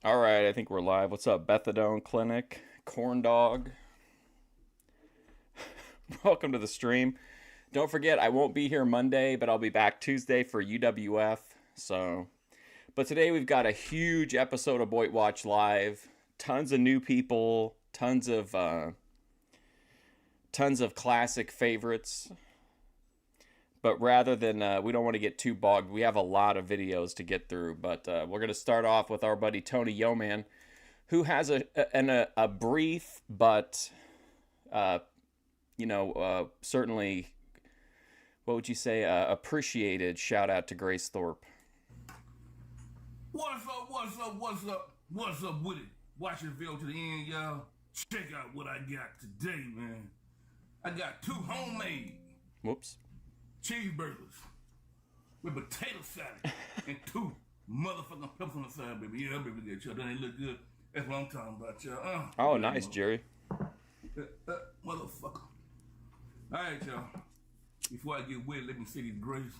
All right, I think we're live. What's up, Bethadone Clinic? Corn Dog. Welcome to the stream. Don't forget, I won't be here Monday, but I'll be back Tuesday for UWF. But today we've got a huge episode of BOYTWatch Live. Tons of new people, tons of classic favorites. But rather than, we don't want to get too bogged. We have a lot of videos to get through. But we're going to start off with our buddy Tony Yeoman, who has a brief but, certainly, what would you say, appreciated shout out to Grace Thorpe. What's up with it? Watch the video to the end, y'all. Check out what I got today, man. I got 2 homemade cheeseburgers with potato salad and 2 motherfucking peppers on the side, baby. Yeah, baby, get y'all. Don't they look good? That's what I'm talking about, y'all. Oh, nice, Jerry. Motherfucker. All right, y'all. Before I get wet, let me say these grace.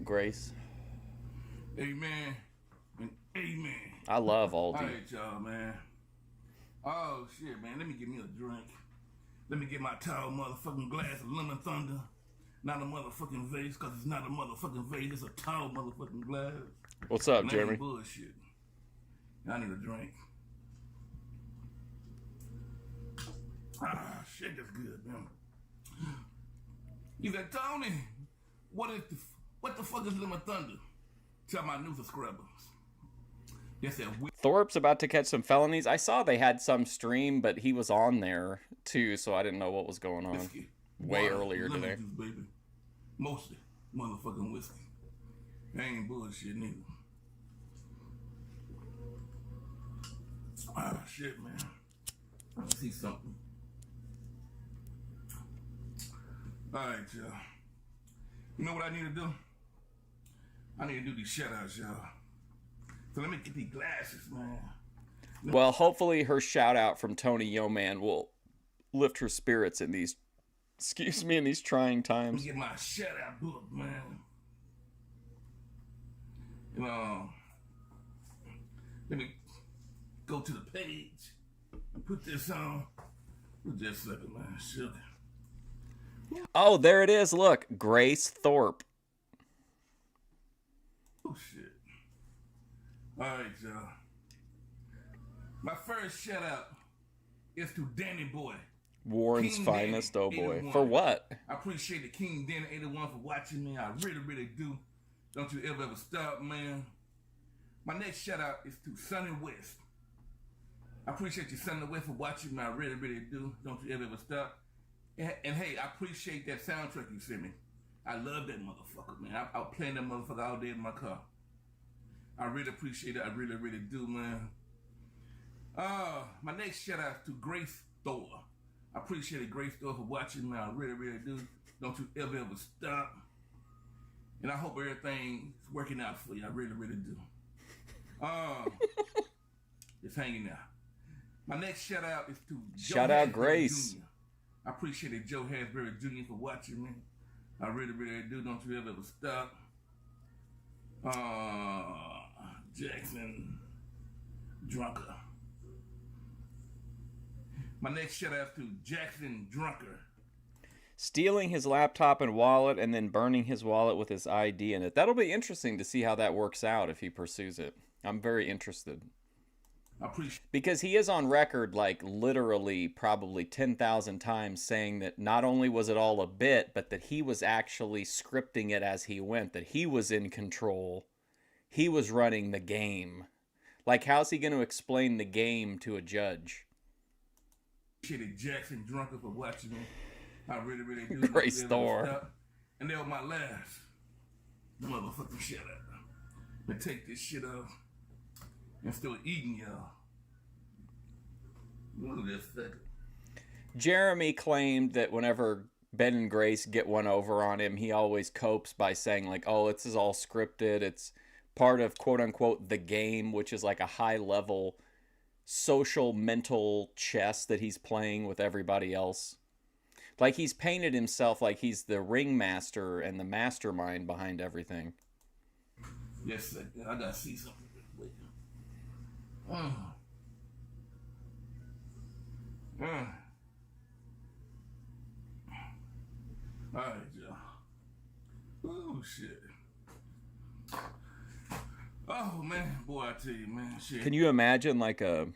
Grace. Amen and amen. I love Aldi. All right, y'all, man. Oh, shit, man. Let me get me a drink. Let me get my tall motherfucking glass of lemon thunder. Not a motherfucking vase, because it's not a motherfucking vase. It's a tall motherfucking glass. What's up, Man, Jeremy? Bullshit. I need a drink. Ah, shit, that's good, man. You said, Tony, what the fuck is lemon thunder? Tell my new subscribers. They said, Thorpe's about to catch some felonies. I saw they had some stream, but he was on there too, so I didn't know what was going on. whiskey. Way Water, earlier lemon today. Juice, baby. Mostly motherfucking whiskey. That ain't bullshit neither. Ah, shit, man. Let's see something. All right, y'all. You know what I need to do? I need to do these shout-outs, y'all. So let me get these glasses, man. Well, hopefully her shout out from Tony Yeoman will lift her spirits in these, in these trying Let times. me get my shout-out book, man. Let me go to the page and put this on. Just a second, man. Sugar. Oh, there it is. Look, Grace Thorpe. Oh, shit. All right, y'all. My first shout out is to Danny Boy. Warren's King finest, Danny, oh boy. 81. For what? I appreciate the King Danny 81 for watching me. I really, really do. Don't you ever stop, man. My next shout out is to Sonny West. I appreciate you, Sonny West, for watching me. I really, really do. Don't you ever stop. And hey, I appreciate that soundtrack you sent me. I love that motherfucker, man. I was playing that motherfucker all day in my car. I really appreciate it. I really, really do, man. My next shout out to Grace Thor. I appreciate it, Grace Thor, for watching me. I really, really do. Don't you ever stop. And I hope everything's working out for you. I really, really do. Just hanging out. My next shout out is to Shout Joe out Hasbury Grace. Jr. I appreciate it, Joe Hasbury Jr. for watching me. I really, really do. Don't you ever stop. Jackson Drunker. My next shout out to Jackson Drunker. Stealing his laptop and wallet and then burning his wallet with his ID in it. That'll be interesting to see how that works out if he pursues it. I'm very interested. I appreciate Because he is on record, like, literally probably 10,000 times saying that not only was it all a bit, but that he was actually scripting it as he went, that he was in control. He was running the game. Like, how's he going to explain the game to a judge? it, Jackson Drunker, for watching me. I really, really do. Grace Thor. And that was my last motherfucking shout out. I'm gonna take this shit off and still eating y'all. Look at this second. Jeremy claimed that whenever Ben and Grace get one over on him, he always copes by saying, like, oh, this is all scripted. It's part of, quote unquote, the game, which is like a high level social mental chess that he's playing with everybody else. Like, he's painted himself like he's the ringmaster and the mastermind behind everything. Yes, I gotta see something. Wait. Mm. Mm. All right, y'all. Oh shit. Oh man, boy, I tell you, man, shit. Can you imagine like a?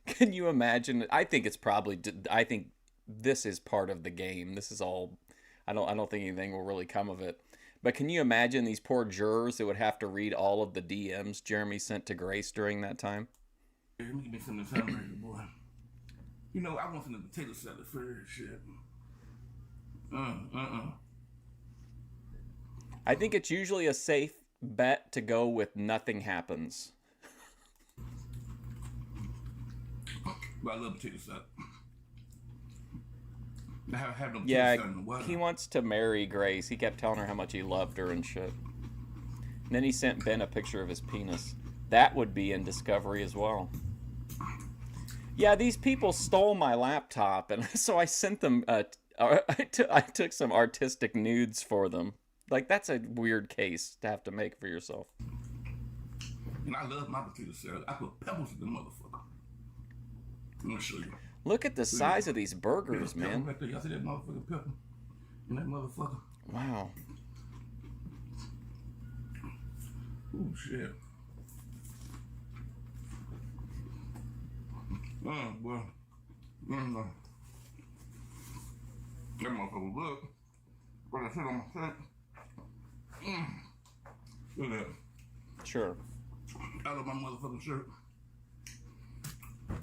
Can you imagine? I think it's probably. I think this is part of the game. This is all. I don't think anything will really come of it. But can you imagine these poor jurors that would have to read all of the DMs Jeremy sent to Grace during that time? Let me give me some of this hamburger, boy. You know, I want some potato salad first, shit. I think it's usually a safe bet to go with nothing happens. But I love potato salad. I have no potato Yeah, salad in the water. he wants to marry Grace. He kept telling her how much he loved her and shit. And then he sent Ben a picture of his penis. That would be in Discovery as well. Yeah, these people stole my laptop, and so I sent them. I took some artistic nudes for them. Like, that's a weird case to have to make for yourself. And I love my potato salad. I put pebbles in the motherfucker. I'm gonna show you. Look at the size of these burgers, man. Right there. Y'all see that motherfucking pepper? And that motherfucker. Wow. Ooh, shit. Oh, boy. That motherfucker look. Put that shit on my shirt. Look at that. Sure. Out of my motherfucking shirt.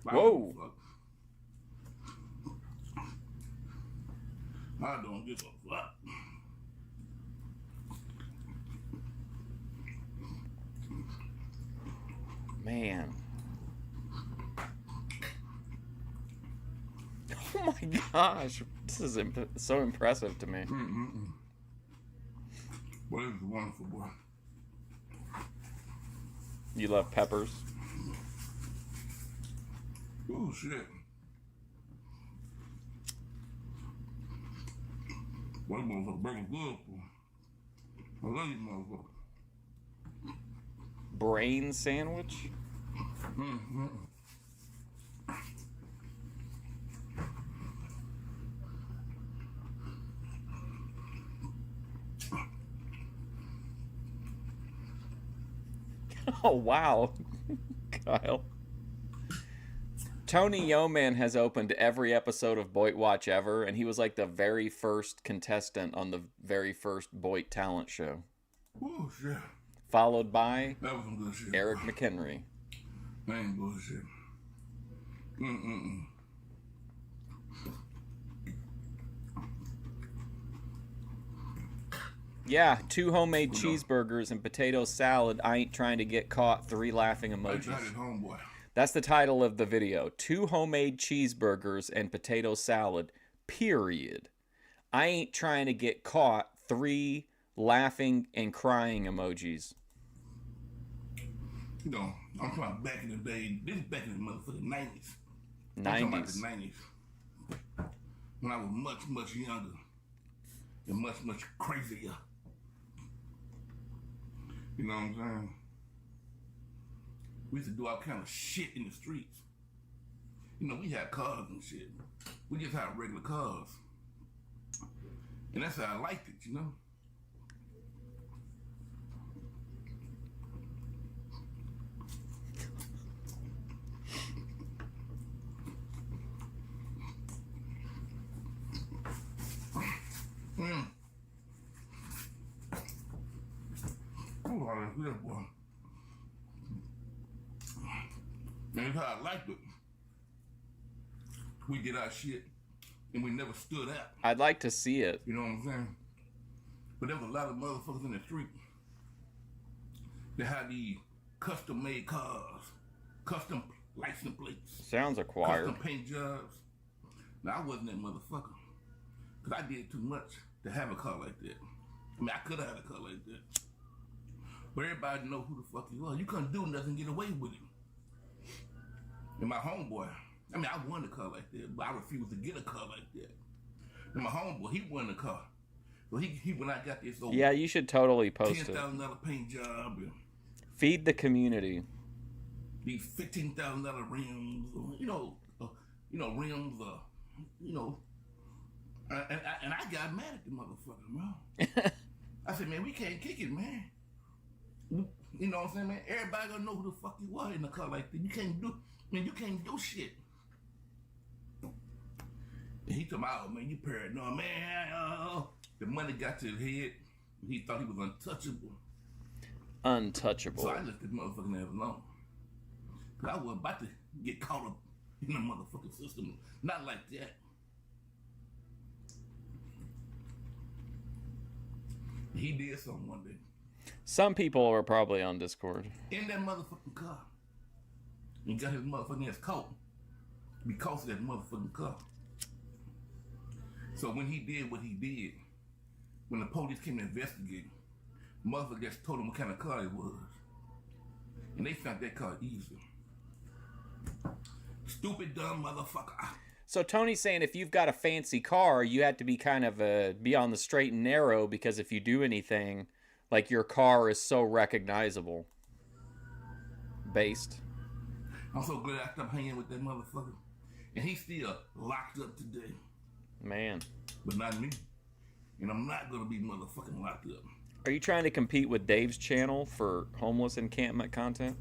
Whoa. I don't give a fuck. Man. Oh my gosh. This is so impressive to me. Boy, this is wonderful, boy. You love peppers? Oh, shit. Boy, this motherfucker burger's good, boy. I love you, motherfucker. Brain sandwich? Oh, wow. Kyle. Tony Yeoman has opened every episode of BOYTWatch ever, and he was like the very first contestant on the very first Boyd talent show. Oh, shit. Followed by That was some good shit. Eric McHenry. That ain't bullshit. Yeah, 2 homemade cheeseburgers and potato salad. I ain't trying to get caught. 3 laughing I emojis. tried it, homeboy. That's the title of the video. 2 homemade cheeseburgers and potato salad. Period. I ain't trying to get caught. 3 laughing and crying emojis. You know, I'm talking back in the day. This is back in the motherfucking 90s. 90s. I'm talking about the 90s. When I was much, much younger. And much, much crazier. You know what I'm saying? We used to do all kind of shit in the streets. You know, we had cars and shit. We just had regular cars. And that's how I liked it, you know? Oh, that's good, boy. And that's how I liked it. We did our shit, and we never stood out. I'd like to see it. You know what I'm saying? But there was a lot of motherfuckers in the street that had these custom-made cars, custom license plates, Sounds acquired. custom paint jobs. Now, I wasn't that motherfucker. Because I did too much to have a car like that. I mean, I could have had a car like that. But everybody know who the fuck you are. You couldn't do nothing, get away with it. And my homeboy, I mean, I wanted a car like that, but I refused to get a car like that. And my homeboy, he wanted a car. But he when I got this old Yeah, you should totally post it. $10,000 paint job and Feed the community. these $15,000 rims, rims, and I got mad at the motherfucker, man. I said, man, we can't kick it, man. You know what I'm saying, man? Everybody gonna know who the fuck you are in a car like that. You can't do shit. And he told me, oh man, you paranoid, man. The money got to his head. He thought he was untouchable. Untouchable. So I let this motherfucking ass alone. Cause I was about to get caught up in the motherfucking system. Not like that. He did something one day. Some people are probably on Discord. In that motherfucking car. He got his motherfucking ass caught. Because of that motherfucking car. So when he did what he did, when the police came to investigate, the motherfucker just told him what kind of car it was. And they found that car easy. Stupid, dumb motherfucker. So Tony's saying if you've got a fancy car, you have to be kind of be on the straight and narrow, because if you do anything, like your car is so recognizable. Based. I'm so glad I stopped hanging with that motherfucker. And he's still locked up today. Man. But not me. And I'm not gonna be motherfucking locked up. Are you trying to compete with Dave's channel for homeless encampment content?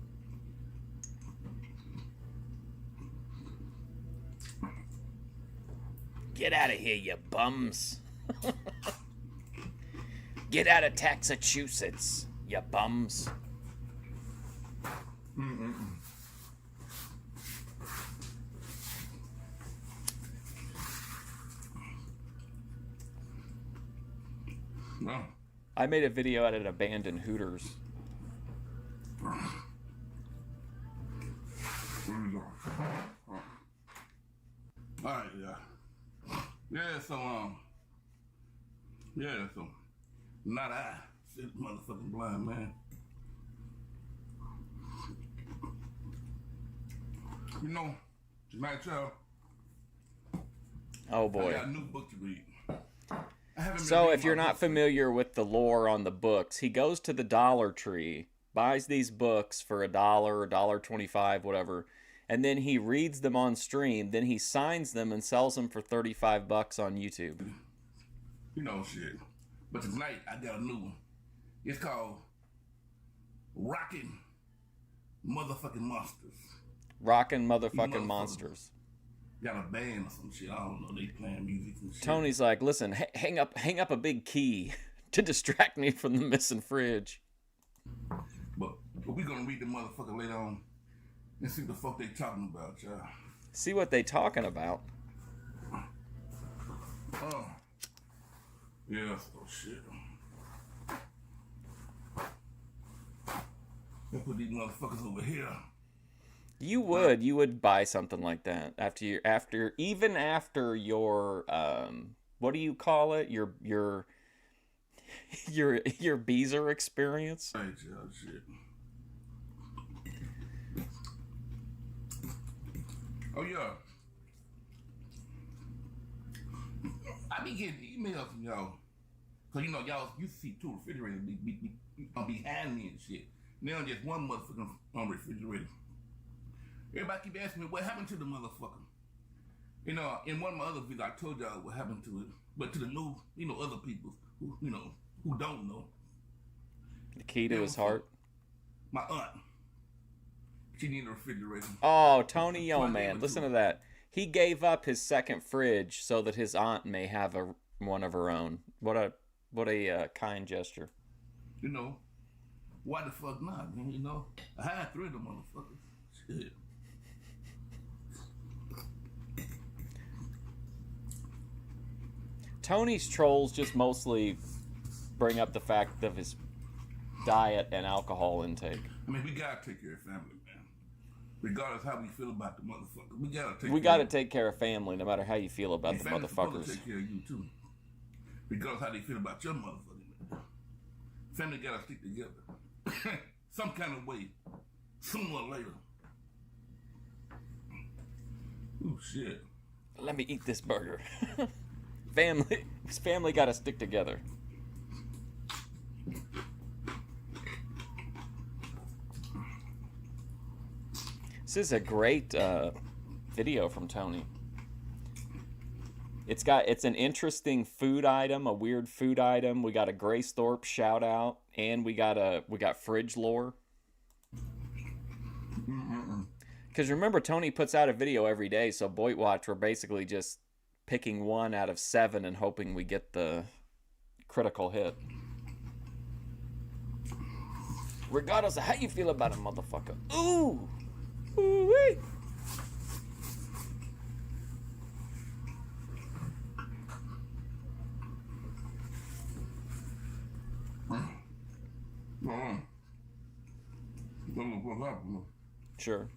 Get out of here, you bums. Get out of Massachusetts, you bums. No. I made a video at an abandoned Hooters. Alright, yeah. So not I, said motherfucking blind man. You know, tonight, y'all. Oh boy. I got a new book to read. So if you're not familiar with the lore on the books, he goes to the Dollar Tree, buys these books for $1, $1.25, whatever, and then he reads them on stream. Then he signs them and sells them for $35 on YouTube. You know shit. But tonight I got a new one. It's called Rockin' Motherfucking Monsters. Rockin' Motherfucking Monsters. Got a band or some shit. I don't know. They playing music and shit. Tony's like, listen, hang up a big key to distract me from the missing fridge. But we gonna read the motherfucker later on and see what the fuck they talking about, y'all. See what they talking about. Oh. Yeah, so shit. They put these motherfuckers over here. You would buy something like that after your what do you call it? Your Beezer experience. Right, y'all, shit. Oh yeah. I be getting emails from y'all. Cause y'all you see two refrigerators be behind me and shit. Now just one motherfucking refrigerator. Everybody keep asking me what happened to the motherfucker. In one of my other videos, I told y'all what happened to it. But to the new, other people who don't know. The key to his heart. My aunt. She needed a refrigerator. Oh, Tony, yo, man, listen to that. He gave up his second fridge so that his aunt may have one of her own. What a kind gesture. Why the fuck not, man? I had 3 of them motherfuckers. Shit. Tony's trolls just mostly bring up the fact of his diet and alcohol intake. I mean, we gotta take care of family, man. Regardless how we feel about the motherfucker, we gotta take care of family, no matter how you feel about the motherfuckers. Supposed to take care of you too. Regardless how they feel about your motherfucker, man. Family gotta stick together, some kind of way, sooner or later. Ooh, shit. Let me eat this burger. Family gotta stick together. This is a great video from Tony. It's an interesting food item, a weird food item. We got a Grace Thorpe shout out, and we got fridge lore. Because remember, Tony puts out a video every day, so BOYTWatch, we're basically just picking one out of 7 and hoping we get the critical hit. Regardless of how you feel about a motherfucker. Ooh! Ooh-wee! Sure.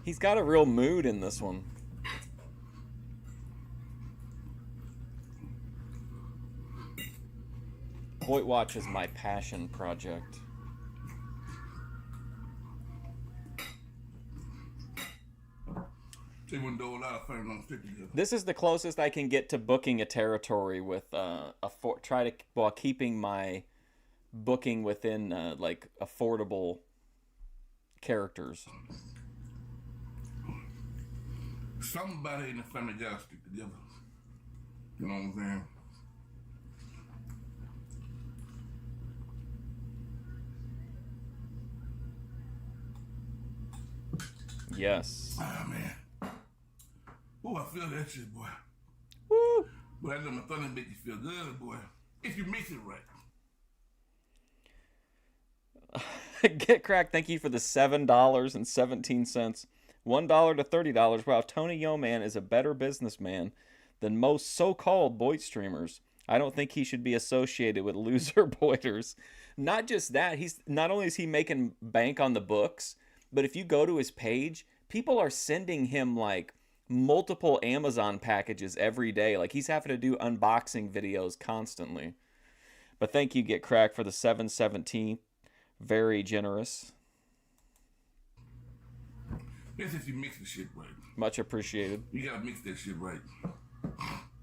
He's got a real mood in this one. BOYTWatch is my passion project. This is the closest I can get to booking a territory with while keeping my booking within like affordable characters. Somebody in the family gotta stick together. You know what I'm saying? Yes. Ah, man. Oh, I feel that shit, boy. Woo! Boy, that little thunder make you feel good, boy. If you mix it right. Get Cracked, thank you for the $7.17. $1 to $30. Wow, Tony Yeoman is a better businessman than most so-called Boyd streamers. I don't think he should be associated with loser Boyders. Not just that, not only is he making bank on the books, but if you go to his page, people are sending him like multiple Amazon packages every day. Like he's having to do unboxing videos constantly. But thank you, Get Cracked, for the $7.17. Very generous. That's if you mix the shit right. Much appreciated. You gotta mix that shit right.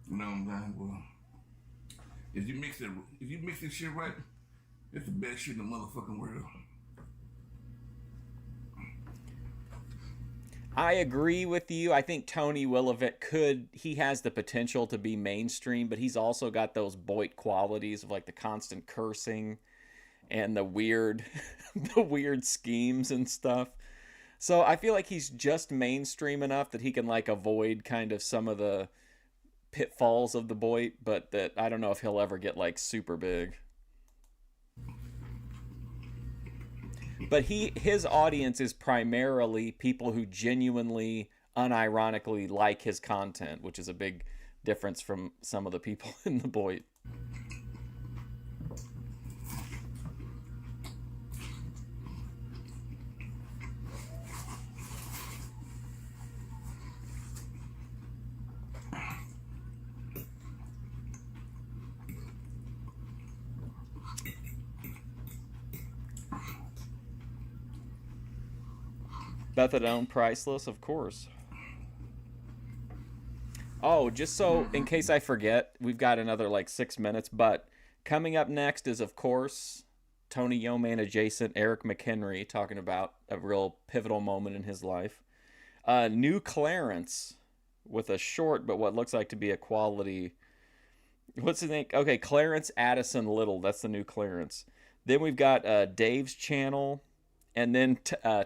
You know what I'm saying? Well, if you mix this shit right, it's the best shit in the motherfucking world. I agree with you. I think Tony Willivett he has the potential to be mainstream, but he's also got those Boyd qualities of like the constant cursing and the weird schemes and stuff. So I feel like he's just mainstream enough that he can like avoid kind of some of the pitfalls of the Boyd, but that I don't know if he'll ever get like super big. But his audience is primarily people who genuinely, unironically like his content, which is a big difference from some of the people in the Boyd. Bethadone priceless, of course. Oh, just so in case I forget, we've got another like 6 minutes, but coming up next is, of course, Tony Yeoman adjacent Eric McHenry talking about a real pivotal moment in his life. New Clarence with a short, but what looks like to be a quality. What's his name? Okay, Clarence Addison Little. That's the new Clarence. Then we've got Dave's channel. And then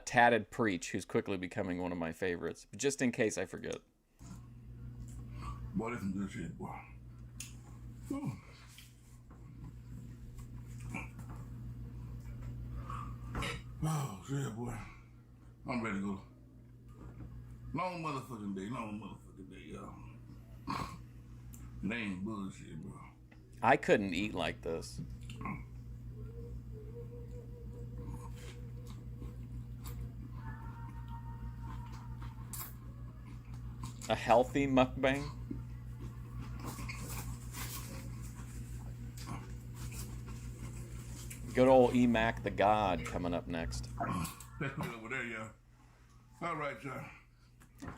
Tatted Preach, who's quickly becoming one of my favorites. Just in case I forget. Boy, that's some good shit, boy. Ooh. Oh, shit, boy. I'm ready to go. Long motherfucking day, y'all. It ain't bullshit, bro. I couldn't eat like this. A healthy mukbang? Good old Emac the God coming up next. Let's put it over there, y'all. All right, y'all.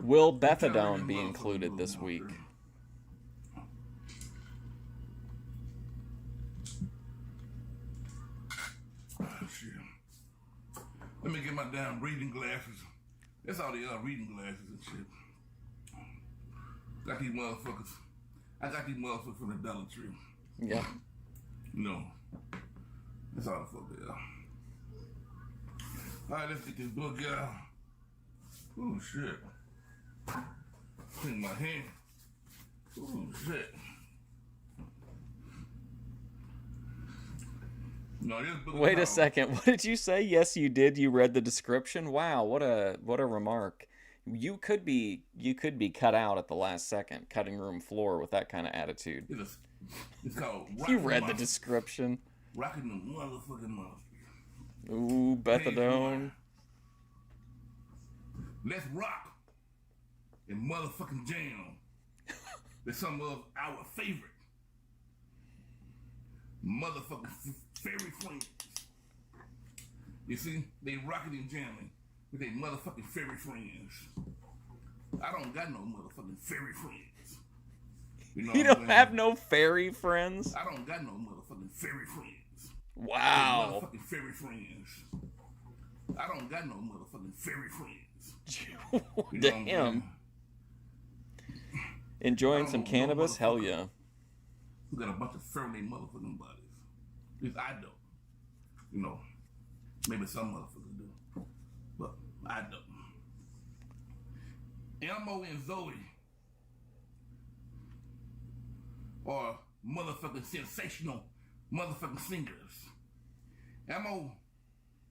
Will Bethadone be included this week? shit. Let me get my damn reading glasses. That's all they are, reading glasses and shit. Got these motherfuckers. I got these motherfuckers from the Dollar Tree. Yeah. No. That's all the fuck they are. Alright, let's get this book out. Oh shit. Clean my hand. Oh shit. No, this book. Wait a second. What did you say? Yes, you did. You read the description. Wow, what a remark. You could be cut out at the last second, cutting room floor with that kind of attitude. It's called You read the description. Rocking the motherfucking monster. Ooh, Bethadone. Let's rock and motherfucking jam. That's some of our favorite motherfucking fairy friends. You see, they rocking and jamming with their motherfucking fairy friends. I don't got no motherfucking fairy friends. You don't have no fairy friends? I don't got no motherfucking fairy friends. Wow. Motherfucking fairy friends. I don't got no motherfucking fairy friends. Damn. Enjoying some cannabis? Hell yeah. Who got a bunch of fur in their motherfucking bodies. At least I don't. You know, maybe some motherfuckers do. But I don't. Elmo and Zoe are motherfucking sensational motherfucking singers. Elmo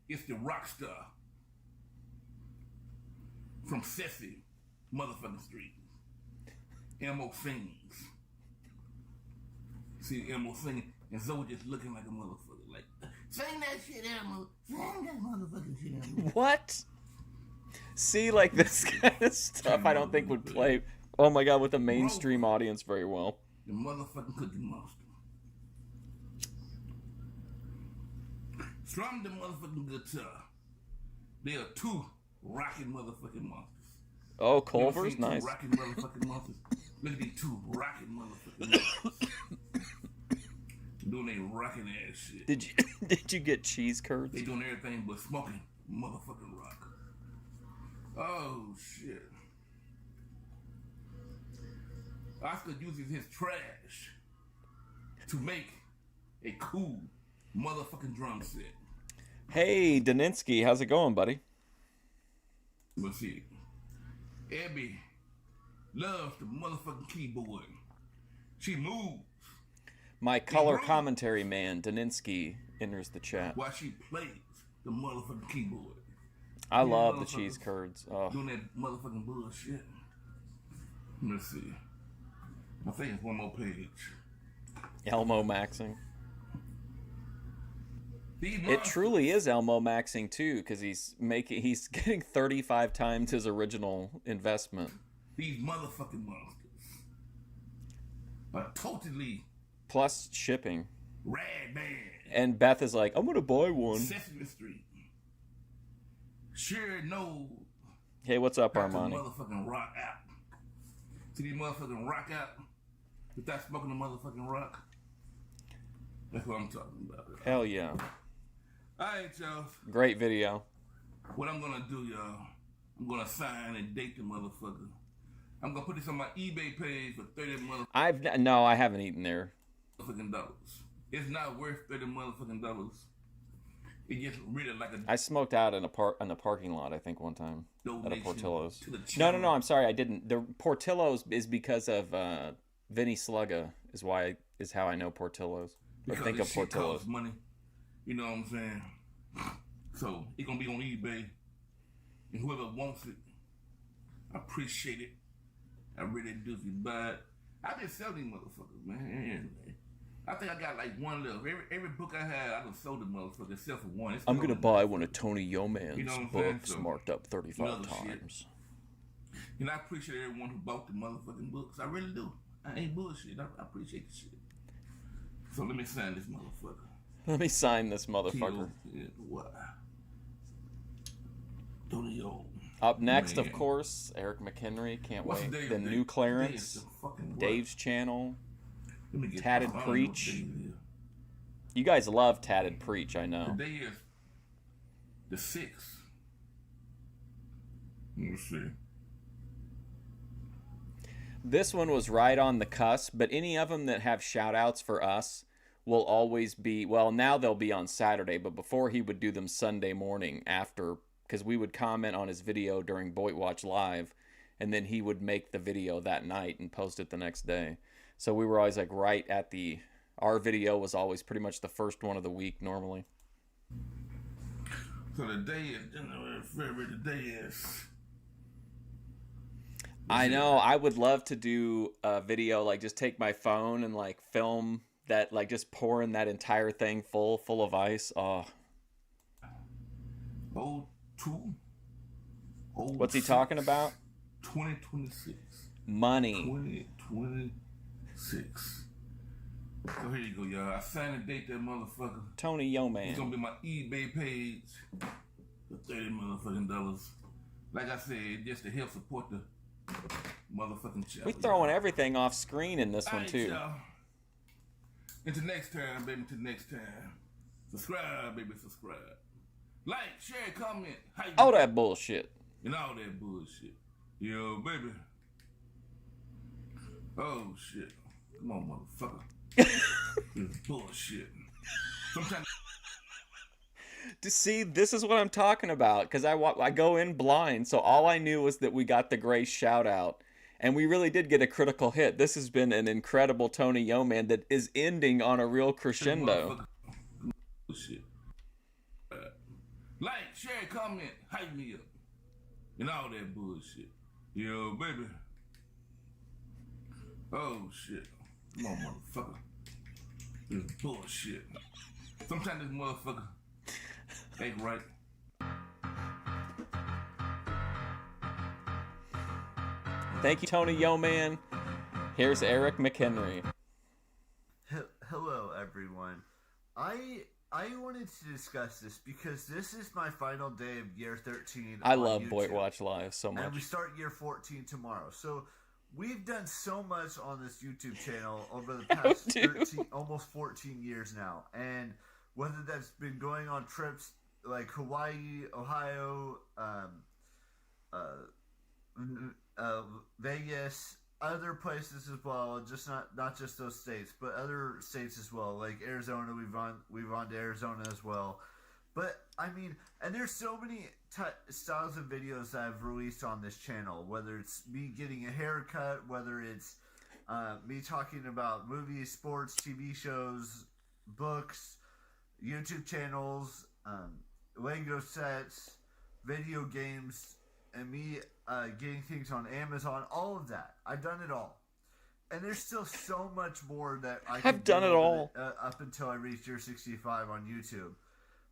is the rock star from Sesame motherfucking Street. Elmo sings. See Elmo singing, and Zoe just looking like a motherfucker. Like, sing that shit, Elmo. Sing that motherfucking shit, Elmo. What? See, like this kind of stuff I don't think would play, oh my god, with a mainstream audience very well. The motherfucking Cookie Monster. Strum the motherfucking guitar. They are two rocking motherfucking monsters. Oh, Culver's nice. Two rocking motherfucking monsters. Look at these two rocking motherfucking monsters. Doing their rocking ass shit. Did you get cheese curds? They doing everything but smoking motherfucking rock. Oh shit. Oscar uses his trash to make a cool motherfucking drum set. Hey, Daninsky, how's it going, buddy? Let's see. Abby loves the motherfucking keyboard. She moves. My color commentary man, Daninsky, enters the chat. While she plays the motherfucking keyboard. I love the cheese curds. Oh. Doing that motherfucking bullshit. Let's see. I think it's one more page. Elmo maxing. It truly is Elmo maxing too, because he's getting 35 times his original investment. These motherfucking monsters are totally plus shipping. Rad man. And Beth is like, I'm gonna buy one. Sesame Street. Sure no. Hey, what's up, Armani? Motherfucking rock out. See these motherfucking rock out without smoking the motherfucking rock. That's what I'm talking about. Hell yeah. Alright, y'all. Great video. What I'm gonna do, y'all, I'm gonna sign and date the motherfucker. I'm gonna put this on my eBay page for 30 motherfucking No, I haven't eaten there. Dollars. It's not worth 30 motherfucking dollars. It gets really like a. I smoked out in a parking lot, I think, one time at a Portillo's. No, I'm sorry, I didn't. The Portillo's is because of Vinnie Sluga is how I know Portillo's. Or because think of Portillo's. Costs money. You know what I'm saying? So it's gonna be on eBay, and whoever wants it, I appreciate it. I really do. If you buy it, I just sell these motherfuckers, man. I think I got like one left. Every book I had, I done sold the motherfucker except for one. I'm gonna buy one of Tony Yeoman's books so, marked up 35 times. And I appreciate everyone who bought the motherfucking books. I really do. I ain't bullshit. I appreciate the shit. So let me sign this motherfucker. Let me sign this motherfucker. Up next, of course, Eric McHenry. Can't wait. The new Clarence. Dave's channel. Tatted Preach. You guys love Tatted Preach, I know. Today is the 6th. Let's see. This one was right on the cusp, but any of them that have shout outs for us will always be, well, now they'll be on Saturday, but before he would do them Sunday morning after, because we would comment on his video during BOYTWatch Live, and then he would make the video that night and post it the next day. So we were always like right at our video was always pretty much the first one of the week normally. So the day is January, February, the day is... I know, I would love to do a video, like just take my phone and like film that, like just pouring that entire thing full of ice. Oh. 02. What's he talking about? 2026. Money. 2026. So here you go, y'all. I signed and date that motherfucker. Tony Yo Man. It's gonna be my eBay page for $30 motherfucking. Like I said, just to help support the motherfucking channel. We throwing everything off screen in this one too. Y'all. Until next time, baby. Until next time. Subscribe, baby. Subscribe. Like, share, comment. All that bullshit. And all that bullshit. Yo, baby. Oh, shit. Come on, motherfucker. This bullshit. Sometimes... To see, this is what I'm talking about, because I go in blind, so all I knew was that we got the Grace shout out, and we really did get a critical hit. This has been an incredible Tony Yo Man that is ending on a real crescendo. Shit. Like, share, comment, hype me up, and all that bullshit. Yo, baby. Oh shit. Come on, motherfucker. This bullshit. Sometimes this motherfucker ain't right. Thank you, Tony Yo Man. Here's Eric McHenry. Hello, everyone. I wanted to discuss this because this is my final day of year 13. I love BOYTWatch Live so much. And we start year 14 tomorrow. So we've done so much on this YouTube channel over the past 13, almost 14 years now. And whether that's been going on trips like Hawaii, Ohio, Vegas, other places as well, just not just those states, but other states as well, like Arizona. We've gone to Arizona as well. But I mean, and there's so many styles of videos that I've released on this channel, whether it's me getting a haircut, whether it's me talking about movies, sports, TV shows, books, YouTube channels, Lego sets, video games, and me getting things on Amazon, all of that. I've done it all. And there's still so much more that I've done it all. Up until I reached year 65 on YouTube.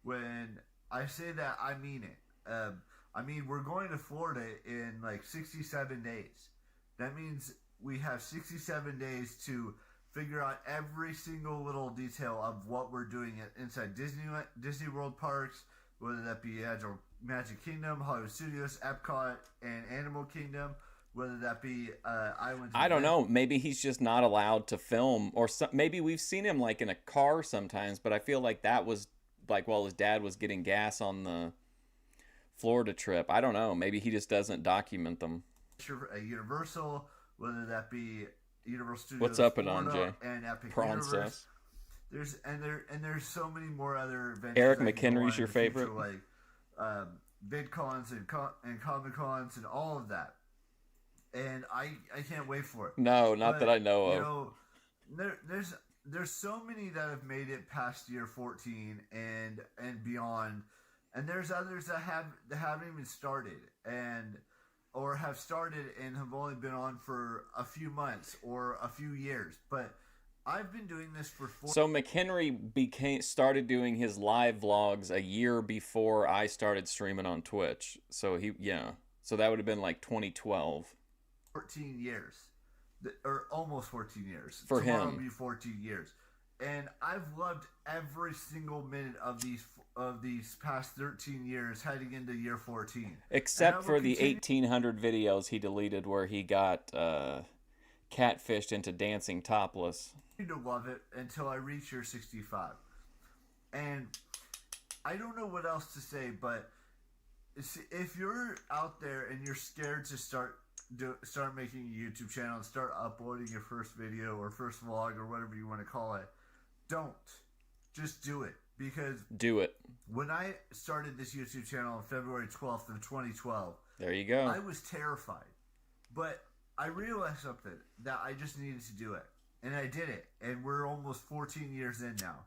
When I say that, I mean it. I mean, we're going to Florida in like 67 days. That means we have 67 days to figure out every single little detail of what we're doing inside Disney World parks, whether that be Magic Kingdom, Hollywood Studios, Epcot, and Animal Kingdom, whether that be Islands. I don't know. Maybe he's just not allowed to film, or maybe we've seen him like in a car sometimes, but I feel like that was like while his dad was getting gas on the Florida trip. I don't know. Maybe he just doesn't document them. Universal, whether that be Universal Studios, what's up, Florida, and Epic Princess. Universe. There's so many more other events. Eric McHenry's your favorite, future, like VidCons and Comic Cons and all of that. And I can't wait for it. No, not that I know of. You know, there's so many that have made it past year 14 and beyond, and there's others that haven't even started or have started and have only been on for a few months or a few years. But I've been doing this for 4 So McHenry started doing his live vlogs a year before I started streaming on Twitch. So so that would have been like 2012. 14 years, or almost 14 years. For Tomorrow him. will be 14 years. And I've loved every single minute of these past 13 years heading into year 14. Except for the 1,800 videos he deleted where he got catfished into dancing topless. To love it until I reach year 65. And I don't know what else to say, but if you're out there and you're scared to start making a YouTube channel and start uploading your first video or first vlog or whatever you want to call it, don't. Just do it. Because do it. When I started this YouTube channel on February 12th of 2012, there you go. I was terrified. But I realized something, that I just needed to do it. And I did it. And we're almost 14 years in now.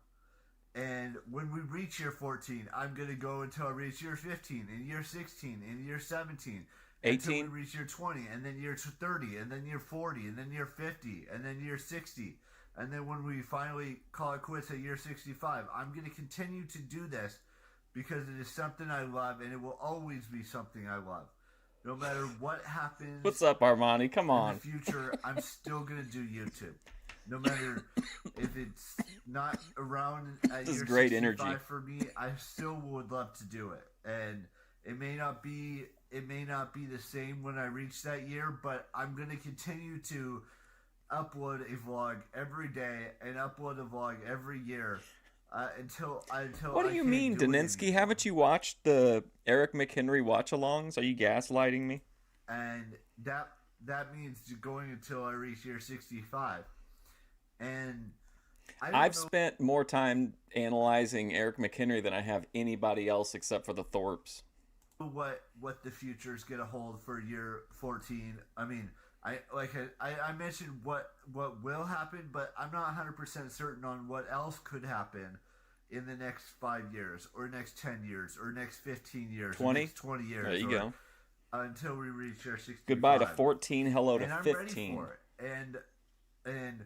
And when we reach year 14, I'm going to go until I reach year 15, and year 16, and year 17. 18. Until we reach year 20, and then year 30, and then year 40, and then year 50, and then year 60. And then when we finally call it quits at year 65, I'm going to continue to do this because it is something I love, and it will always be something I love. No matter what happens. What's up, Armani? Come on. In the future, I'm still going to do YouTube. No matter if it's not around at this year is great 65 energy for me, I still would love to do it. And it may not be the same when I reach that year, but I'm going to continue to upload a vlog every day and upload a vlog every year until What do you mean, Daninsky? Haven't you watched the Eric McHenry watch-alongs? Are you gaslighting me? And that means going until I reach year 65. And I've spent more time analyzing Eric McHenry than I have anybody else except for the Thorpes. What the future is going to hold for year 14. I mean, I mentioned what will happen, but I'm not 100% certain on what else could happen in the next 5 years, or next 10 years, or next 15 years, 20? Or next 20 years. There you go. Until we reach our 65. Goodbye to 14, hello to and I'm 15. Ready for it. And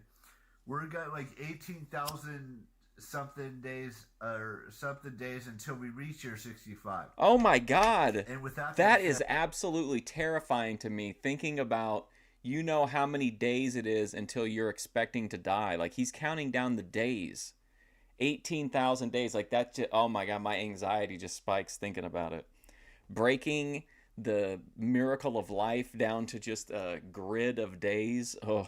we're got like 18,000 something days until we reach year 65. Oh my God! And with that is absolutely terrifying to me. Thinking about, you know, how many days it is until you're expecting to die. Like, he's counting down the days. 18,000 days. Like, that just, oh my God, my anxiety just spikes thinking about it. Breaking the miracle of life down to just a grid of days. Oh.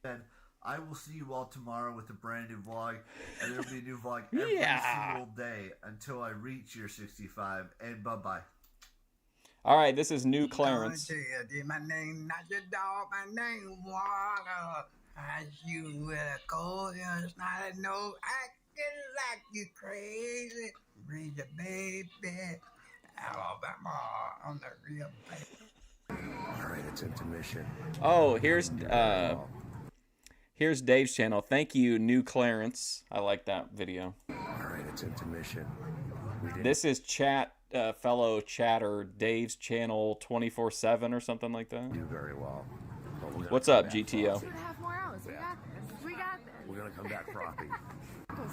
And I will see you all tomorrow with a brand new vlog, and there'll be a new vlog every single day until I reach year 65. And bye-bye. All right, this is New Clarence. My name not your dog, my name Water. As you with a cold, it's not a no. I get like you crazy. Bring the baby. Alabama on the real baby. All right, it's intermission. Oh, here's Dave's channel. Thank you, New Clarence. I like that video. All right, it's intermission. This is fellow chatter Dave's channel 24/7 or something like that. Do very well. What's up, GTO? 2.5 more hours. We got this. We got this. We're gonna come back frothy.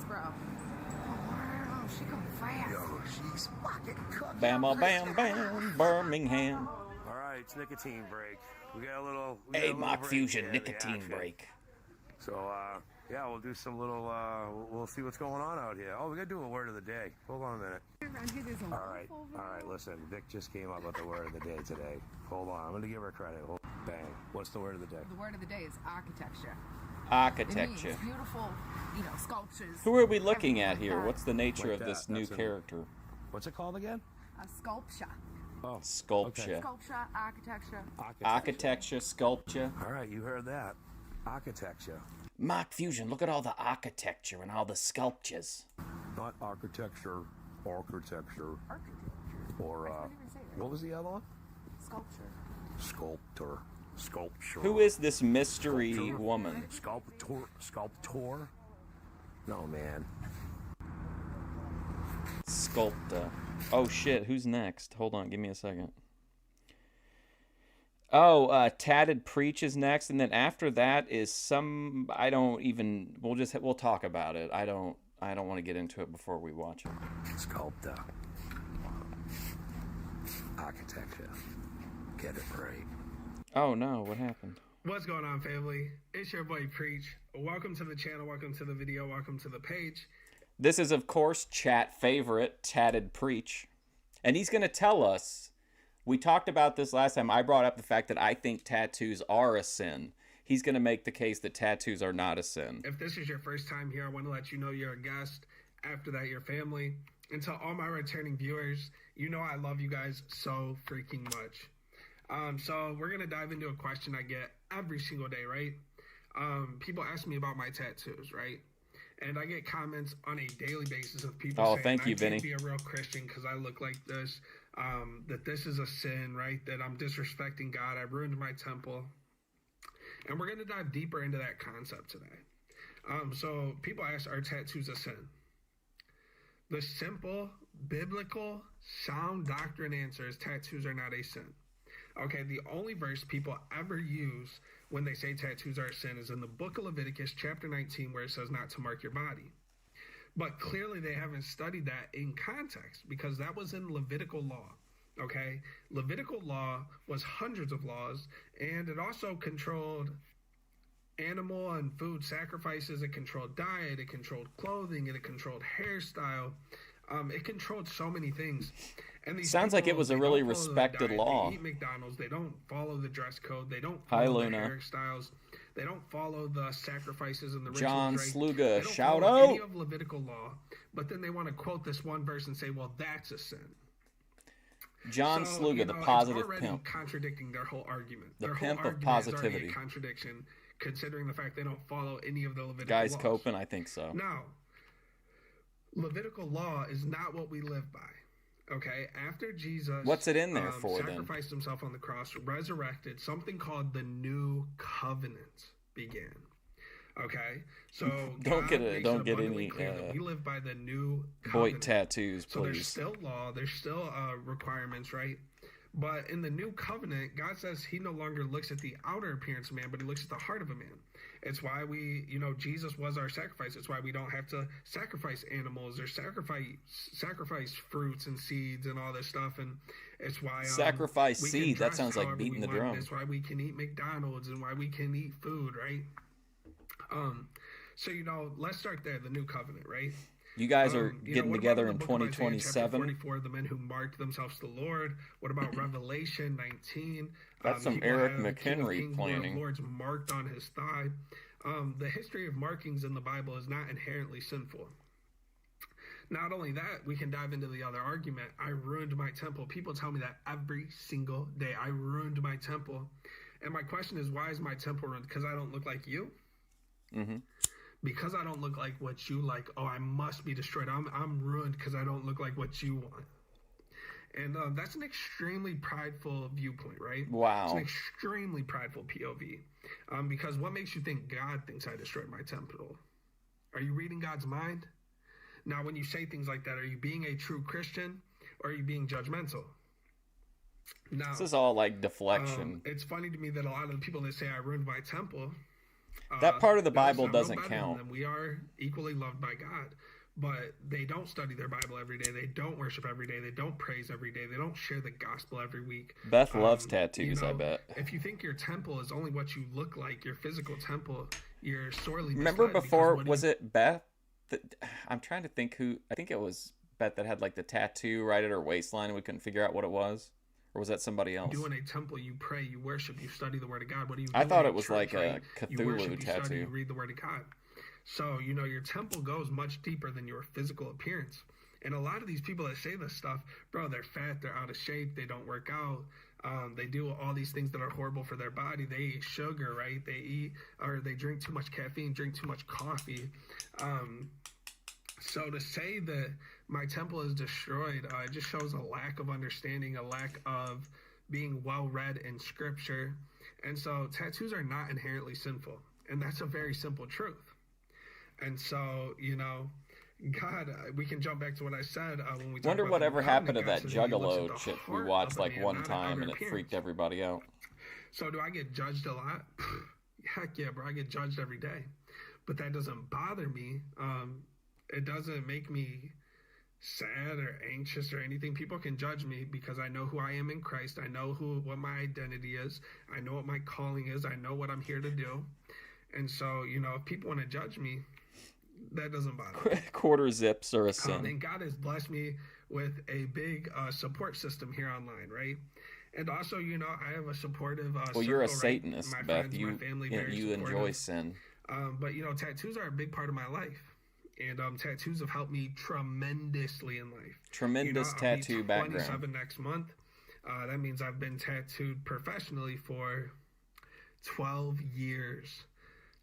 Bro. Wow, she come fast. Yo, she's fucking cooking. Bam, bam, bam, Birmingham. All right, it's nicotine break. We got a little. Hey, Mock Fusion nicotine break. So, yeah, we'll do some little. We'll see what's going on out here. Oh, we gotta do a word of the day. Hold on a minute. All right. Listen, Vic just came up with the word of the day today. Hold on, I'm gonna give her credit. Bang. What's the word of the day? The word of the day is architecture. Architecture. It means beautiful, sculptures. Who are we looking at here? What's the nature of this new character? What's it called again? A sculpture. Oh, sculpture. Okay. Sculpture, architecture. Architecture, sculpture. All right, you heard that. Architecture. Mock Fusion, look at all the architecture and all the sculptures. Not architecture, architecture. Or, what was the other one? Sculpture. Sculpture. Who is this mystery woman? Sculptor? No, man. Sculpta. Oh shit, who's next? Hold on, give me a second. Oh, Tatted Preach is next, and then after that is some, we'll talk about it. I don't want to get into it before we watch it. Sculptor. Architecture. Get it right. Oh no, what happened? What's going on, family? It's your boy Preach. Welcome to the channel, welcome to the video, welcome to the page. This is, of course, chat favorite, Tatted Preach. And he's going to tell us, we talked about this last time, I brought up the fact that I think tattoos are a sin. He's going to make the case that tattoos are not a sin. If this is your first time here, I want to let you know you're a guest. after that, your family. And to all my returning viewers, you know I love you guys so freaking much. So we're going to dive into a question I get every single day, right? People ask me about my tattoos, right? And I get comments on a daily basis of people saying, thank you, I Vinnie. can't be a real Christian because I look like this, that this is a sin, right? That I'm disrespecting God. I ruined my temple. And we're going to dive deeper into that concept today. So people ask, are tattoos a sin? The simple, biblical, sound doctrine answer is tattoos are not a sin. Okay, the only verse people ever use when they say tattoos are a sin is in the book of Leviticus, chapter 19, where it says not to mark your body. But clearly they haven't studied that in context because that was in Levitical law. Okay, Levitical law was hundreds of laws, and it also controlled animal and food sacrifices. It controlled diet, it controlled clothing, and it controlled hairstyle. It controlled so many things. And these Sounds like it was a really don't follow the respected diet. law. They eat McDonald's. They don't follow the dress code. They don't Hi, follow the Luna. hairstyles. They don't follow the sacrifices and the rituals. John right? Sluga, They don't shout follow out. any of Levitical law, but then they want to quote this one verse and say, well, that's a sin. John So, Sluga, you the know, positive it's already pimp. contradicting their whole argument. The Their pimp whole of argument is positivity. already a contradiction, considering the fact they don't follow any of the Levitical Guys laws. coping? I think so. Now, Levitical law is not what we live by. Okay, after Jesus, What's it in there for, then? sacrificed himself on the cross, resurrected, something called the New Covenant began. Okay, so Don't God get makes don't it get abundantly any clear that we live by the New Boyd Covenant. tattoos, So there's please. still law, there's still requirements, right? But in the New Covenant, God says he no longer looks at the outer appearance of man, but he looks at the heart of a man. It's why we, Jesus was our sacrifice. It's why we don't have to sacrifice animals or sacrifice fruits and seeds and all this stuff. And it's why Sacrifice we can seed. That dress sounds like however beating we the want. drum. It's why we can eat McDonald's and why we can eat food, right? So let's start there. The New Covenant, right? You guys are What getting about together the in book of Isaiah, chapter 2027. 44, the men who marked themselves to the Lord. What about Revelation 19? That's some he will Eric have the King of McHenry Kings, Lord of planning. Lords marked on his thigh. The history of markings in the Bible is not inherently sinful. Not only that, we can dive into the other argument. I ruined my temple. People tell me that every single day. I ruined my temple. And my question is, why is my temple ruined? Because I don't look like you? Mm-hmm. Because I don't look like what you like, oh, I must be destroyed. I'm ruined because I don't look like what you want. And that's an extremely prideful viewpoint, right? Wow. It's an extremely prideful POV. Because what makes you think God thinks I destroyed my temple? Are you reading God's mind? Now, when you say things like that, are you being a true Christian or are you being judgmental? Now, This is all like deflection. it's funny to me that a lot of the people that say I ruined my temple, That part of the they're Bible no doesn't better than count. them. We are equally loved by God, but they don't study their Bible every day. They don't worship every day. They don't praise every day. They don't share the gospel every week. Beth loves tattoos, I bet. If you think your temple is only what you look like, your physical temple, you're sorely Remember misled, because before, what do was you- it Beth? I'm trying to think who. I think it was Beth that had like the tattoo right at her waistline and we couldn't figure out what it was. Or was that somebody else? You do in a temple, you pray, you worship, you study the word of God. What do you do? I thought in it was church, like a right? You worship, Cthulhu you study, tattoo. you read the word of God. So, your temple goes much deeper than your physical appearance. And a lot of these people that say this stuff, bro, they're fat, they're out of shape, they don't work out. They do all these things that are horrible for their body. They eat sugar, right? They drink too much caffeine, drink too much coffee. So to say that my temple is destroyed, it just shows a lack of understanding, a lack of being well-read in scripture. And so tattoos are not inherently sinful. And that's a very simple truth. And so, God, we can jump back to what I said when we talk Wonder about whatever the new happened to covenant. that God says he looks at Juggalo the shit we heart watched of a like man, one not an time outer and it appearance. freaked everybody out. So do I get judged a lot? Heck yeah, bro. I get judged every day. But that doesn't bother me. It doesn't make me sad or anxious or anything. People can judge me because I know who I am in Christ. I know what my identity is. I know what my calling is. I know what I'm here to do. And so, if people want to judge me, that doesn't bother me. Quarter zips are a sin. And God has blessed me with a big support system here online, right? And also, I have a supportive Well, you're a circle, right? Satanist, My Beth. friends, my family, very You enjoy supportive. sin. But tattoos are a big part of my life. And tattoos have helped me tremendously in life. Tremendous I'll be tattoo background. 27 next month. That means I've been tattooed professionally for 12 years.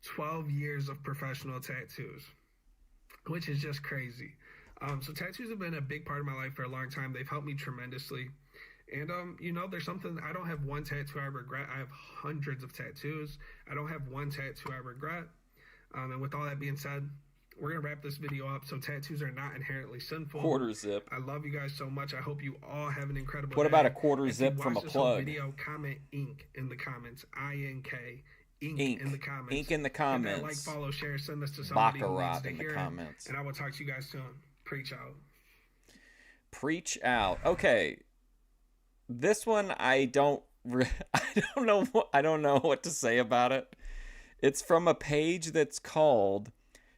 12 years of professional tattoos, which is just crazy. So tattoos have been a big part of my life for a long time. They've helped me tremendously. And, there's something, I don't have one tattoo I regret. I have hundreds of tattoos. I don't have one tattoo I regret. And with all that being said, we're going to wrap this video up. So tattoos are not inherently sinful. Quarter zip. I love you guys so much. I hope you all have an incredible What day. about a quarter If zip you from a watch this whole plug? video, comment INK in the comments. I-N-K. Ink in the comments. Ink in the Hit that comments. like, follow, share, send this to somebody who needs Baccarat to in the hear it. comments. And I will talk to you guys soon. Preach out. Preach out. Okay. This one I don't know what to say about it. It's from a page that's called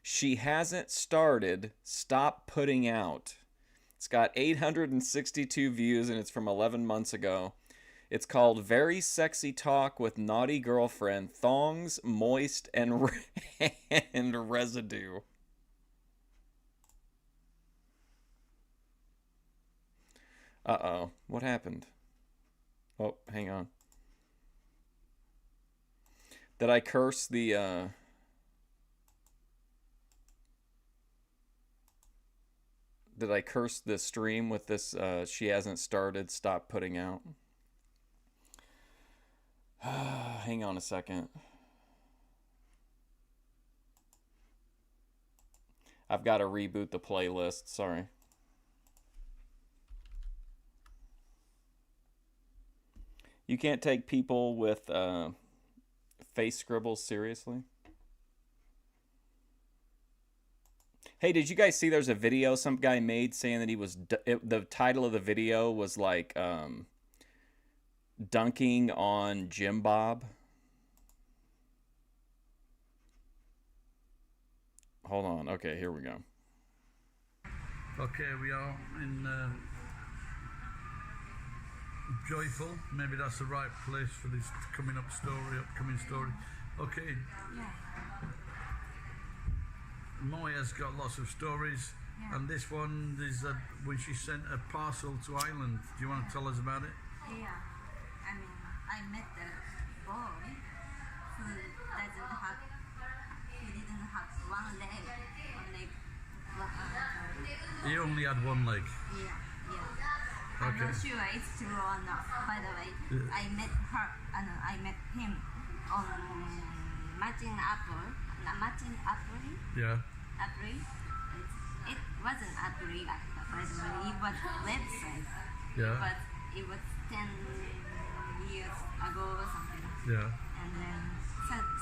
She Hasn't Started, Stop Putting Out. It's got 862 views and it's from 11 months ago. It's called Very Sexy Talk with Naughty Girlfriend, Thongs, Moist, and Residue. Uh-oh. What happened? Oh, hang on. Did I curse the, Did I curse the stream with this, She Hasn't Started, Stop Putting Out? Hang on a second. I've got to reboot the playlist. Sorry. You can't take people with face scribbles seriously. Hey, did you guys see there's a video some guy made saying that he was... the title of the video was like... dunking on Jim Bob. Hold on. Okay, here we go. Okay, we are in Joyful. Maybe that's the right place for this upcoming story. Okay. Yeah. Moya's got lots of stories, and this one is when she sent a parcel to Ireland. Do you want to tell us about it? Yeah. I mean, I met the boy who didn't have one leg. He only had one leg. Yeah. I'm Okay. not sure it's true or not. By the way, I met him on matching April. Yeah. It wasn't April, by the way. It was website. Yeah. But it was 10 years ago or something. Yeah. And then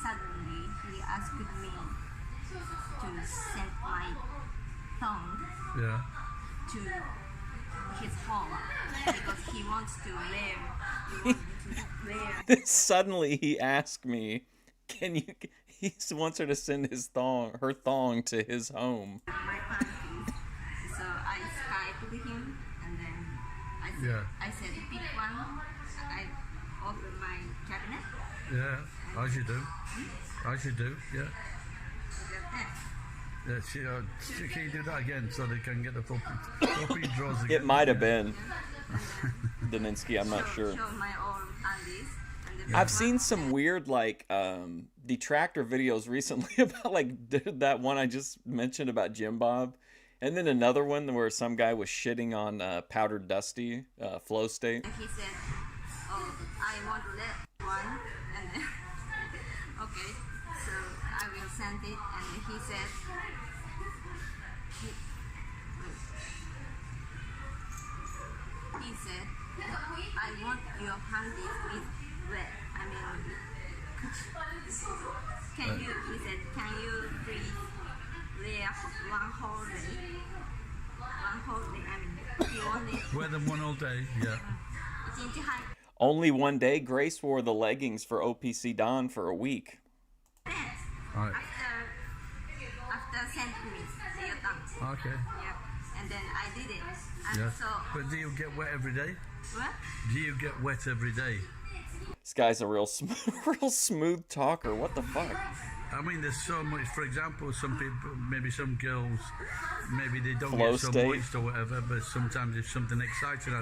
suddenly he asked me to send my tongue Yeah. to his home because he wants to wear. Suddenly he asked me, he wants her to send her thong to his home. My panties. So I Skyped him and then I said pick one. I opened my cabinet. Yeah. As you do. As you do. Yeah. Yeah, can you do that again so they can get the puppy draws again? It might have been Daninsky, I'm not sure. Show my own undies. I've seen some weird detractor videos recently about that one I just mentioned about Jim Bob, and then another one where some guy was shitting on Powdered Dusty, Flow State. He said, "Oh, I want that one," and then okay, so I will send it, and he said, "I want your handies with wet. I mean, can you?" He said, "Can you please wear one whole day? One whole day. I mean, he only Wear them one all day. Yeah. Only one day, Grace wore the leggings for OPC Don for a week. Right. After sending me your thumbs. Okay. Yeah. And then I did it. And Yeah. so But do you get wet every day? what? Do you get wet every day? This guy's a real smooth talker. What the fuck? I mean, there's so much. For example, some people, maybe some girls, maybe they don't Flow get so state. moist or whatever. But sometimes if something exciting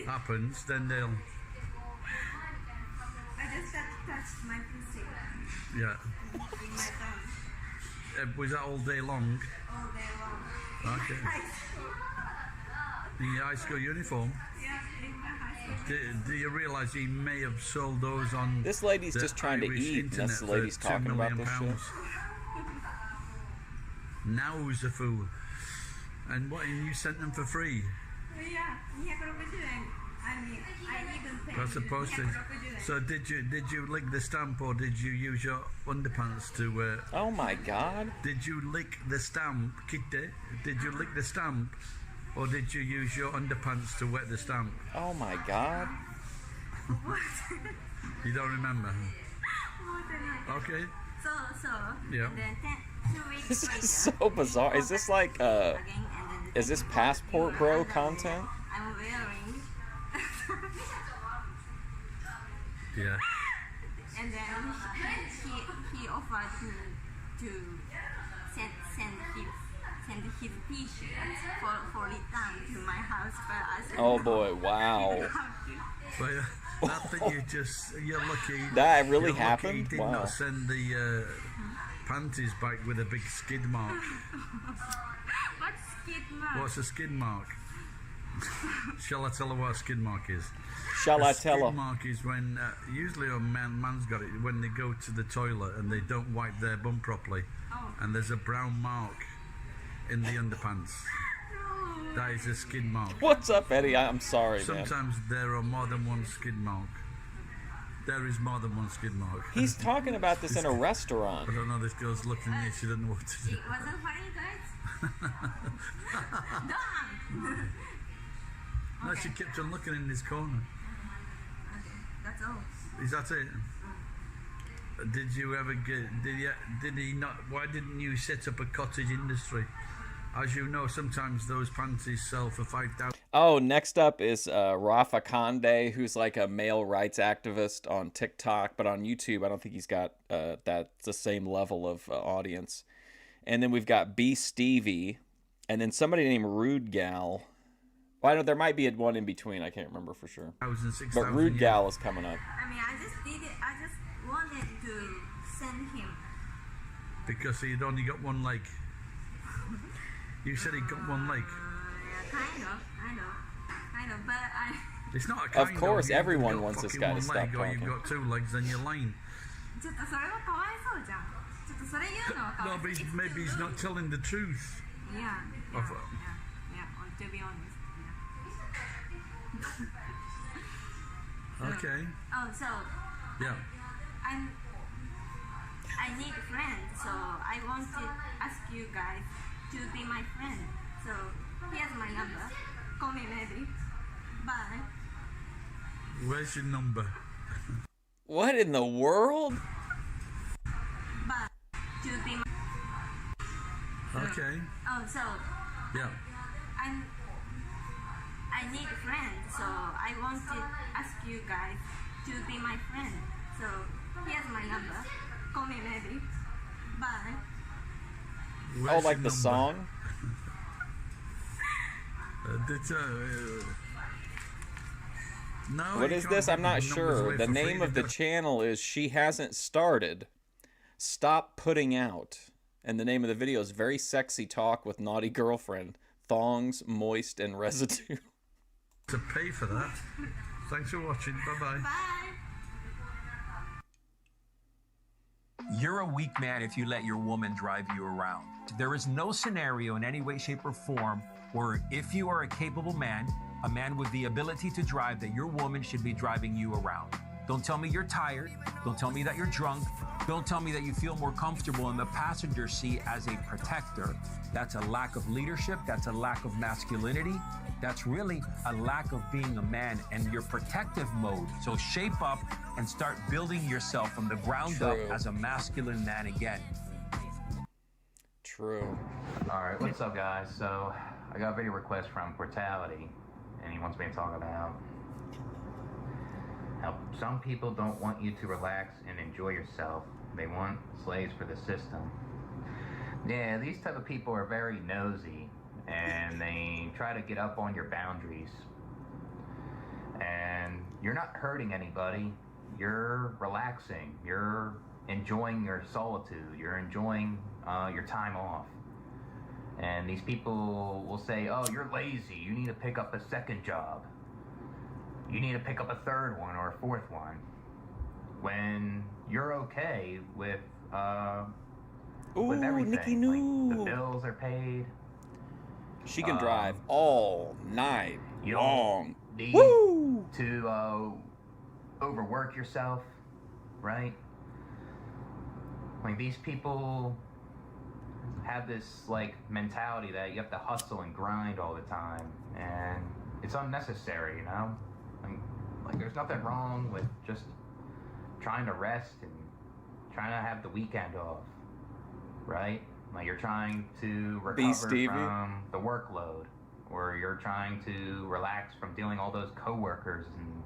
happens, then they'll. I just touched my pussy Yeah. with my thumb Was that all day long? all day long. Okay. High school. In your high school uniform? Yeah, in my high school. Do you realise he may have sold those on? This lady's the just trying to Irish eat, and internet this for lady's £2 talking about million this shit. pounds? Now who's the fool? And what? And you sent them for free? Yeah, 260円. I mean, I even paid That's supposed to. 260円. So did you lick the stamp or did you use your underpants to? Oh my god. Did you lick the stamp, Kitty? Did you lick the stamp, or did you use your underpants to wet the stamp? Oh my god. You don't remember? Okay. So, Yeah. and then 2 weeks This later, is so bizarre. Is this like again, and then is this passport bro content? I'm wearing, Yeah. and then he offered me to send his t-shirts for return to my house, but I said Oh no, boy, I wow. don't have to. But I think you're lucky. That really you're lucky happened? you did Wow. not send the panties back with a big skid mark. What's skid mark? What's a skid mark? Shall I tell her what a skid mark is? Shall I A tell skid her? mark is when, usually a man's got it, when they go to the toilet and they don't wipe their bum properly. Oh. And there's a brown mark in the underpants. That is a skid mark. What's up, Eddie? I'm sorry, man. Sometimes there are more than one skid mark. There is more than one skid mark. He's talking about this in a restaurant. I don't know, this girl's looking at me, she doesn't know what to do. It wasn't funny, guys. Done. No, she kept on looking in this corner. Okay, that's all. Is that it? Did you ever get? Did he not? Why didn't you set up a cottage industry? As you know, sometimes those panties sell for 5,000. Oh, next up is Rafa Conde, who's like a male rights activist on TikTok, but on YouTube, I don't think he's got the same level of audience. And then we've got B Stevie, and then somebody named Rude Gal. Well, I know there might be one in between. I can't remember for sure. 6,000 But Rude Gal is coming up. I mean, I just did it. I just wanted to send him. Because he'd only got one leg. You said he got one leg. Yeah, kind of, but I. It's not a kind Of course, You've everyone got wants this fucking guy to one stop leg, or talking. you've got 2 legs, then you're lying. ちょっとそれはかわいそうじゃん。ちょっとそれ言うのはかわ No, いそう。 but maybe he's not telling the truth. Yeah, Of- to be honest. Okay. Oh, so Yeah. I need a friend, so I want to ask you guys to be my friend. So here's my number. Call me maybe. Bye. Where's your number? What in the world? Bye. To be my. Okay. Oh, so Yeah. I need a friend, so I want to ask you guys to be my friend. So here's my number. Call me maybe. Bye. Where's Oh, like your the number? song? No. What you is can't this? give I'm not numbers sure. away The for free. name of the channel is She Hasn't Started. Stop Putting Out. And the name of the video is Very Sexy Talk with Naughty Girlfriend. Thongs, Moist, and Residue. To pay for that. Thanks for watching. Bye-bye. Bye. You're a weak man if you let your woman drive you around. There is no scenario in any way, shape, or form where if you are a capable man, a man with the ability to drive, that your woman should be driving you around. Don't tell me you're tired. Don't tell me that you're drunk. Don't tell me that you feel more comfortable in the passenger seat as a protector. That's a lack of leadership. That's a lack of masculinity. That's really a lack of being a man and your protective mode. So shape up and start building yourself from the ground up True. as a masculine man again. True. Alright, what's up guys? So, I got a video request from Portality, and he wants me to talk about how some people don't want you to relax and enjoy yourself They want slaves for the system. Yeah, these type of people are very nosy, and they try to get up on your boundaries. And you're not hurting anybody. You're relaxing. You're enjoying your solitude. You're enjoying your time off. And these people will say, oh, you're lazy. You need to pick up a second job. You need to pick up a third one or a fourth one. When you're okay with everything. Nikki Noo. Like, the bills are paid. She can drive all night You long. don't need Woo! to overwork yourself, right? Like, these people have this, like, mentality that you have to hustle and grind all the time, and it's unnecessary, you know? Like there's nothing wrong with just trying to rest and trying to have the weekend off, right? Like you're trying to recover from the workload, or you're trying to relax from dealing all those coworkers and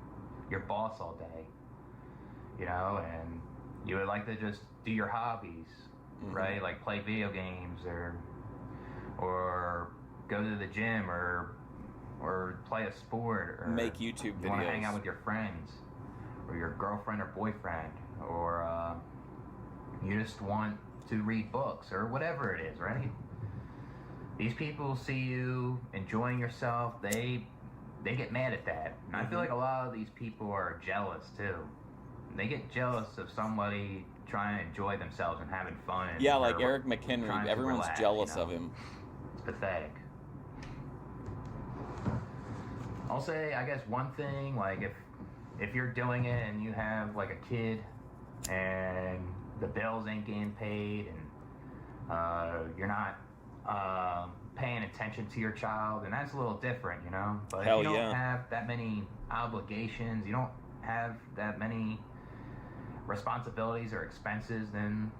your boss all day, you know, and you would like to just do your hobbies, right? Like play video games or go to the gym or play a sport, or make YouTube videos. You want to hang out with your friends or your girlfriend or boyfriend, or you just want to read books or whatever it is, right? These people see you enjoying yourself, they get mad at that. And I feel like a lot of these people are jealous too. They get jealous of somebody trying to enjoy themselves and having fun. Yeah, like Eric McHenry, everyone's jealous of him. It's pathetic. I'll say, I guess one thing, like if you're doing it and you have like a kid and the bills ain't getting paid and you're not paying attention to your child, and that's a little different, you know? But if you don't have that many obligations, you don't have that many responsibilities or expenses, then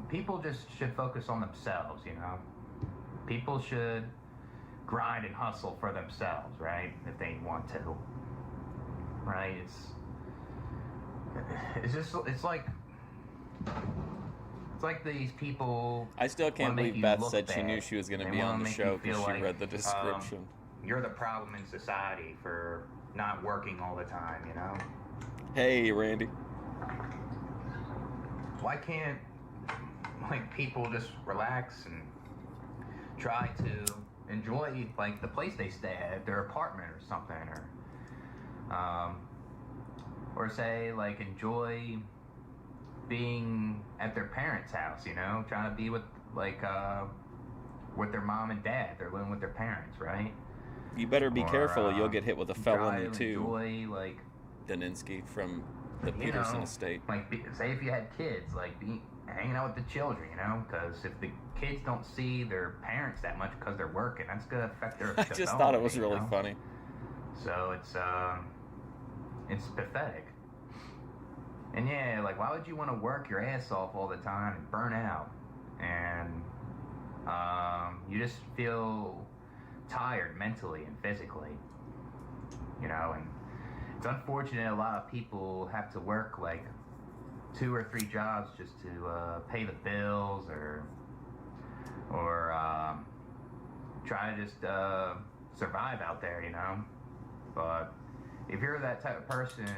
people just should focus on themselves, you know? People should grind and hustle for themselves, right? If they want to, right? It's like these people. I still can't believe Beth said she knew she was going to be on the show because she read the description. You're the problem in society for not working all the time, you know? Hey, Randy. Why can't like people just relax and try to enjoy like the place they stay at, their apartment or something, or say like enjoy being at their parents' house, you know, trying to be with like with their mom and dad. They're living with their parents, right? You better be careful. You'll get hit with a felony too. Enjoy like Daninsky from the Peterson estate. Like, say if you had kids, like be hanging out with the children, you know, because if the kids don't see their parents that much because they're working, that's gonna affect their. I just thought it was really funny. So it's pathetic. And yeah, like why would you want to work your ass off all the time and burn out, and you just feel tired mentally and physically, you know? And it's unfortunate a lot of people have to work like 2 or 3 jobs just to pay the bills or try to just survive out there, you know? But if you're that type of person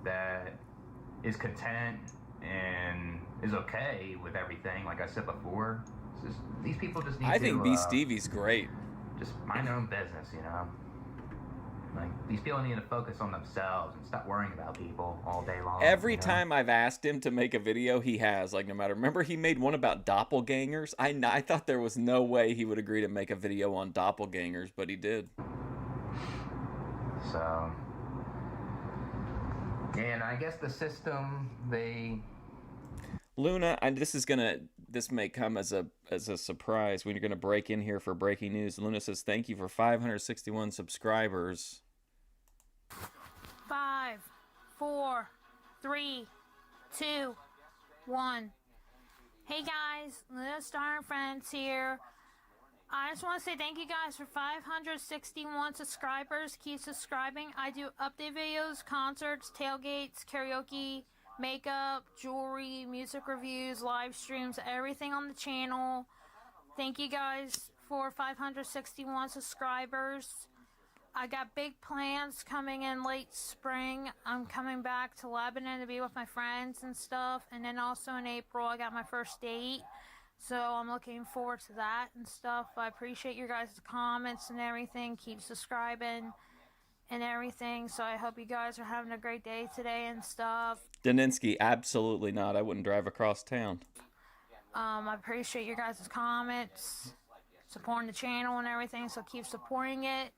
that is content and is okay with everything, like I said before, these people just need to... I think B. Stevie's great. Just mind their own business, you know? Like, these people need to focus on themselves and stop worrying about people all day long. Every time I've asked him to make a video, he has. Like, no matter... Remember he made one about doppelgangers? I thought there was no way he would agree to make a video on doppelgangers, but he did. So... And I guess the system, they... Luna, this may come as a surprise when you're going to break in here for breaking news. Luna says, thank you for 561 subscribers. 5, 4, 3, 2, 1. Hey guys, Luna Star and Friends here. I just want to say thank you guys for 561 subscribers. Keep subscribing. I do update videos, concerts, tailgates, karaoke, makeup, jewelry, music reviews, live streams, everything on the channel. Thank you guys for 561 subscribers. I got big plans coming in late spring. I'm coming back to Lebanon to be with my friends and stuff. And then also in April, I got my first date. So I'm looking forward to that and stuff. I appreciate your guys' comments and everything. Keep subscribing and everything. So I hope you guys are having a great day today and stuff. Daninsky, absolutely not. I wouldn't drive across town. I appreciate your guys' comments, supporting the channel and everything. So keep supporting it.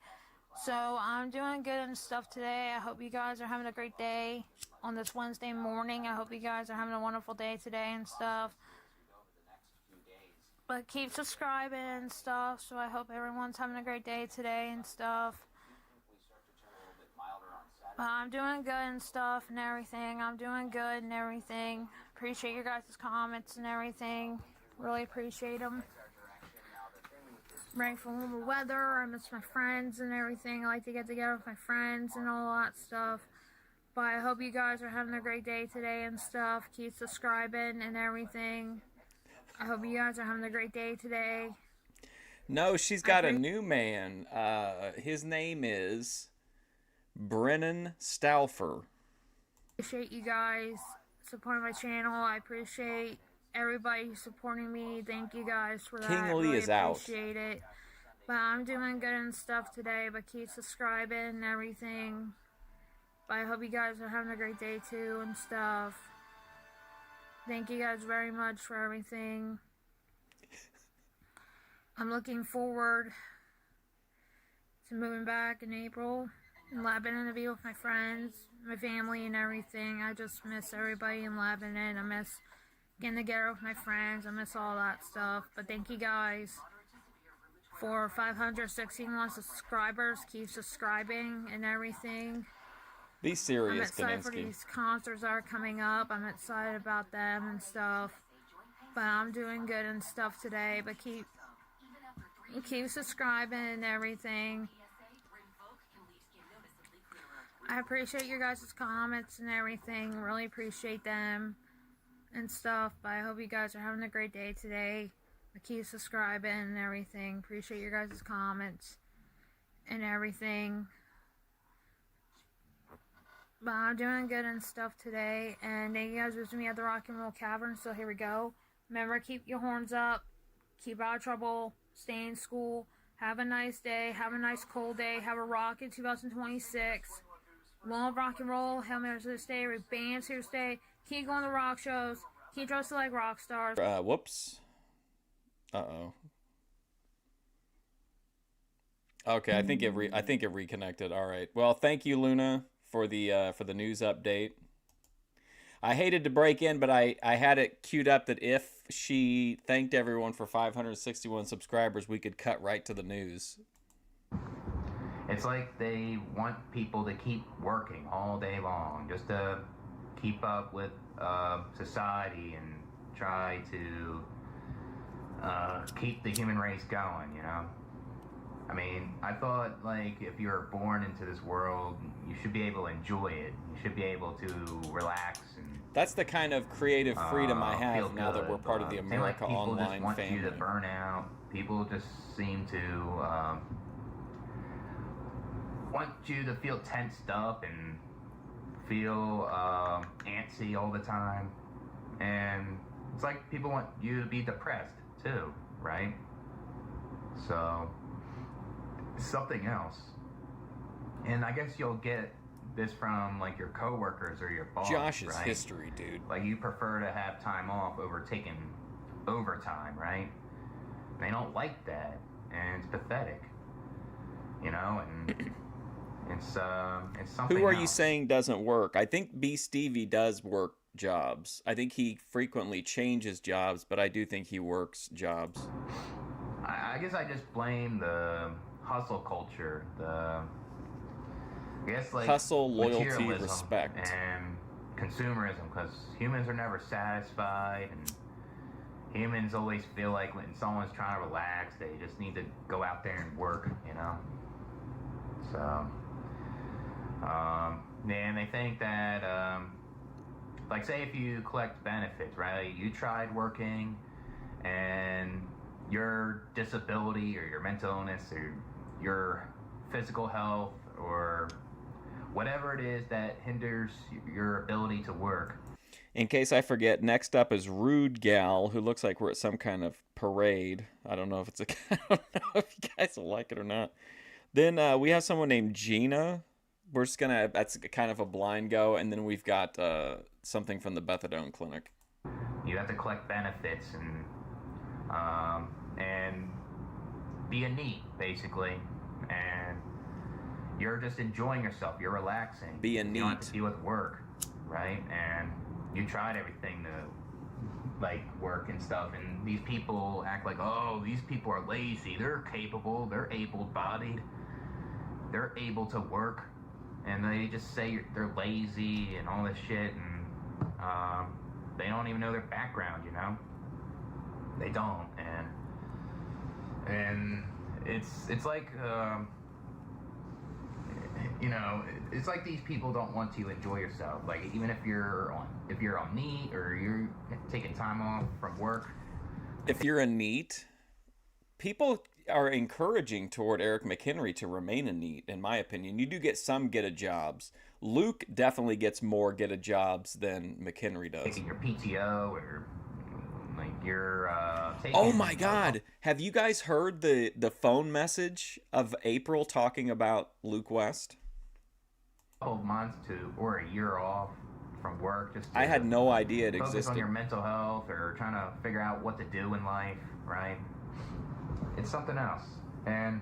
So I'm doing good and stuff today. I hope you guys are having a great day on this Wednesday morning. I hope you guys are having a wonderful day today and stuff. But keep subscribing and stuff. So I hope everyone's having a great day today and stuff. But I'm doing good and stuff and everything. I'm doing good and everything. Appreciate your guys' comments and everything. Really appreciate them. Ready for warmer weather. I miss my friends and everything. I like to get together with my friends and all that stuff. But I hope you guys are having a great day today and stuff. Keep subscribing and everything. I hope you guys are having a great day today. No, she's got a new man. His name is Brennan Stauffer. Appreciate you guys supporting my channel. I appreciate everybody supporting me. Thank you guys for that. King Lee really is out. Appreciate it. But I'm doing good and stuff today. But keep subscribing and everything. But I hope you guys are having a great day too and stuff. Thank you guys very much for everything. I'm looking forward to moving back in April in Lebanon to be with my friends, my family, and everything. I just miss everybody in Lebanon. I miss getting together with my friends. I miss all that stuff. But thank you guys for 561 subscribers. Keep subscribing and everything. Be serious, I'm excited for Daninsky. these concerts that are coming up. I'm excited about them and stuff. But I'm doing good and stuff today. But keep subscribing and everything. I appreciate your guys' comments and everything. Really appreciate them and stuff. But I hope you guys are having a great day today. But keep subscribing and everything. Appreciate your guys' comments and everything. But I'm doing good and stuff today. And thank you guys for visiting me at the Rock and Roll Cavern. So here we go. Remember, keep your horns up. Keep out of trouble. Stay in school. Have a nice day. Have a nice cold day. Have a rock in 2026. Long rock and roll. Hail Marys here to stay. Bands here to stay. Keep going to rock shows. Keep dressing like rock stars. Whoops. Uh-oh. Okay, I think it reconnected. All right. Well, thank you, Luna, for the news update. I hated to break in, but I had it queued up that if she thanked everyone for 561 subscribers, we could cut right to the news. It's like they want people to keep working all day long just to keep up with society and try to keep the human race going, you know? I mean, I thought, like, if you're born into this world, you should be able to enjoy it. You should be able to relax and... That's the kind of creative freedom I have now that good. we're part of the America Online want family. You to burn out. People just seem to want you to feel tensed up and feel antsy all the time. And it's like people want you to be depressed too, right? So... something else. And I guess you'll get this from like your coworkers or your boss. Josh's right? history, dude. Like you prefer to have time off over taking overtime, right? They don't like that, and it's pathetic, you know. And it's something. Who are else. you saying doesn't work? I think B. Stevie does work jobs. I think he frequently changes jobs, but I do think he works jobs. I guess I just blame the hustle culture, I guess like hustle, loyalty, materialism respect, and consumerism, because humans are never satisfied, and humans always feel like when someone's trying to relax, they just need to go out there and work, you know. So, and they think that like say if you collect benefits, right? You tried working and your disability or your mental illness or your physical health or whatever it is that hinders your ability to work. In case I forget, next up is Rude Gal, who looks like we're at some kind of parade. I don't know if it's I don't know if you guys will like it or not. Then we have someone named Gina. We're just gonna, that's kind of a blind go. And then we've got something from the Bethadone Clinic. You have to collect benefits and be a NEET, basically. And you're just enjoying yourself. You're relaxing. Be a You don't have NEET. to deal with work, right? And you tried everything to like work and stuff, and these people act like, oh, these people are lazy. They're capable. They're able-bodied. They're able to work, and they just say they're lazy and all this shit, and they don't even know their background, you know? They don't, and it's like you know, it's like these people don't want to enjoy yourself. Like even if you're on NEET or you're taking time off from work. If you're a NEET, people are encouraging toward Eric McHenry to remain a NEET, in my opinion. You do get some get-a-jobs. Luke definitely gets more get-a-jobs than McHenry does. Taking your PTO or like you're taking... Oh my God! Have you guys heard the phone message of April talking about Luke West? 12 months to or a year off from work, just to I had no idea it focus existed. on your mental health or trying to figure out what to do in life, right? It's something else. And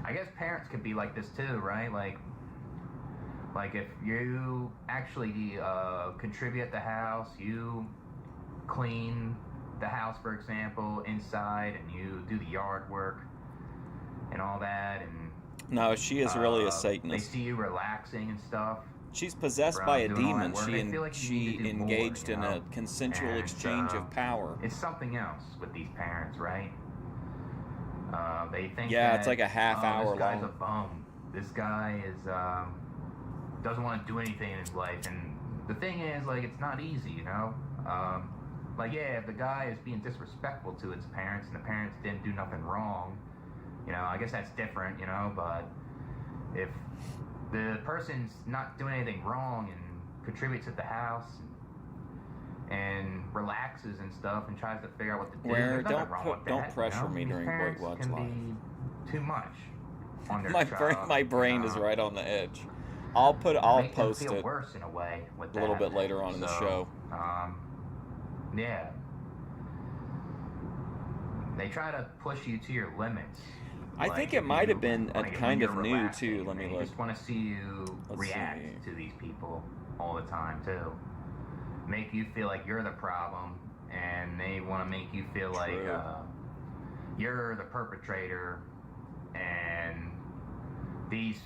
I guess parents could be like this too, right? Like if you actually contribute at the house, you clean the house, for example, inside, and you do the yard work and all that, and No, she is really a they Satanist. see you relaxing and stuff. She's possessed from by a doing all that demon. work. I feel like you need to do more, engaged you in know? a consensual And, exchange of power. It's something else with these parents, right? They think Yeah, that, it's like a half hour this guy's long. a bum. This guy is doesn't want to do anything in his life, and the thing is, like, it's not easy, you know. Like, yeah, if the guy is being disrespectful to his parents and the parents didn't do nothing wrong, you know, I guess that's different, you know. But if the person's not doing anything wrong and contributes at the house and relaxes and stuff and tries to figure out what to do, Where there's nothing don't wrong put- with don't that, pressure you know? me These during parents BOYTWatch can Live. be too much on their My job, brain is right on the edge. I'll make them post feel it worse in a way with a little that. bit later on in the So, show. Yeah. They try to push you to your limits. I think it might have been a kind of new too. Let me They look. just want to see you Let's react see. to these people all the time too. Make you feel like you're the problem, and they want to make you feel like True. you're the perpetrator, and these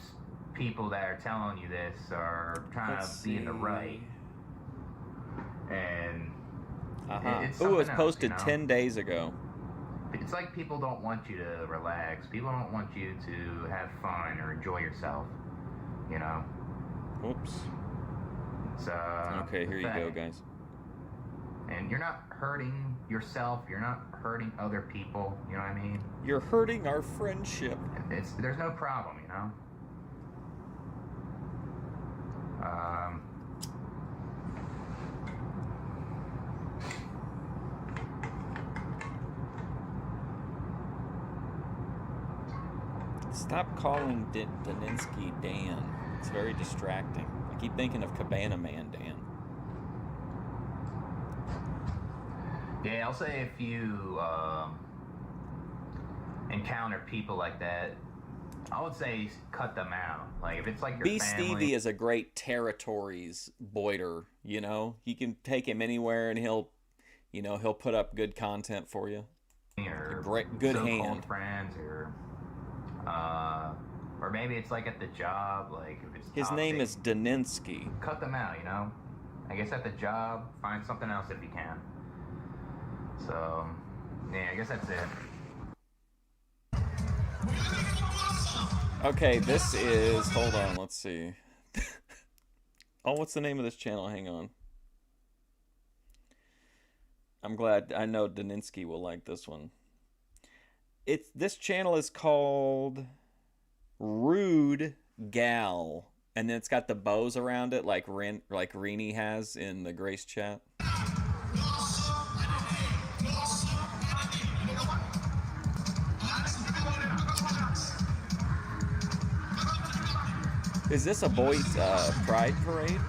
people that are telling you this are trying Let's to be in the see. right. And it's Ooh, it was something else, posted you know? 10 days ago. It's like people don't want you to relax. People don't want you to have fun or enjoy yourself. You know? Whoops. It's Okay, here you go, pathetic. guys. And you're not hurting yourself. You're not hurting other people. You know what I mean? You're hurting our friendship. There's no problem, you know? Stop calling Daninsky Dan. It's very distracting. I keep thinking of Cabana Man Dan. Yeah, I'll say if you encounter people like that, I would say cut them out. Like if it's like your B. family. Stevie is a great territories boiter. You know, you can take him anywhere, and he'll put up good content for you. Or good so-called hand. friends, or maybe it's like at the job. Like if it's His name is Daninsky. Cut them out. You know, I guess at the job, find something else if you can. So, yeah, I guess that's it. Okay, hold on, let's see. Oh, what's the name of this channel? Hang on. I'm glad. I know Daninsky will like this one. This channel is called Rude Gal, and then it's got the bows around it, like Rini has in the Grace chat. Is this a boys' pride parade?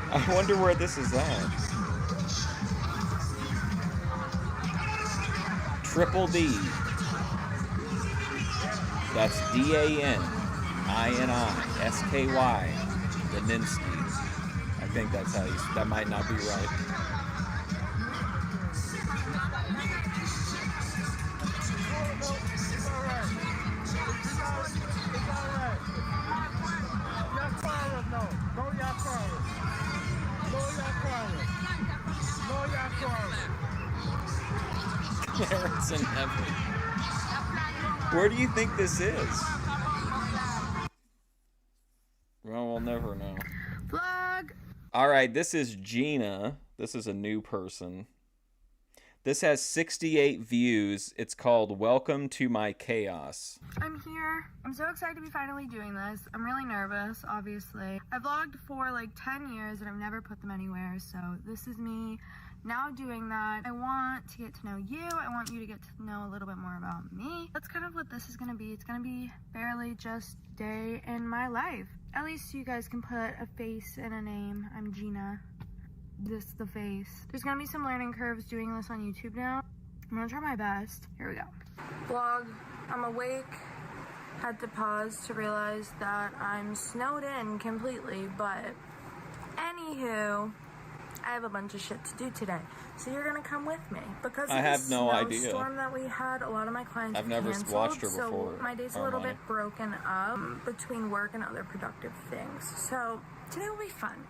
I wonder where this is at. Triple D. That's DANINISKY. Daninsky. I think that's how you. That might not be right. Clarence in heaven. Where do you think this is? Well, we'll never know. Vlog. All right, this is Gina. This is a new person. This has 68 views. It's called Welcome to My Chaos. I'm here. I'm so excited to be finally doing this. I'm really nervous, obviously. I've vlogged for like 10 years and I've never put them anywhere, so this is me now doing that. I want to get to know you. I want you to get to know a little bit more about me. That's kind of what this is going to be. It's going to be barely just day in my life. At least you guys can put a face and a name. I'm Gina. This the face. There's gonna be some learning curves doing this on YouTube now. I'm gonna try my best. Here we go. Vlog. I'm awake. Had to pause to realize that I'm snowed in completely, but anywho, I have a bunch of shit to do today. So you're gonna come with me because I have no idea. Snowstorm that we had, a lot of my clients I've never canceled, watched her before. So my day's a little bit broken up between work and other productive things. So today will be fun.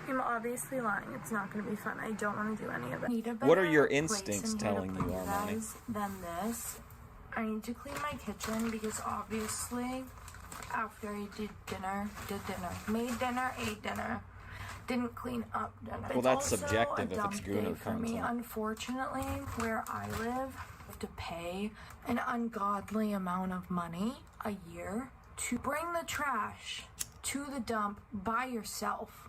I'm obviously lying. It's not going to be fun. I don't want to do any of it. What are your instincts telling you, Armani? Than this. I need to clean my kitchen because obviously after I did dinner, made dinner, ate dinner, didn't clean up dinner. Well, that's subjective if it's Gooner for me. content. Unfortunately, where I live, I have to pay an ungodly amount of money a year to bring the trash to the dump by yourself.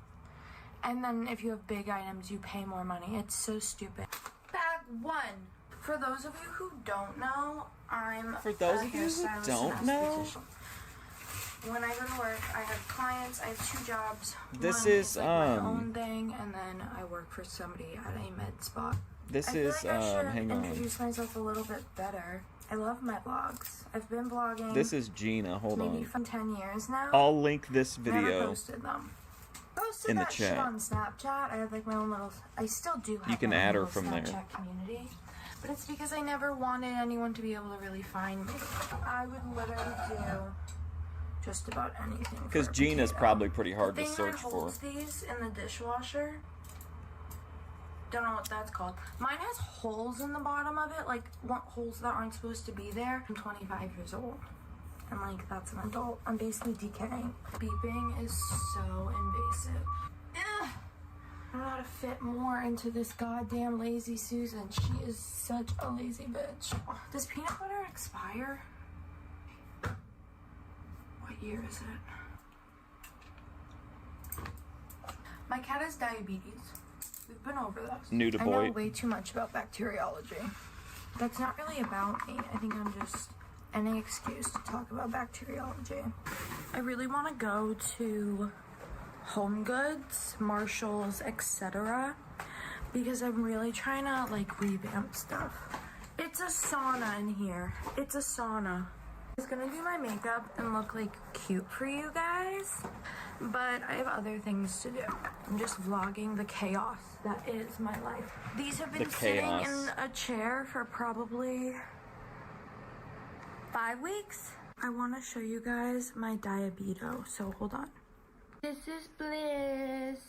And then if you have big items, you pay more money. It's so stupid. Bag one. For those of you who don't know, I'm For those of you who don't know? When I go to work, I have clients. I have 2 jobs. This One is like my own thing, and then I work for somebody at a med spa. This I feel is like I should hang on. introduce myself a little bit better. I love my vlogs. I've been vlogging. This is Gina. Hold maybe on. for 10 years now. I'll link this Never video posted them. Posted in the that shit chat. on Snapchat. I have like my own little. I still do have. You can my own add her little from there. Snapchat community, but it's because I never wanted anyone to be able to really find me. I would literally do just about anything. Because Gina's probably pretty hard to search that for. holds these in the dishwasher. Don't know what that's called. Mine has holes in the bottom of it, like holes that aren't supposed to be there. I'm 25 years old. And like, that's an adult. I'm basically decaying. Beeping is so invasive. Ugh. I don't know how to fit more into this goddamn lazy Susan. She is such a lazy bitch. Does peanut butter expire? What year is it? My cat has diabetes. We've been over this. New to I boy. know way too much about bacteriology. That's not really about me. I think I'm just any excuse to talk about bacteriology. I really want to go to Home Goods, Marshalls, etc. because I'm really trying to like revamp stuff. It's a sauna in here. It's a sauna. I was gonna do my makeup and look like cute for you guys, but I have other things to do. I'm just vlogging the chaos that is my life. These have been sitting in a chair for probably 5 weeks. I want to show you guys my diabetes, so hold on. This is Bliss.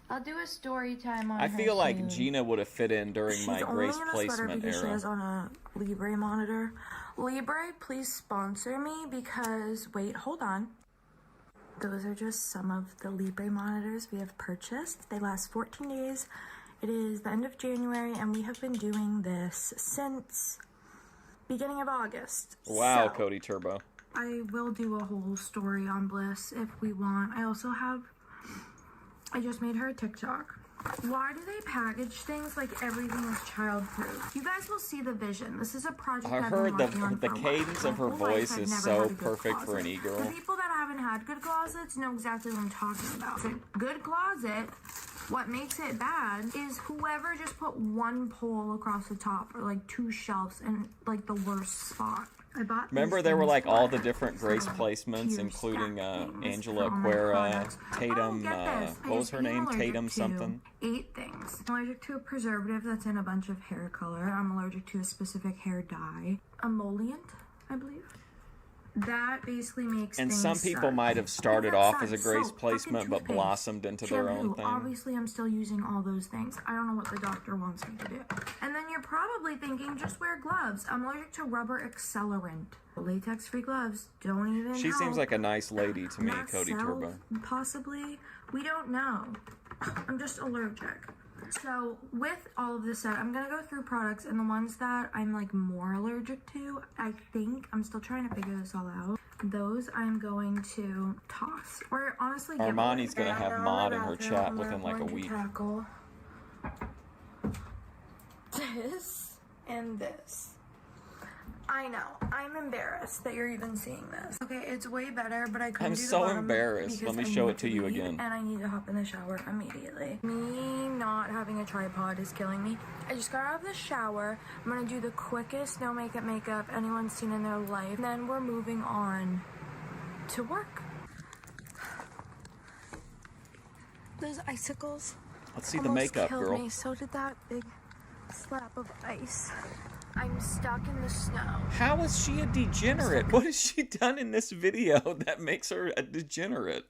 I'll do a story time on I her feel like soon. Gina would have fit in during my Grace She's only in a sweater placement because she era. has on a Libre monitor. Libre, please sponsor me because, wait, hold on. Those are just some of the Libre monitors we have purchased. They last 14 days. It is the end of January, and we have been doing this since beginning of August. Wow, So, Cody Turbo. I will do a whole story on Bliss if we want. I just made her a TikTok. Why do they package things like everything is childproof? You guys will see the vision. This is a project I I've heard been working on the for a cadence while. of her My whole life, voice I've is never so had a good perfect for an closet. e-girl. The people that haven't had good closets know exactly what I'm talking about. A good closet, what makes it bad is whoever just put one pole across the top or like 2 shelves in like the worst spot. I bought Remember, these there were things like all for the different Grace so placements, tier including stack things Angela for all my Aquera, products. Tatum, Get this. what was her I'm name? allergic Tatum to something. 8 things. I'm allergic to a preservative that's in a bunch of hair color. I'm allergic to a specific hair dye. Emollient, I believe. That basically makes And things some people suck. might have started That off as a sucks. Grace Soap, placement, fucking but toothpaste, blossomed into their own shampoo. thing. Obviously, I'm still using all those things. I don't know what the doctor wants me to do. And then you're probably thinking, just wear gloves. I'm allergic to rubber accelerant. Latex-free gloves don't even She help. seems like a nice lady to me, Not Cody self, Turbo. Possibly. We don't know. I'm just allergic. So with all of this said, I'm gonna go through products, and the ones that I'm like more allergic to, I think I'm still trying to figure this all out. Those I'm going to toss, or honestly, give Armani's away. gonna have Mod in her chat within like a week. Tackle this and this. I know. I'm embarrassed that you're even seeing this. Okay, it's way better, but I couldn't I'm do the so bottom embarrassed. because Let me I show need it to you leave, again. And I need to hop in the shower immediately. Me not having a tripod is killing me. I just got out of the shower. I'm gonna do the quickest no makeup anyone's seen in their life. Then we're moving on to work. Those icicles Let's see the almost makeup, killed girl. me. So did that big slap of ice. I'm stuck in the snow. How is she a degenerate? What has she done in this video that makes her a degenerate?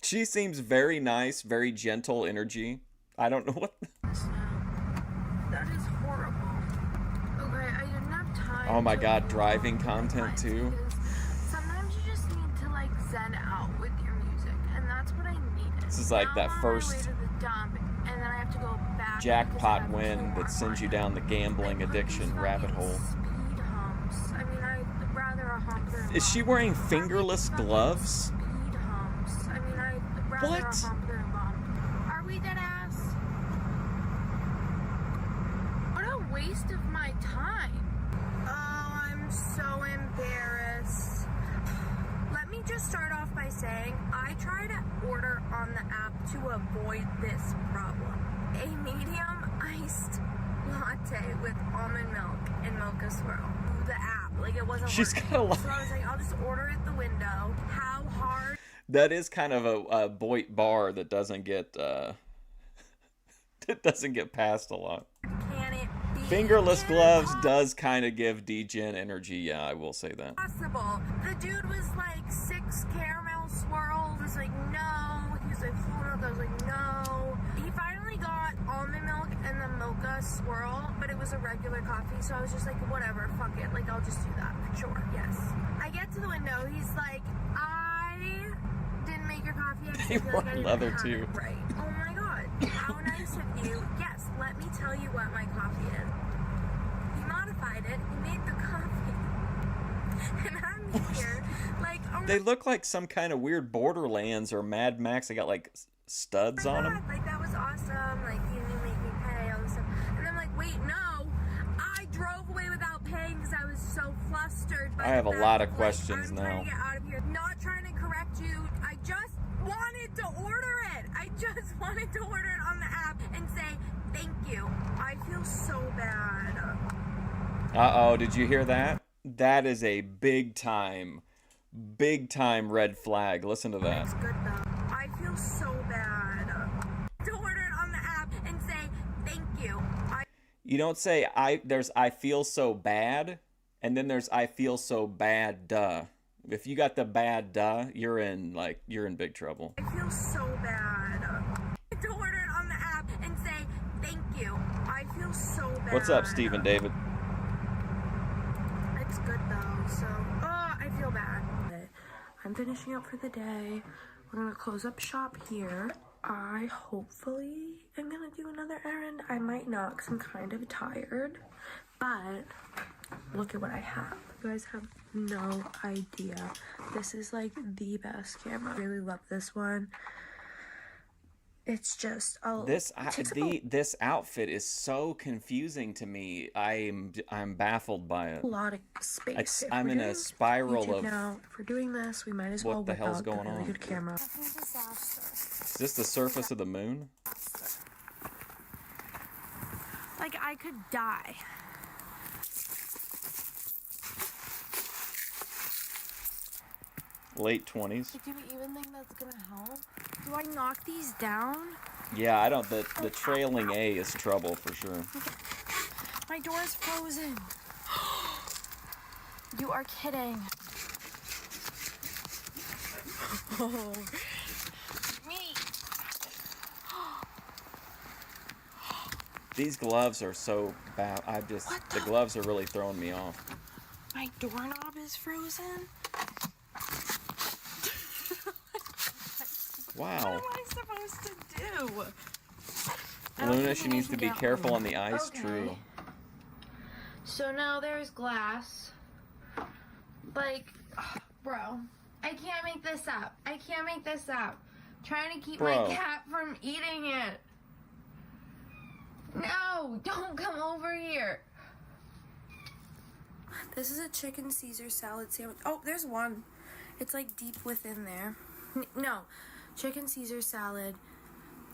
She seems very nice, very gentle energy. I don't know what. That is horrible. Okay, I didn't have time. Oh my to god, vlog driving my content life too. because sometimes you just need to like zen out with your music, and that's what I needed. This is like Now that I'm on my first way to the dump, and then I have to go back jackpot because I have win two that sends you more down the gambling clients. addiction Like, rabbit fucking hole. Speed humps. I mean, I'd rather a hump than a Is she bump. wearing fingerless gloves? Speed humps. I mean, I'd rather What? a hump than a bump. Are we dead ass? What a waste of my time. Oh, I'm so embarrassed. Let me just start off by saying I try to order on the app to avoid this problem. A medium iced latte with almond milk and mocha swirl. The app, like it wasn't She's working. got a lot. So I was like, I'll just order it the window. How hard? That is kind of a Boyd bar that doesn't get that doesn't get passed a lot. Can it be Fingerless gloves does kind of give degen energy. Yeah, I will say that. possible? The dude was like 6 caramel swirls. I was like, no. He was like, hold up. I was like, no. He finally got almond milk and the mocha swirl, but it was a regular coffee. So I was just like, whatever, fuck it. Like, I'll just do that. Sure, yes. I get to the window. He's like, I didn't make your coffee. I They feel wore like I didn't leather have too. it right. Oh my god. How nice of you. Yes, let me tell you what my coffee is. He modified it. He made the coffee. And I'm here, like, oh They look like some kind of weird Borderlands or Mad Max. They got like studs on them. like, that was awesome. Like, you didn't make me pay, all this stuff. And I'm like, wait, no. I drove away without paying because I was so flustered. By I have the a fact lot of like, questions I'm now. trying to get out of here. Not trying to correct you. I just wanted to order it. I just wanted to order it on the app and say, thank you. I feel so bad. Uh-oh, did you hear that? That is a big time red flag. Listen to that. It's good though. I feel so bad. To order it on the app and say, thank you. You don't say I feel so bad, and then there's I feel so bad, duh. If you got the bad duh, you're in big trouble. I feel so bad. To order it on the app and say, thank you. I feel so bad. What's up, Stephen David? It's good I'm finishing up for the day. We're gonna close up shop here. I hopefully am gonna do another errand. I might not because I'm kind of tired, but look at what I have. You guys have no idea. This is like the best camera. I really love this one. It's just this outfit is so confusing to me. I'm baffled by it. A lot of space. I'm in a spiral YouTube of now. If we're doing this, we might as well what the whip hell's out going the really on. good camera. Is this the surface of the moon? Like I could die. Late 20s. Do you even think that's gonna help? Do I knock these down? Yeah, I don't. The trailing A is trouble for sure. Okay. My door's frozen. You are kidding. Oh. Me. These gloves are so bad. The gloves are really throwing me off. My doorknob is frozen. Wow. What am I supposed to do? Luna, she needs to be careful on the ice. Okay. True. So now there's glass. Like, bro, I can't make this up. I can't make this up. Trying to keep my cat from eating it. No, don't come over here. This is a chicken Caesar salad sandwich. Oh, there's one. It's like deep within there. No, chicken Caesar salad,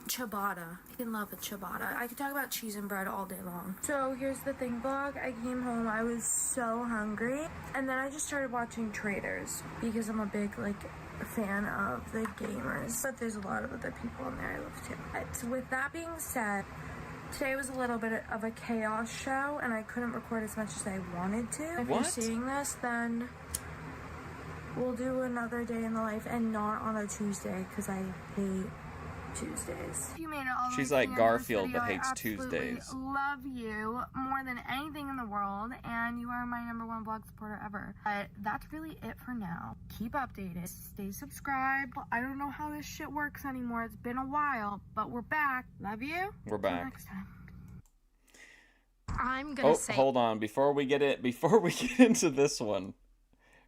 ciabatta. I can love a ciabatta. I could talk about cheese and bread all day long. So here's the thing, vlog. I came home, I was so hungry, and then I just started watching Traders because I'm a big fan of the gamers. But there's a lot of other people in there I love too. But with that being said, today was a little bit of a chaos show, and I couldn't record as much as I wanted to. If you're seeing this, then we'll do another day in the life, and not on a Tuesday, because I hate Tuesdays. If you made it all She's the way like to the end of this Garfield, video, but hates I absolutely Tuesdays. love you more than anything in the world, and you are my #1 vlog supporter ever. But that's really it for now. Keep updated. Stay subscribed. I don't know how this shit works anymore. It's been a while, but we're back. Love you. We're back. Till next time. I'm gonna say. Hold on. Before we get into this one,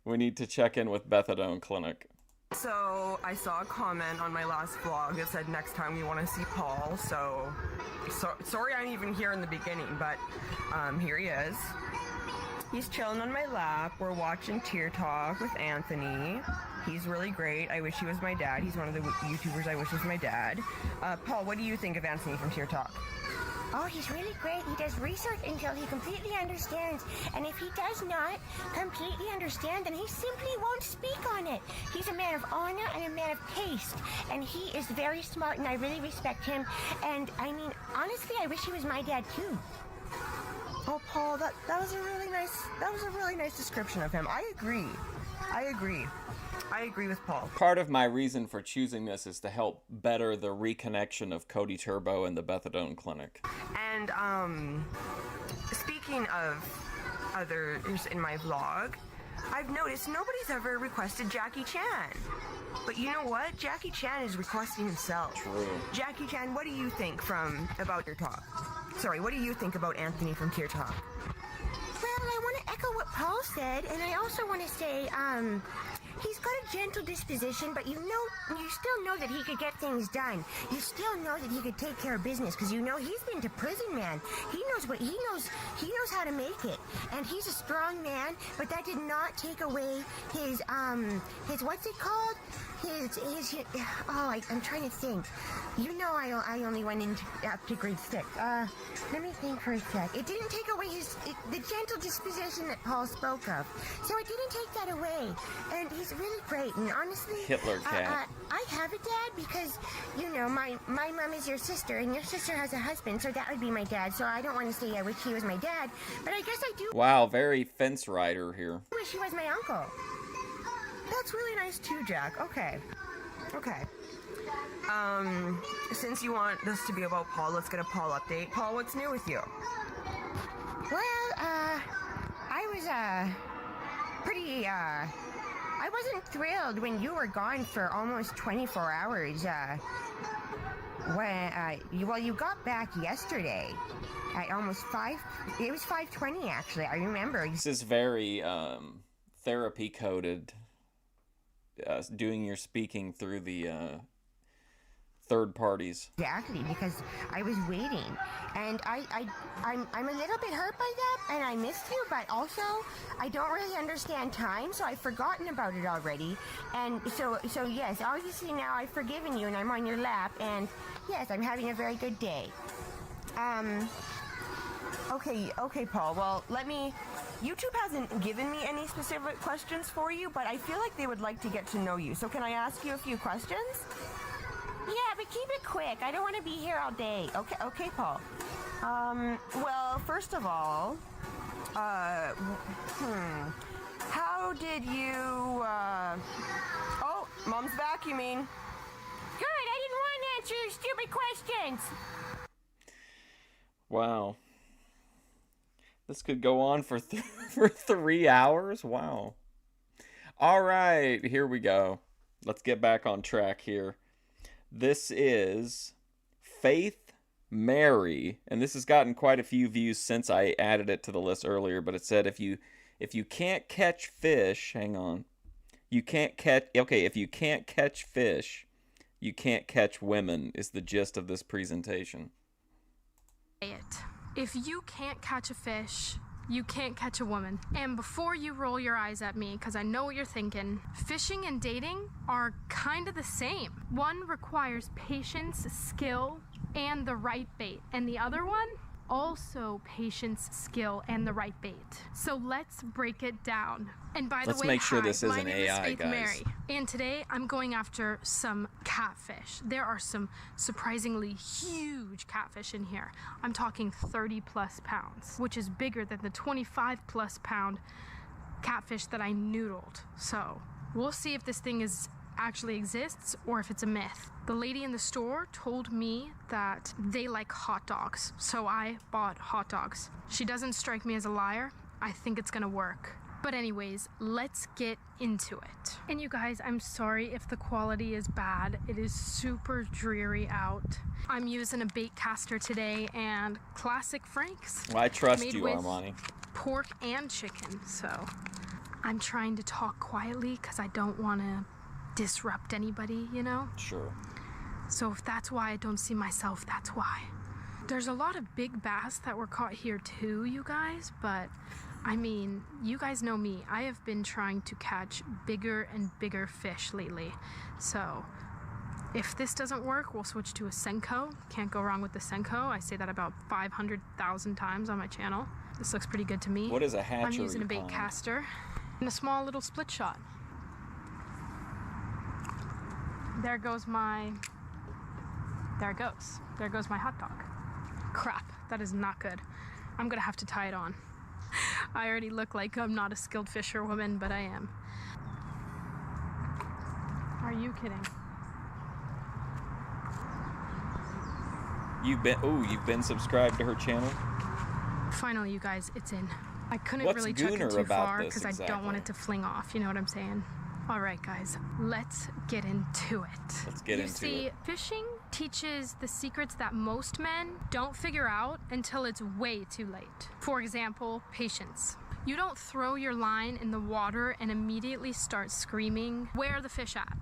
we need to check in with Bethadone Clinic. So I saw a comment on my last vlog that said next time we want to see Paul, so sorry I'm even here in the beginning, but here he is. He's chilling on my lap. We're watching Tear Talk with Anthony. He's really great. I wish he was my dad. He's one of the YouTubers I wish was my dad. Paul, what do you think of Anthony from Tear Talk? Oh, he's really great. He does research until he completely understands. And if he does not completely understand, then he simply won't speak on it. He's a man of honor and a man of taste. And he is very smart, and I really respect him. And, I mean, honestly, I wish he was my dad, too. Oh, Paul, that was a really nice description of him. I agree with Paul. Part of my reason for choosing this is to help better the reconnection of Cody Turbo and the Bethadone Clinic. And speaking of others in my vlog, I've noticed nobody's ever requested Jackie Chan. But you know what? Jackie Chan is requesting himself. True. Jackie Chan, what do you think about Tear Talk? Sorry, what do you think about Anthony from Tear Talk? Well, I want to echo what Paul said, and I also want to say, he's got a gentle disposition, but you still know that he could get things done. You still know that he could take care of business, because you know he's been to prison, man. He knows how to make it, and he's a strong man. But that did not take away his what's it called? I'm trying to think. You know, I only went up to grade 6. Let me think for a sec. It didn't take away the gentle disposition that Paul spoke of. So it didn't take that away. And he's really great. And honestly, Hitler cat. I have a dad because, you know, my mom is your sister, and your sister has a husband, so that would be my dad. So I don't want to say I wish he was my dad, but I guess I do. Wow, very fence rider here. Wish he was my uncle. That's really nice too, Jack. Okay. Since you want this to be about Paul, let's get a Paul update. Paul, what's new with you? Well, I was, pretty, I wasn't thrilled when you were gone for almost 24 hours. You got back yesterday at almost 5. It was 5:20 actually. I remember. This is very therapy coded. Doing your speaking through the third parties. Exactly, because I was waiting, and I'm a little bit hurt by that, and I missed you, but also I don't really understand time, so I've forgotten about it already, and so yes, obviously now I've forgiven you, and I'm on your lap, and yes, I'm having a very good day. Okay, Paul. Well, YouTube hasn't given me any specific questions for you, but I feel like they would like to get to know you. So can I ask you a few questions? Yeah, but keep it quick. I don't want to be here all day. Okay, Paul. Well, first of all, how did you, Oh, Mom's back, you mean? Good, I didn't want to answer your stupid questions. Wow. This could go on for 3 hours? Wow. All right, here we go. Let's get back on track here. This is Faith Mary, and this has gotten quite a few views since I added it to the list earlier, but it said if you can't catch fish, hang on. If you can't catch fish, you can't catch women is the gist of this presentation. If you can't catch a fish, you can't catch a woman. And before you roll your eyes at me, because I know what you're thinking, fishing and dating are kind of the same. One requires patience, skill, and the right bait. And the other one, also patience, skill, and the right bait. So let's break it down. And by the way, let's make sure this isn't my name is AI, Faith guys. Mary, and today I'm going after some catfish. There are some surprisingly huge catfish in here. I'm talking 30 plus pounds, which is bigger than the 25 plus pound catfish that I noodled. So we'll see if this thing actually exists or if it's a myth. The lady in the store told me that they like hot dogs, so I bought hot dogs. She doesn't strike me as a liar. I think it's gonna work. But anyways, let's get into it. And you guys, I'm sorry if the quality is bad. It is super dreary out. I'm using a bait caster today and classic Frank's. Well, I trust made you, with Armani. Pork and chicken, so I'm trying to talk quietly because I don't want to disrupt anybody, you know? Sure. So if that's why I don't see myself, that's why. There's a lot of big bass that were caught here too, you guys, but I mean, you guys know me. I have been trying to catch bigger and bigger fish lately. So if this doesn't work, we'll switch to a Senko. Can't go wrong with the Senko. I say that about 500,000 times on my channel. This looks pretty good to me. What is a hatchery I'm using a bait pond? caster and a small little split shot. There goes my hot dog. Crap, that is not good. I'm gonna have to tie it on. I already look like I'm not a skilled fisherwoman, but I am. Are you kidding? You've been subscribed to her channel? Finally, you guys, it's in. I couldn't What's really check it Gooner too about far this because I don't want it to fling off, you know what I'm saying? All right, guys, let's get into it. Let's get into You see, it. fishing teaches the secrets that most men don't figure out until it's way too late. For example, patience. You don't throw your line in the water and immediately start screaming, "Where are the fish at?"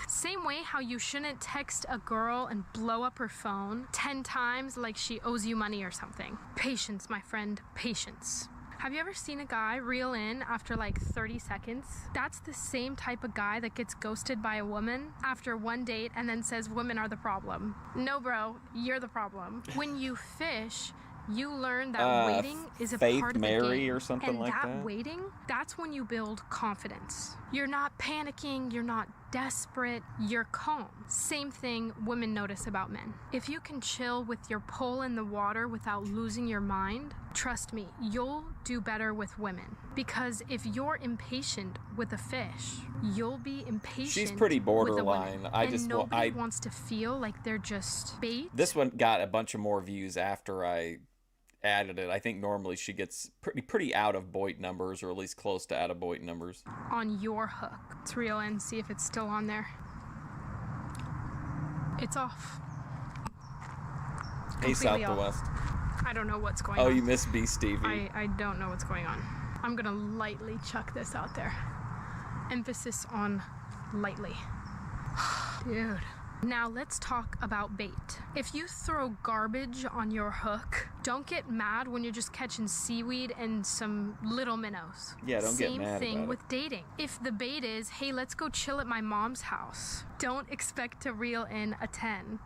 Same way how you shouldn't text a girl and blow up her phone 10 times like she owes you money or something. Patience, my friend, patience. Have you ever seen a guy reel in after like 30 seconds? That's the same type of guy that gets ghosted by a woman after one date and then says women are the problem. No, bro, you're the problem. When you fish, you learn that waiting is a Faith part of the Mary game. or something and like that that? waiting, that's when you build confidence. You're not panicking, you're not desperate, you're calm. Same thing women notice about men. If you can chill with your pole in the water without losing your mind, trust me, you'll do better with women. Because if you're impatient with a fish, you'll be impatient. She's pretty With borderline. a woman. And nobody wants to feel like they're just bait. This one got a bunch of more views after I added it. I think normally she gets pretty out of Boyd numbers, or at least close to out of Boyd numbers. On your hook. Let's reel in, see if it's still on there. It's off. Hey, Completely Southwest. off. I don't know what's going on. Oh, you missed B Stevie. I don't know what's going on. I'm gonna lightly chuck this out there. Emphasis on lightly. Dude. Now let's talk about bait. If you throw garbage on your hook, don't get mad when you're just catching seaweed and some little minnows. Yeah, don't get mad Same thing about with it. dating. If the bait is, hey, let's go chill at my mom's house, don't expect to reel in a 10.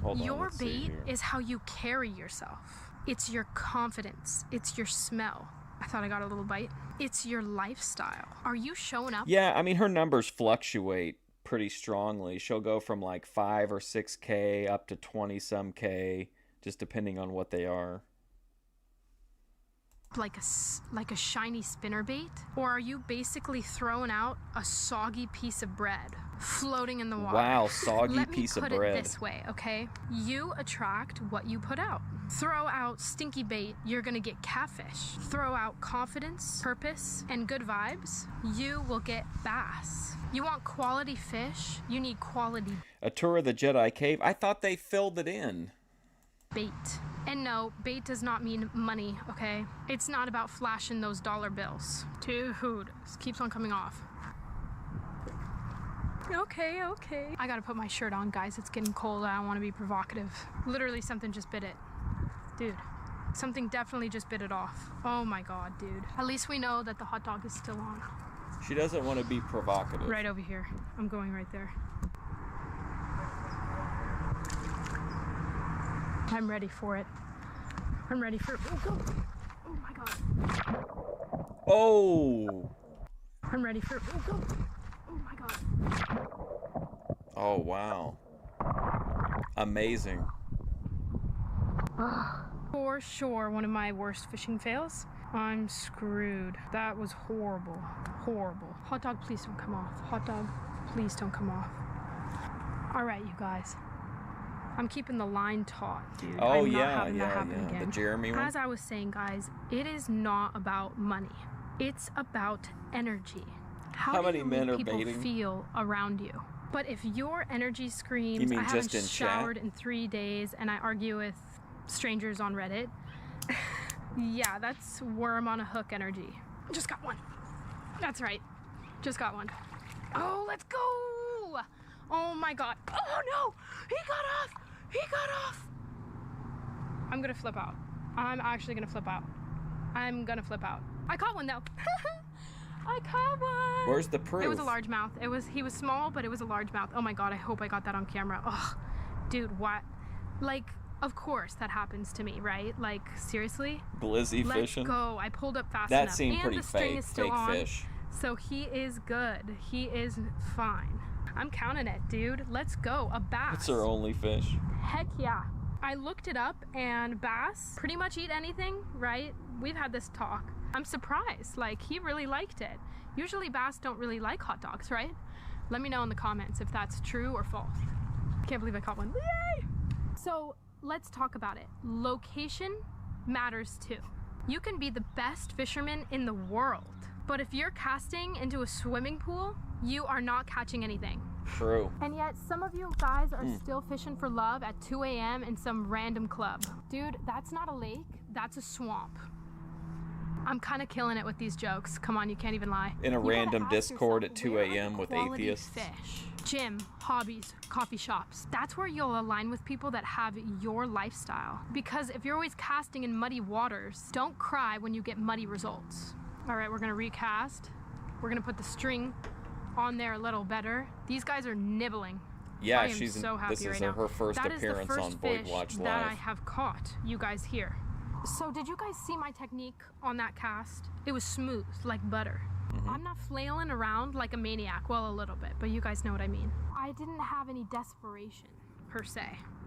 Hold on, Your let's see bait here. is how you carry yourself. It's your confidence. It's your smell. I thought I got a little bite. It's your lifestyle. Are you showing up? Yeah, I mean, her numbers fluctuate pretty strongly. She'll go from like 5 or 6K up to 20 some K, just depending on what they are. Like a shiny spinner bait? Or are you basically throwing out a soggy piece of bread floating in the water? Wow, soggy Let piece me of put bread. it this way, okay? You attract what you put out. Throw out stinky bait, you're gonna get catfish. Throw out confidence, purpose, and good vibes, you will get bass. You want quality fish, you need quality A tour of the Jedi Cave. I thought they filled it in. bait. And no, bait does not mean money, okay? It's not about flashing those dollar bills. Dude, this keeps on coming off. Okay. I gotta put my shirt on, guys. It's getting cold. I don't want to be provocative. Literally, something just bit it. Dude, something definitely just bit it off. Oh my god, dude. At least we know that the hot dog is still on. She doesn't want to be provocative. Right over here. I'm going right there. I'm ready for it. I'm ready for it. Oh, go. Oh my god. Oh! I'm ready for it. Oh, go. Oh my god. Oh, wow. Amazing. For sure, one of my worst fishing fails. I'm screwed. That was horrible. Horrible. Hot dog, please don't come off. Hot dog, please don't come off. All right, you guys. I'm keeping the line taut, dude. Oh, I'm not yeah, having that happen yeah. again. The Jeremy one? As I was saying, guys, it is not about money. It's about energy. How do many you men make are people baiting? feel around you? But if your energy screams, You mean I haven't just in chat? showered in 3 days and I argue with strangers on Reddit, yeah, that's worm on a hook energy. Just got one. That's right. Just got one. Oh, let's go! Oh my god. Oh no! He got off! He got off! I'm gonna flip out. I'm actually gonna flip out. I'm gonna flip out. I caught one though. I caught one! Where's the proof? It was a largemouth. He was small, but it was a largemouth. Oh my god, I hope I got that on camera. Ugh. Dude, what? Like, of course that happens to me, right? Like, seriously? Blizzy Let's fishing? go. I pulled up fast That enough. seemed And pretty the string fake. is still Fake on, fish. so he is good. He is fine. I'm counting it, dude. Let's go. A bass. It's her only fish. Heck yeah. I looked it up, and bass pretty much eat anything, right? We've had this talk. I'm surprised. Like, he really liked it. Usually bass don't really like hot dogs, right? Let me know in the comments if that's true or false. I can't believe I caught one. Yay! So let's talk about it. Location matters too. You can be the best fisherman in the world, but if you're casting into a swimming pool, you are not catching anything. True. And yet some of you guys are still fishing for love at 2 a.m. in some random club. Dude, that's not a lake, that's a swamp. I'm kind of killing it with these jokes. Come on, you can't even lie. In a You gotta random ask Discord yourself, at 2 where are the a.m. with quality atheists. Fish? Gym, hobbies, coffee shops. That's where you'll align with people that have your lifestyle. Because if you're always casting in muddy waters, don't cry when you get muddy results. All right, we're gonna recast. We're gonna put the string on there a little better. These guys are nibbling. Yeah, I am so happy this is right now. her first That is the appearance first on fish BOYTWatch that I Live. have caught, you guys here. So did you guys see my technique on that cast? It was smooth, like butter. I'm not flailing around like a maniac, well, a little bit, but you guys know what I mean. I didn't have any desperation, per se.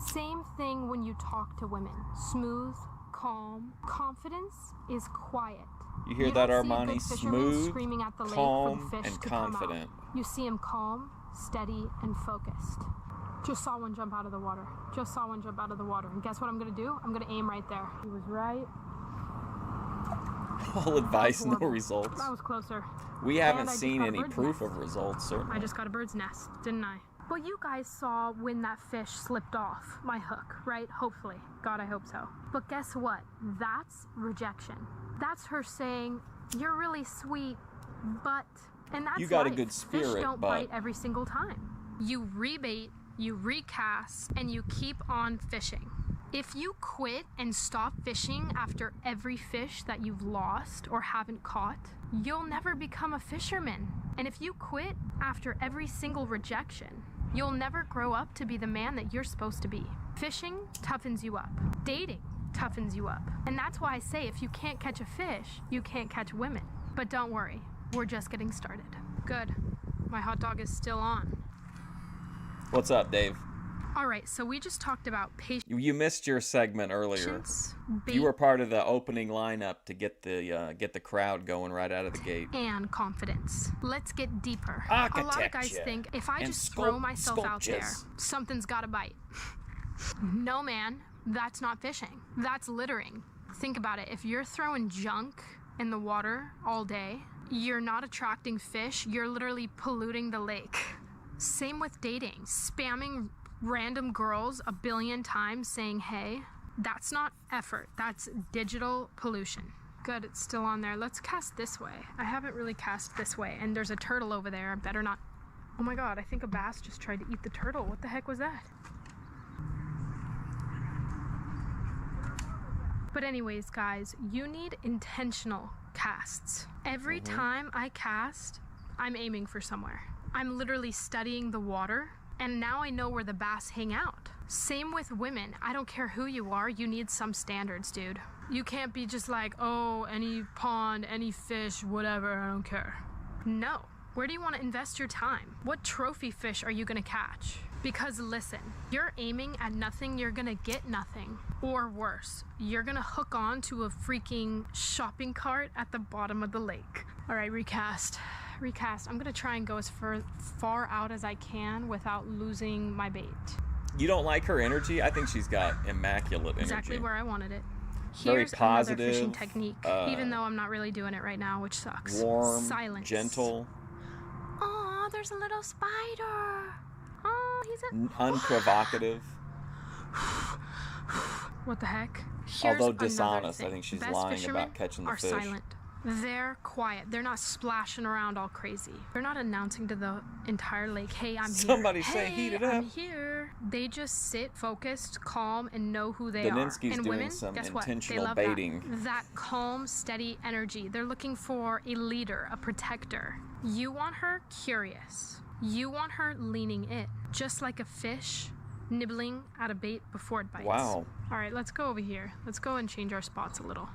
Same thing when you talk to women. Smooth, calm. Confidence is quiet. You hear You that, don't see a Armani? good fisherman Smooth, screaming at the lake for calm, the fish and to come out. confident. You see him calm, steady, and focused. Just saw one jump out of the water. Just saw one jump out of the water. And guess what I'm gonna do? I'm gonna aim right there. He was right. All advice, no results. That was closer. We haven't seen any proof of results, certainly. I just got a bird's nest, didn't I? Well, you guys saw when that fish slipped off my hook, right? Hopefully. God, I hope so. But guess what? That's rejection. That's her saying, you're really sweet, but... And that's you got life. A good spirit, Fish don't but... bite every single time. You rebait, you recast, and you keep on fishing. If you quit and stop fishing after every fish that you've lost or haven't caught, you'll never become a fisherman. And if you quit after every single rejection, you'll never grow up to be the man that you're supposed to be. Fishing toughens you up. Dating toughens you up. And that's why I say if you can't catch a fish, you can't catch women. But don't worry, we're just getting started. Good. My hot dog is still on. What's up, Dave? All right, so we just talked about patience. You missed your segment earlier. You were part of the opening lineup to get the crowd going right out of the gate. And confidence. Let's get deeper. A lot of guys think if I just throw myself out there, something's got to bite. No, man, that's not fishing. That's littering. Think about it. If you're throwing junk in the water all day, you're not attracting fish. You're literally polluting the lake. Same with dating. Spamming random girls a billion times saying, hey, that's not effort. That's digital pollution. Good, it's still on there. Let's cast this way. I haven't really cast this way, and there's a turtle over there. I better not. Oh my God, I think a bass just tried to eat the turtle. What the heck was that? But anyways, guys, you need intentional casts. Every time I cast, I'm aiming for somewhere. I'm literally studying the water, and now I know where the bass hang out. Same with women. I don't care who you are, you need some standards, dude. You can't be just like, oh, any pond, any fish, whatever, I don't care. No. Where do you want to invest your time? What trophy fish are you gonna catch? Because listen, you're aiming at nothing, you're gonna get nothing. Or worse, you're gonna hook on to a freaking shopping cart at the bottom of the lake. All right, recast. I'm gonna try and go as far out as I can without losing my bait. You don't like her energy? I think she's got immaculate energy. Exactly where I wanted it. Very Here's positive, another fishing technique, even though I'm not really doing it right now, which sucks. Warm, silence. gentle. Oh, there's a little spider. Oh, he's unprovocative. What the heck? Although dishonest, I think she's lying about catching the fish. Silent. They're quiet. They're not splashing around all crazy. They're not announcing to the entire lake, hey, I'm here. Somebody say, heat it up. I'm here. They just sit focused, calm, and know who they Daninsky's are. And doing women, some guess what? intentional They love baiting. that calm, steady energy. They're looking for a leader, a protector. You want her curious. You want her leaning in, just like a fish nibbling at a bait before it bites. Wow. All right, let's go over here. Let's go and change our spots a little.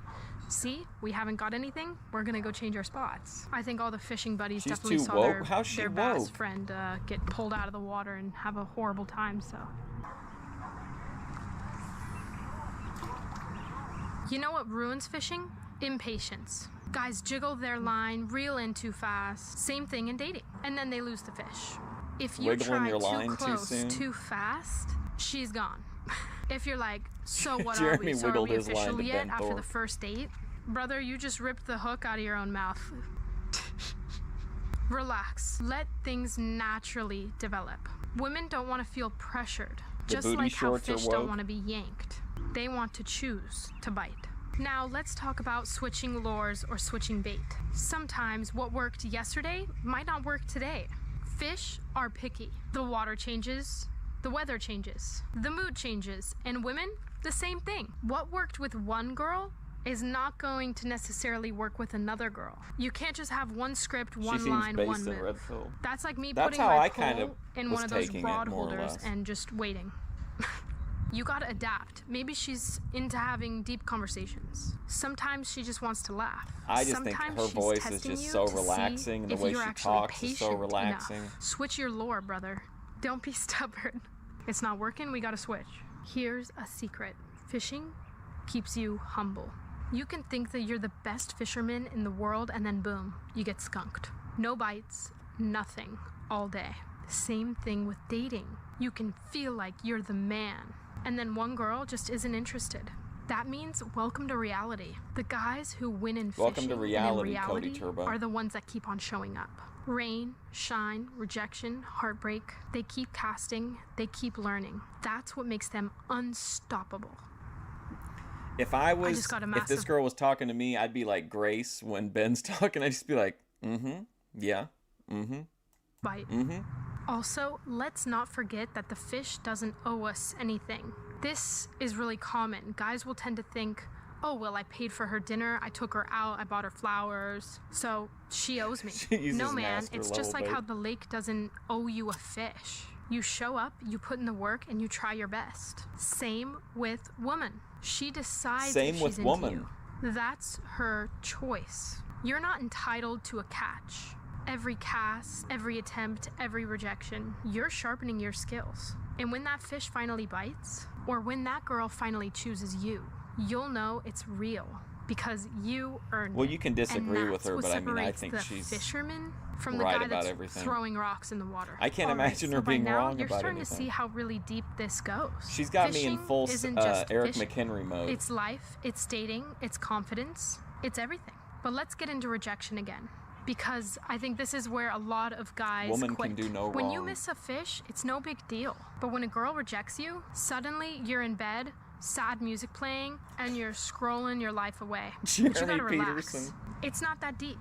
See, we haven't got anything. We're gonna go change our spots. I think all the fishing buddies definitely saw their bass friend get pulled out of the water and have a horrible time, so. You know what ruins fishing? Impatience. Guys jiggle their line, reel in too fast. Same thing in dating. And then they lose the fish. If you try too close, too fast, she's gone. If you're like, so what are we? So are we official yet after the first date? Brother, you just ripped the hook out of your own mouth. Relax. Let things naturally develop. Women don't want to feel pressured. Just like how fish don't want to be yanked. They want to choose to bite. Now let's talk about switching lures or switching bait. Sometimes what worked yesterday might not work today. Fish are picky. The water changes, the weather changes, the mood changes, and women, the same thing. What worked with one girl is not going to necessarily work with another girl. You can't just have one script, one line, one move. That's like me putting my pole in one of those rod holders and just waiting. You gotta adapt. Maybe she's into having deep conversations. Sometimes she just wants to laugh. I just think her voice is just so relaxing, and the way she talks is so relaxing. Switch your lure, brother. Don't be stubborn. It's not working, we gotta switch. Here's a secret. Fishing keeps you humble. You can think that you're the best fisherman in the world, and then boom, you get skunked. No bites, nothing, all day. Same thing with dating. You can feel like you're the man. And then one girl just isn't interested. That means welcome to reality. The guys who win in Welcome fishing to reality, and in Cody reality Turbo. are the ones that keep on showing up. Rain, shine, rejection, heartbreak. They keep casting. They keep learning. That's what makes them unstoppable. If if this girl was talking to me, I'd be like Grace when Ben's talking. I'd just be like, yeah, bite. Also, let's not forget that the fish doesn't owe us anything. This is really common. Guys will tend to think, oh, well, I paid for her dinner, I took her out, I bought her flowers, so she owes me. No, man, it's just like how the lake doesn't owe you a fish. You show up, you put in the work, and you try your best. Same with woman. She decides if she's into you. That's her choice. You're not entitled to a catch. Every cast, every attempt, every rejection, you're sharpening your skills. And when that fish finally bites, or when that girl finally chooses you, you'll know it's real because you earned it. Well, you can disagree with her, what but I mean, I separates think the she's fisherman from the right guy about that's everything. throwing rocks in the water. I can't imagine her by being now, wrong you're about starting anything. to see how really deep this goes. She's got me in full isn't just Eric fishing. McHenry mode. It's life, it's dating, it's confidence, it's everything. But let's get into rejection again. Because I think this is where a lot of guys Woman quit. can do no When you wrong. miss a fish, it's no big deal. But when a girl rejects you, suddenly you're in bed, sad music playing, and you're scrolling your life away. But you Jeremy gotta relax. Peterson. It's not that deep.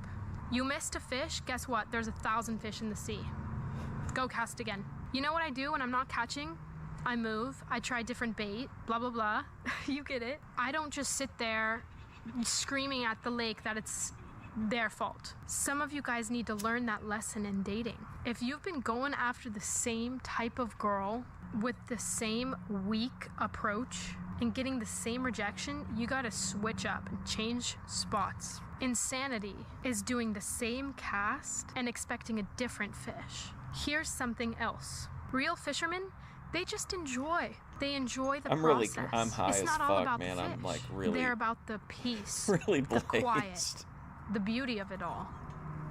You missed a fish, guess what? There's 1,000 fish in the sea. Go cast again. You know what I do when I'm not catching? I move, I try different bait, blah, blah, blah. You get it. I don't just sit there screaming at the lake that it's their fault. Some of you guys need to learn that lesson in dating. If you've been going after the same type of girl with the same weak approach and getting the same rejection, you gotta switch up and change spots. Insanity is doing the same cast and expecting a different fish. Here's something else. Real fishermen, they just enjoy. They enjoy the process. I'm high it's as not all fuck, about man. the I'm fish. like really, They're about the peace, really the quiet, blazed. the beauty of it all.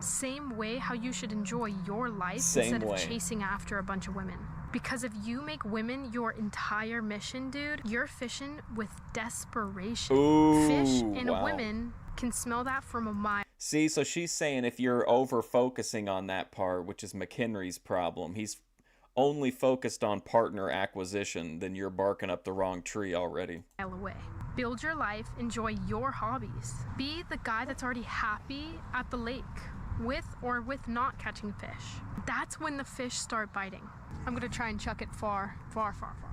Same way how you should enjoy your life Same instead way. of chasing after a bunch of women. Because if you make women your entire mission, dude, you're fishing with desperation. Ooh, Fish and wow. women can smell that from a mile. See, so she's saying if you're over focusing on that part, which is McHenry's problem, he's only focused on partner acquisition, then you're barking up the wrong tree already. Away. Build your life, enjoy your hobbies. Be the guy that's already happy at the lake, with or with not catching fish. That's when the fish start biting. I'm gonna try and chuck it far, far, far, far.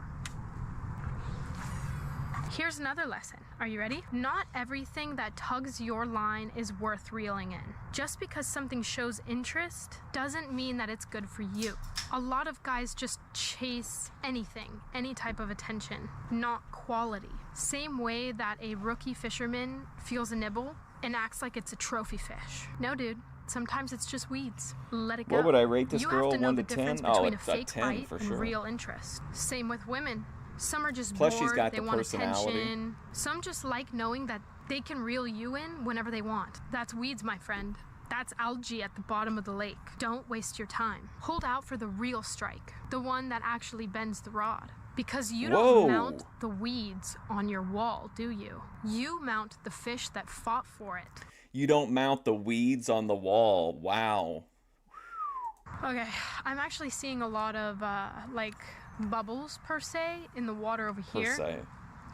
Here's another lesson. Are you ready? Not everything that tugs your line is worth reeling in. Just because something shows interest doesn't mean that it's good for you. A lot of guys just chase anything, any type of attention, not quality. Same way that a rookie fisherman feels a nibble and acts like it's a trophy fish. No, dude. Sometimes it's just weeds. Let it go. What would I rate this you girl, have to know 1 the to difference 10? Oh, between a it's a fake 10 bite for and sure. real interest. Same with women. Some are just Plus, bored, she's got they the want personality. attention. Some just like knowing that they can reel you in whenever they want. That's weeds, my friend. That's algae at the bottom of the lake. Don't waste your time. Hold out for the real strike, the one that actually bends the rod. Because you don't mount the weeds on your wall, do you? You mount the fish that fought for it. You don't mount the weeds on the wall. Wow. Okay, I'm actually seeing a lot of like bubbles per se in the water over Per here. se.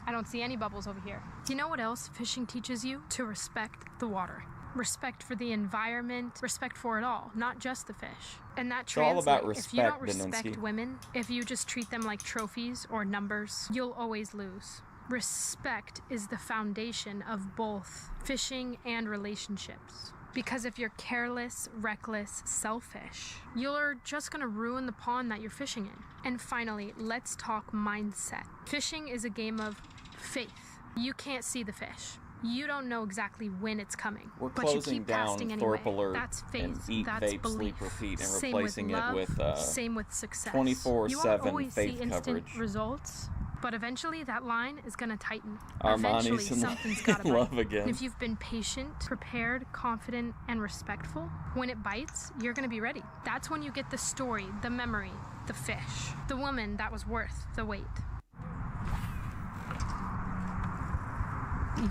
I don't see any bubbles over here. You know what else fishing teaches you? To respect the water. Respect for the environment, respect for it all, not just the fish. And that It's all translates. about If you don't respect, respect Beninsky. women, if you just treat them like trophies or numbers, you'll always lose. Respect is the foundation of both fishing and relationships. Because if you're careless, reckless, selfish, you're just gonna ruin the pond that you're fishing in. And finally, let's talk mindset. Fishing is a game of faith. You can't see the fish. You don't know exactly when it's coming. We're but you closing keep down casting anyway. Thorpe Alert That's faith. and Eat, That's Vape, belief. Sleep, Repeat, and Same replacing with love, it with same with success. 24/7 You won't always faith see instant coverage. results, But eventually that line is gonna tighten. Armani's Eventually in something's gotta bite. love again. If you've been patient, prepared, confident, and respectful, when it bites, you're gonna be ready. That's when you get the story, the memory, the fish, the woman that was worth the wait.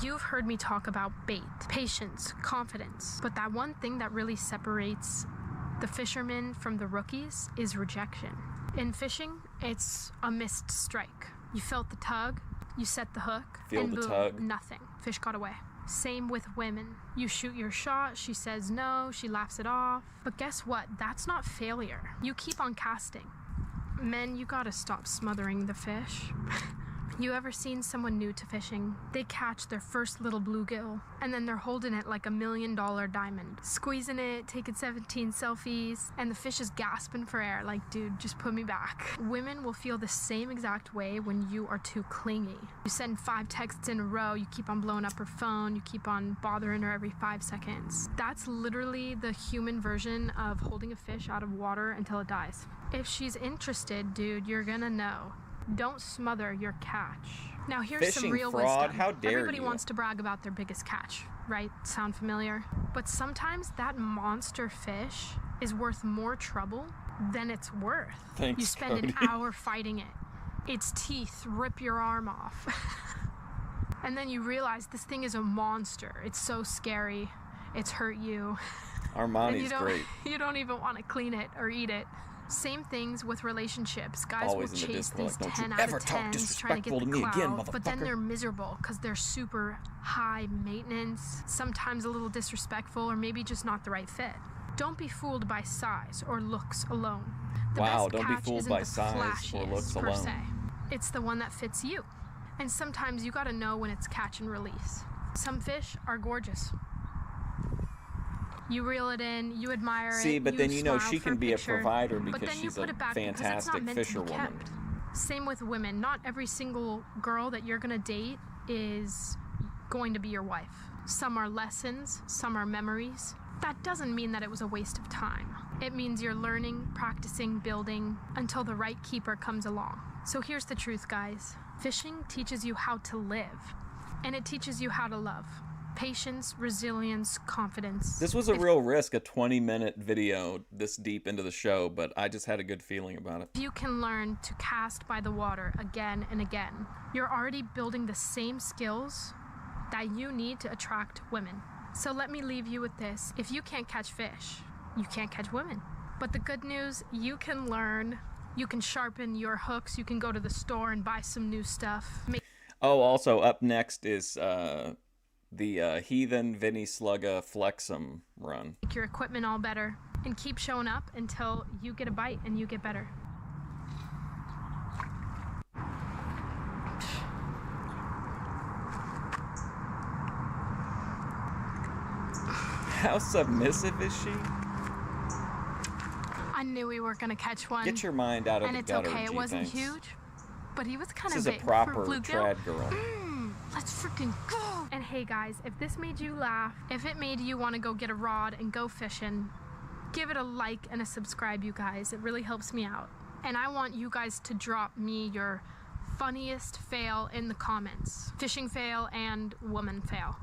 You've heard me talk about bait, patience, confidence, but that one thing that really separates the fishermen from the rookies is rejection. In fishing, it's a missed strike. You felt the tug, you set the hook, and the boom, tug. nothing. Fish got away. Same with women. You shoot your shot, she says no, she laughs it off. But guess what? That's not failure. You keep on casting. Men, you gotta stop smothering the fish. You ever seen someone new to fishing? They catch their first little bluegill, and then they're holding it like $1 million diamond, squeezing it, taking 17 selfies, and the fish is gasping for air like, dude, just put me back. Women will feel the same exact way when you are too clingy. You send 5 texts in a row, you keep on blowing up her phone, you keep on bothering her every 5 seconds. That's literally the human version of holding a fish out of water until it dies. If she's interested, dude, you're gonna know. Don't smother your catch. Now here's Fishing some real fraud, wisdom. how dare Everybody you. wants to brag about their biggest catch, right? Sound familiar? But sometimes that monster fish is worth more trouble than it's worth. Thanks, you spend Cody. an hour fighting it. Its teeth rip your arm off. And then you realize this thing is a monster. It's so scary. It's hurt you. And Armani's great. You don't even want to clean it or eat it. Same things with relationships. Guys Always will in the chase Discord, these like, don't 10 you out ever of talk 10s trying to get disrespectful the to me again, clout, but then motherfucker. they're miserable because they're super high maintenance, sometimes a little disrespectful, or maybe just not the right fit. Don't be fooled by size or looks alone. The Wow, best don't be catch fooled isn't by the size or flashiest looks per alone. se. It's the one that fits you. And sometimes you gotta know when it's catch and release. Some fish are gorgeous. You reel it in, you admire it. See, but then you know smile she for can be a picture, provider but because then you she's put a it back because it's not fantastic meant to be fisherwoman. kept. Same with women. Not every single girl that you're gonna date is going to be your wife. Some are lessons, some are memories. That doesn't mean that it was a waste of time. It means you're learning, practicing, building until the right keeper comes along. So here's the truth, guys. Fishing teaches you how to live, and it teaches you how to love. Patience, resilience, confidence. This was a real risk, a 20-minute video this deep into the show, but I just had a good feeling about it. If you can learn to cast by the water again and again, you're already building the same skills that you need to attract women. So let me leave you with this. If you can't catch fish, you can't catch women. But the good news, you can learn, you can sharpen your hooks, you can go to the store and buy some new stuff. Oh, also up next is the Heathen Vinnie Sluga Flexum run. Make your equipment all better and keep showing up until you get a bite and you get better. How submissive is she? I knew we were gonna catch one. Get your mind out of and the it's gutter, okay, it G wasn't thinks. huge, but he was kind This of is a big proper for bluegill. trad girl. Let's freaking go! And hey guys, if this made you laugh, if it made you want to go get a rod and go fishing, give it a like and a subscribe, you guys. It really helps me out. And I want you guys to drop me your funniest fail in the comments. Fishing fail and woman fail.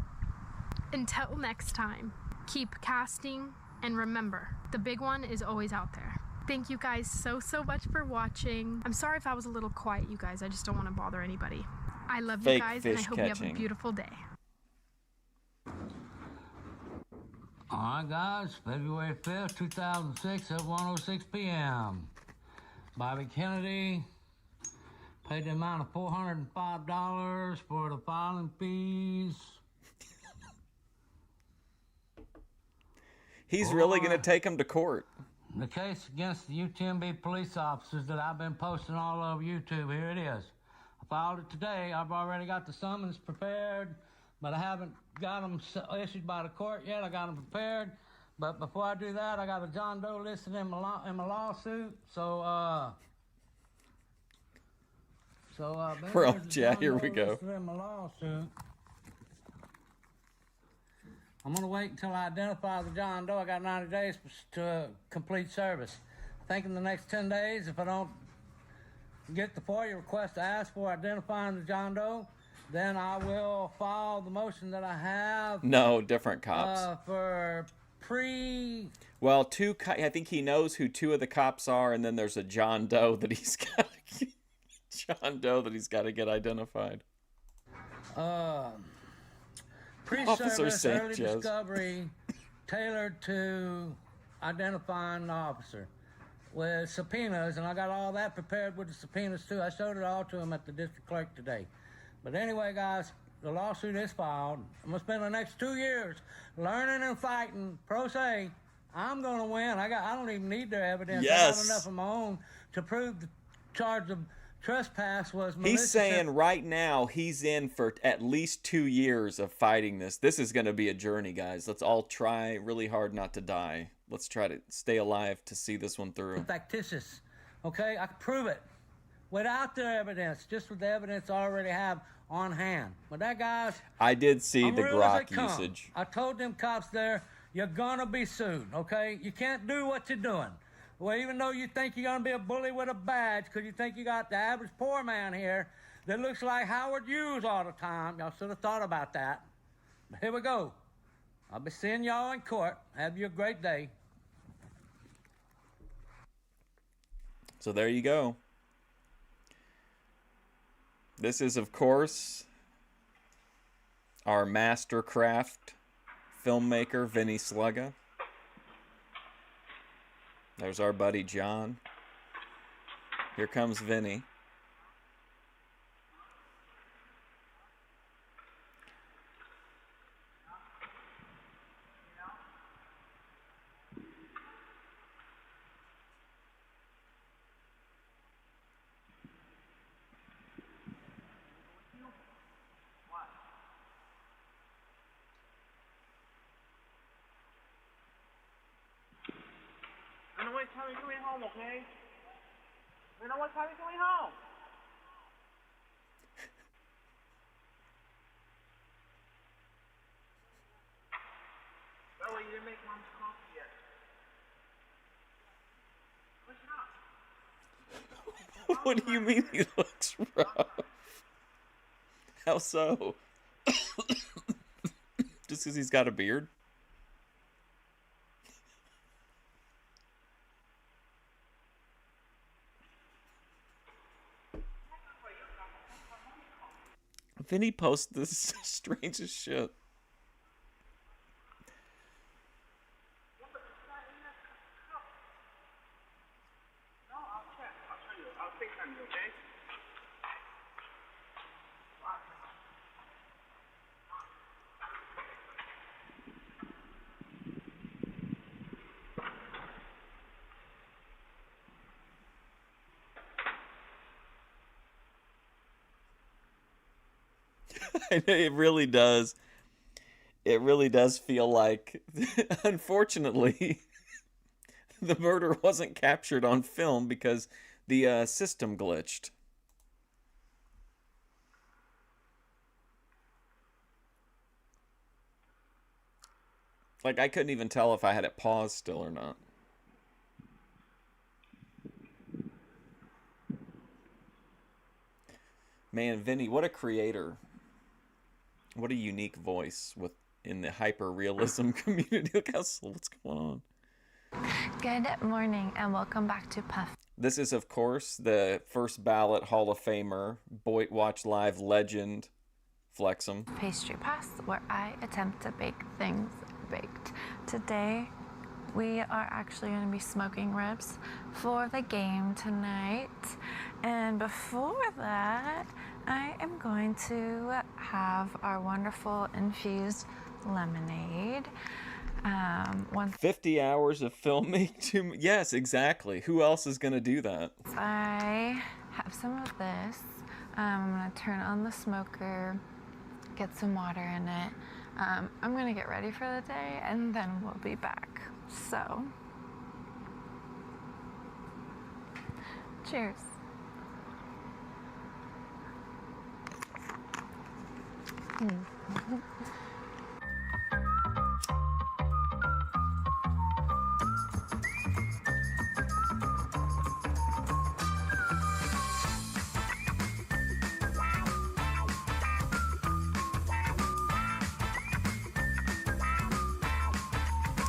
Until next time, keep casting, and remember, the big one is always out there. Thank you guys so much for watching. I'm sorry if I was a little quiet, you guys. I just don't want to bother anybody. I love you Fake guys, and I fish hope you have catching. a beautiful day. All right, guys, February 5th, 2006 at 1:06 p.m. Bobby Kennedy paid the amount of $405 for the filing fees. He's really going to take him to court. The case against the UTMB police officers that I've been posting all over YouTube, here it is. I filed it today. I've already got the summons prepared, but I haven't got them issued by the court yet. I got them prepared. But before I do that, I got a John Doe listed in my lawsuit. Bro, there's a yeah, John here Doe we go. listed in my lawsuit. I'm going to wait until I identify the John Doe. I got 90 days to complete service. I think in the next 10 days, if I don't get the FOIA request to ask for identifying the John Doe, then I will file the motion that I have. No, different cops. For Well, I think he knows who two of the cops are, and then there's a John Doe that he's got to get identified. Pre-service early discovery tailored to identifying the officer with subpoenas, and I got all that prepared with the subpoenas too. I showed it all to him at the district clerk today. But anyway, guys, the lawsuit is filed. I'm gonna spend the next 2 years learning and fighting pro se. I'm gonna win. I don't even need their evidence. Yes. I got enough of my own to prove the charge of trespass was malicious. He's saying right now he's in for at least 2 years of fighting this. This is going to be a journey, guys. Let's all try really hard not to die. Let's try to stay alive to see this one through. Factitious. Okay? I can prove it without their evidence, just with the evidence I already have on hand. But that, guys, I did see the real as grok they come. usage. I told them cops there, you're going to be sued, okay? You can't do what you're doing. Well, even though you think you're going to be a bully with a badge because you think you got the average poor man here that looks like Howard Hughes all the time, y'all should have thought about that. But here we go. I'll be seeing y'all in court. Have you a great day. So there you go. This is, of course, our mastercraft filmmaker, Vinnie Sluga. There's our buddy John. Here comes Vinny. What time are you coming home, okay? You know what time you're coming home? Oh, you didn't make mom's coffee yet. Push it up. What do you mean he looks rough? How so? Just because he's got a beard? Vinny posts this strangest shit. It really does. It really does feel like, unfortunately, the murder wasn't captured on film because the system glitched. Like, I couldn't even tell if I had it paused still or not. Man, Vinny, what a creator. What a unique voice in the hyper-realism community. Look how slow, what's going on? Good morning and welcome back to Puff. This is, of course, the first ballot Hall of Famer, BOYTWatch Live legend, Flexum. Pastry Pass, where I attempt to bake things baked. Today, we are actually going to be smoking ribs for the game tonight. And before that, I am going to have our wonderful infused lemonade. 50 hours of filming? Yes, exactly. Who else is going to do that? I have some of this. I'm going to turn on the smoker, get some water in it. I'm going to get ready for the day, and then we'll be back. So, cheers.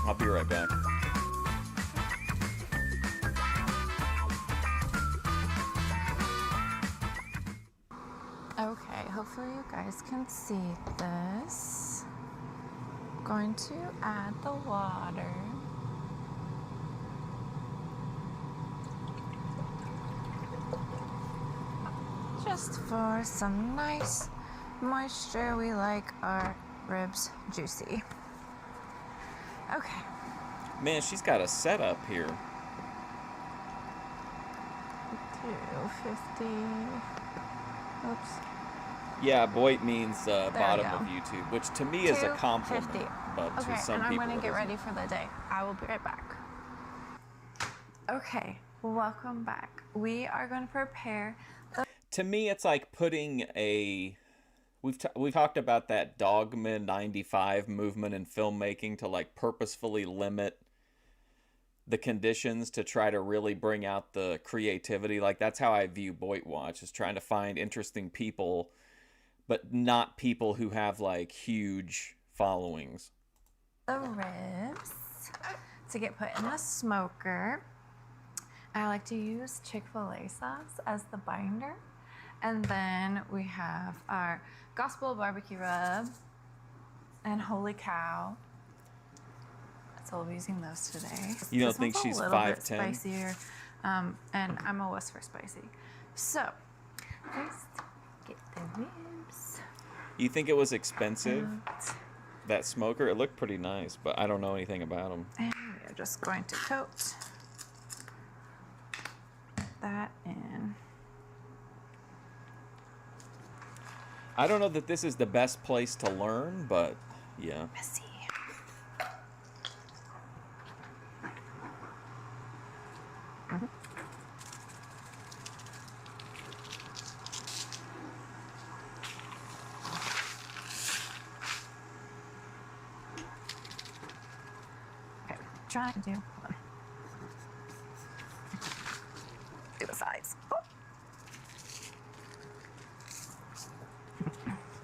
I'll be right back. Okay, hopefully you guys can see this. Going to add the water. Just for some nice moisture. We like our ribs juicy. Okay. Man, she's got a setup here. 250. Oops. Yeah, Boyd means we bottom go. of YouTube, which to me is a compliment, 250. but Okay, to some and I'm people gonna it get isn't. ready for the day. I will be right back. Okay, welcome back. We are going to prepare the... To me, it's like putting a... We've talked about that Dogma 95 movement in filmmaking to like purposefully limit the conditions to try to really bring out the creativity. Like that's how I view BOYTWatch, is trying to find interesting people, but not people who have like huge followings. the ribs to get put in the smoker. I like to use Chick-fil-A sauce as the binder. And then we have our Gospel Barbecue Rub and Holy Cow. So we'll be using those today. You don't This think one's she's a little bit 5'10"? spicier, and I'm a wuss for spicy. So first, get the ribs. You think it was expensive? That smoker? It looked pretty nice, but I don't know anything about them. And we are just going to coat that in. I don't know that this is the best place to learn, but yeah. Messy. Okay, try to do one. Do the sides. Oh.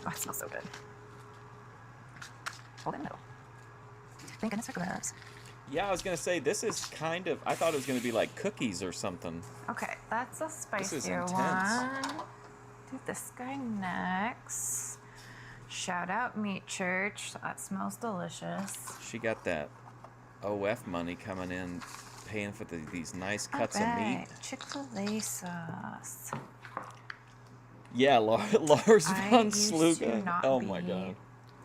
Oh, it smells so good. Hold it in the middle. Thank goodness for gloves. Yeah, I was going to say, this is kind of... I thought it was going to be like cookies or something. Okay, that's a spicier This is intense. one. Do this guy next. Shout out Meat Church. That smells delicious. She got that OF money coming in, paying for these nice cuts of meat. Chick-fil-A sauce. Yeah, Lars I von used to Sluga. not Oh my be god.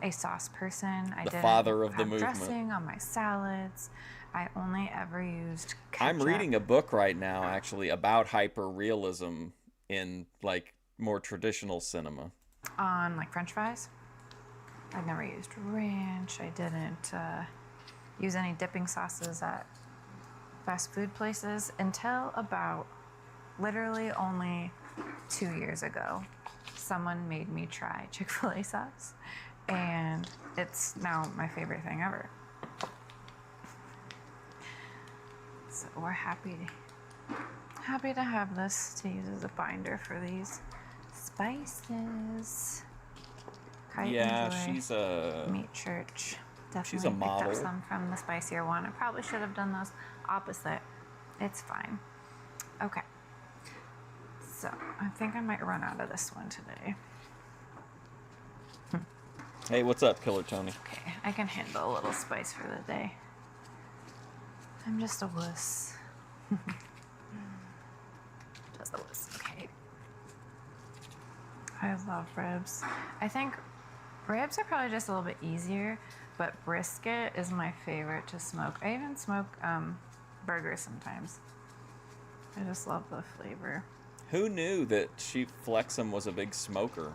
a sauce person. I The didn't father of the have movement. dressing on my salads. I only ever used ketchup. I'm reading a book right now, actually, about hyper-realism in, like, more traditional cinema. on like French fries. I've never used ranch. I didn't use any dipping sauces at fast food places until about literally only 2 years ago. Someone made me try Chick-fil-A sauce, and it's now my favorite thing ever. So we're happy to have this to use as a binder for these spices. Quite Yeah, enjoy she's a... Meat Church. Definitely She's a model. picked up some from the spicier one. I probably should have done those opposite. It's fine. Okay. So I think I might run out of this one today. Hey, what's up, Killer Tony? Okay, I can handle a little spice for the day. I'm just a wuss. Just a wuss. Okay. I love ribs. I think ribs are probably just a little bit easier, but brisket is my favorite to smoke. I even smoke burgers sometimes. I just love the flavor. Who knew that Chief Flexum was a big smoker?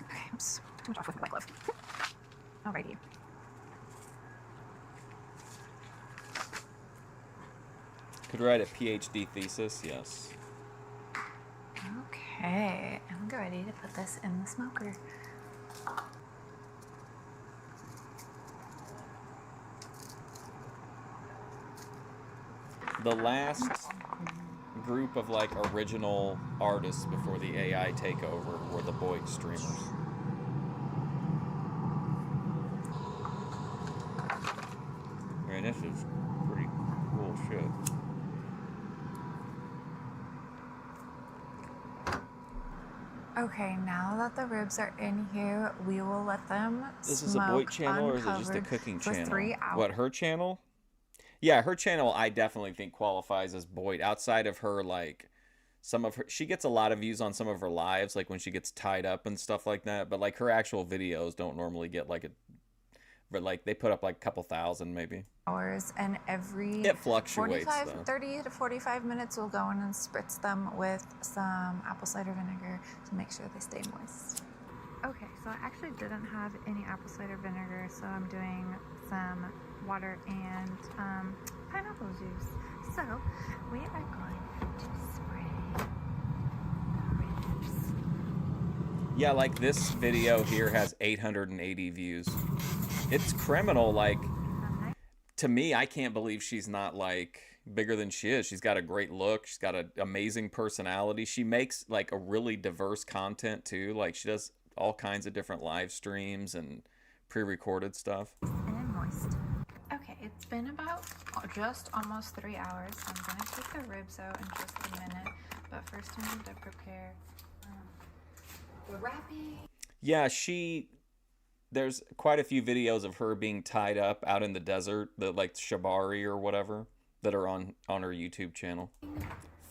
Okay, I'm so too much off with my glove. Alrighty. Could write a PhD thesis, yes. Okay, I'm ready to put this in the smoker. The last group of like original artists before the AI takeover were the Boyd streamers. Right Okay, now that the ribs are in here, we will let them This is a Boyd smoke channel, or is it just a uncovered cooking for channel? 3 hours. What, her channel? Yeah, her channel I definitely think qualifies as Boyd. Outside of her, like, some of her, she gets a lot of views on some of her lives, like when she gets tied up and stuff like that. But like her actual videos don't normally get like a, but like they put up like a couple thousand maybe. And every It fluctuates, 30 to 45 minutes we'll go in and spritz them with some apple cider vinegar to make sure they stay moist. Okay, so I actually didn't have any apple cider vinegar, so I'm doing some water and pineapple juice. So we are going to spray the ribs. Yeah, like this video here has 880 views. It's criminal, like, to me, I can't believe she's not, like, bigger than she is. She's got a great look. She's got an amazing personality. She makes, like, a really diverse content, too. Like, she does all kinds of different live streams and pre-recorded stuff. And moist. Okay, it's been about just almost 3 hours. I'm going to take the ribs out in just a minute. But first I need to prepare the wrapping. Yeah, there's quite a few videos of her being tied up out in the desert, the like Shabari or whatever, that are on her YouTube channel.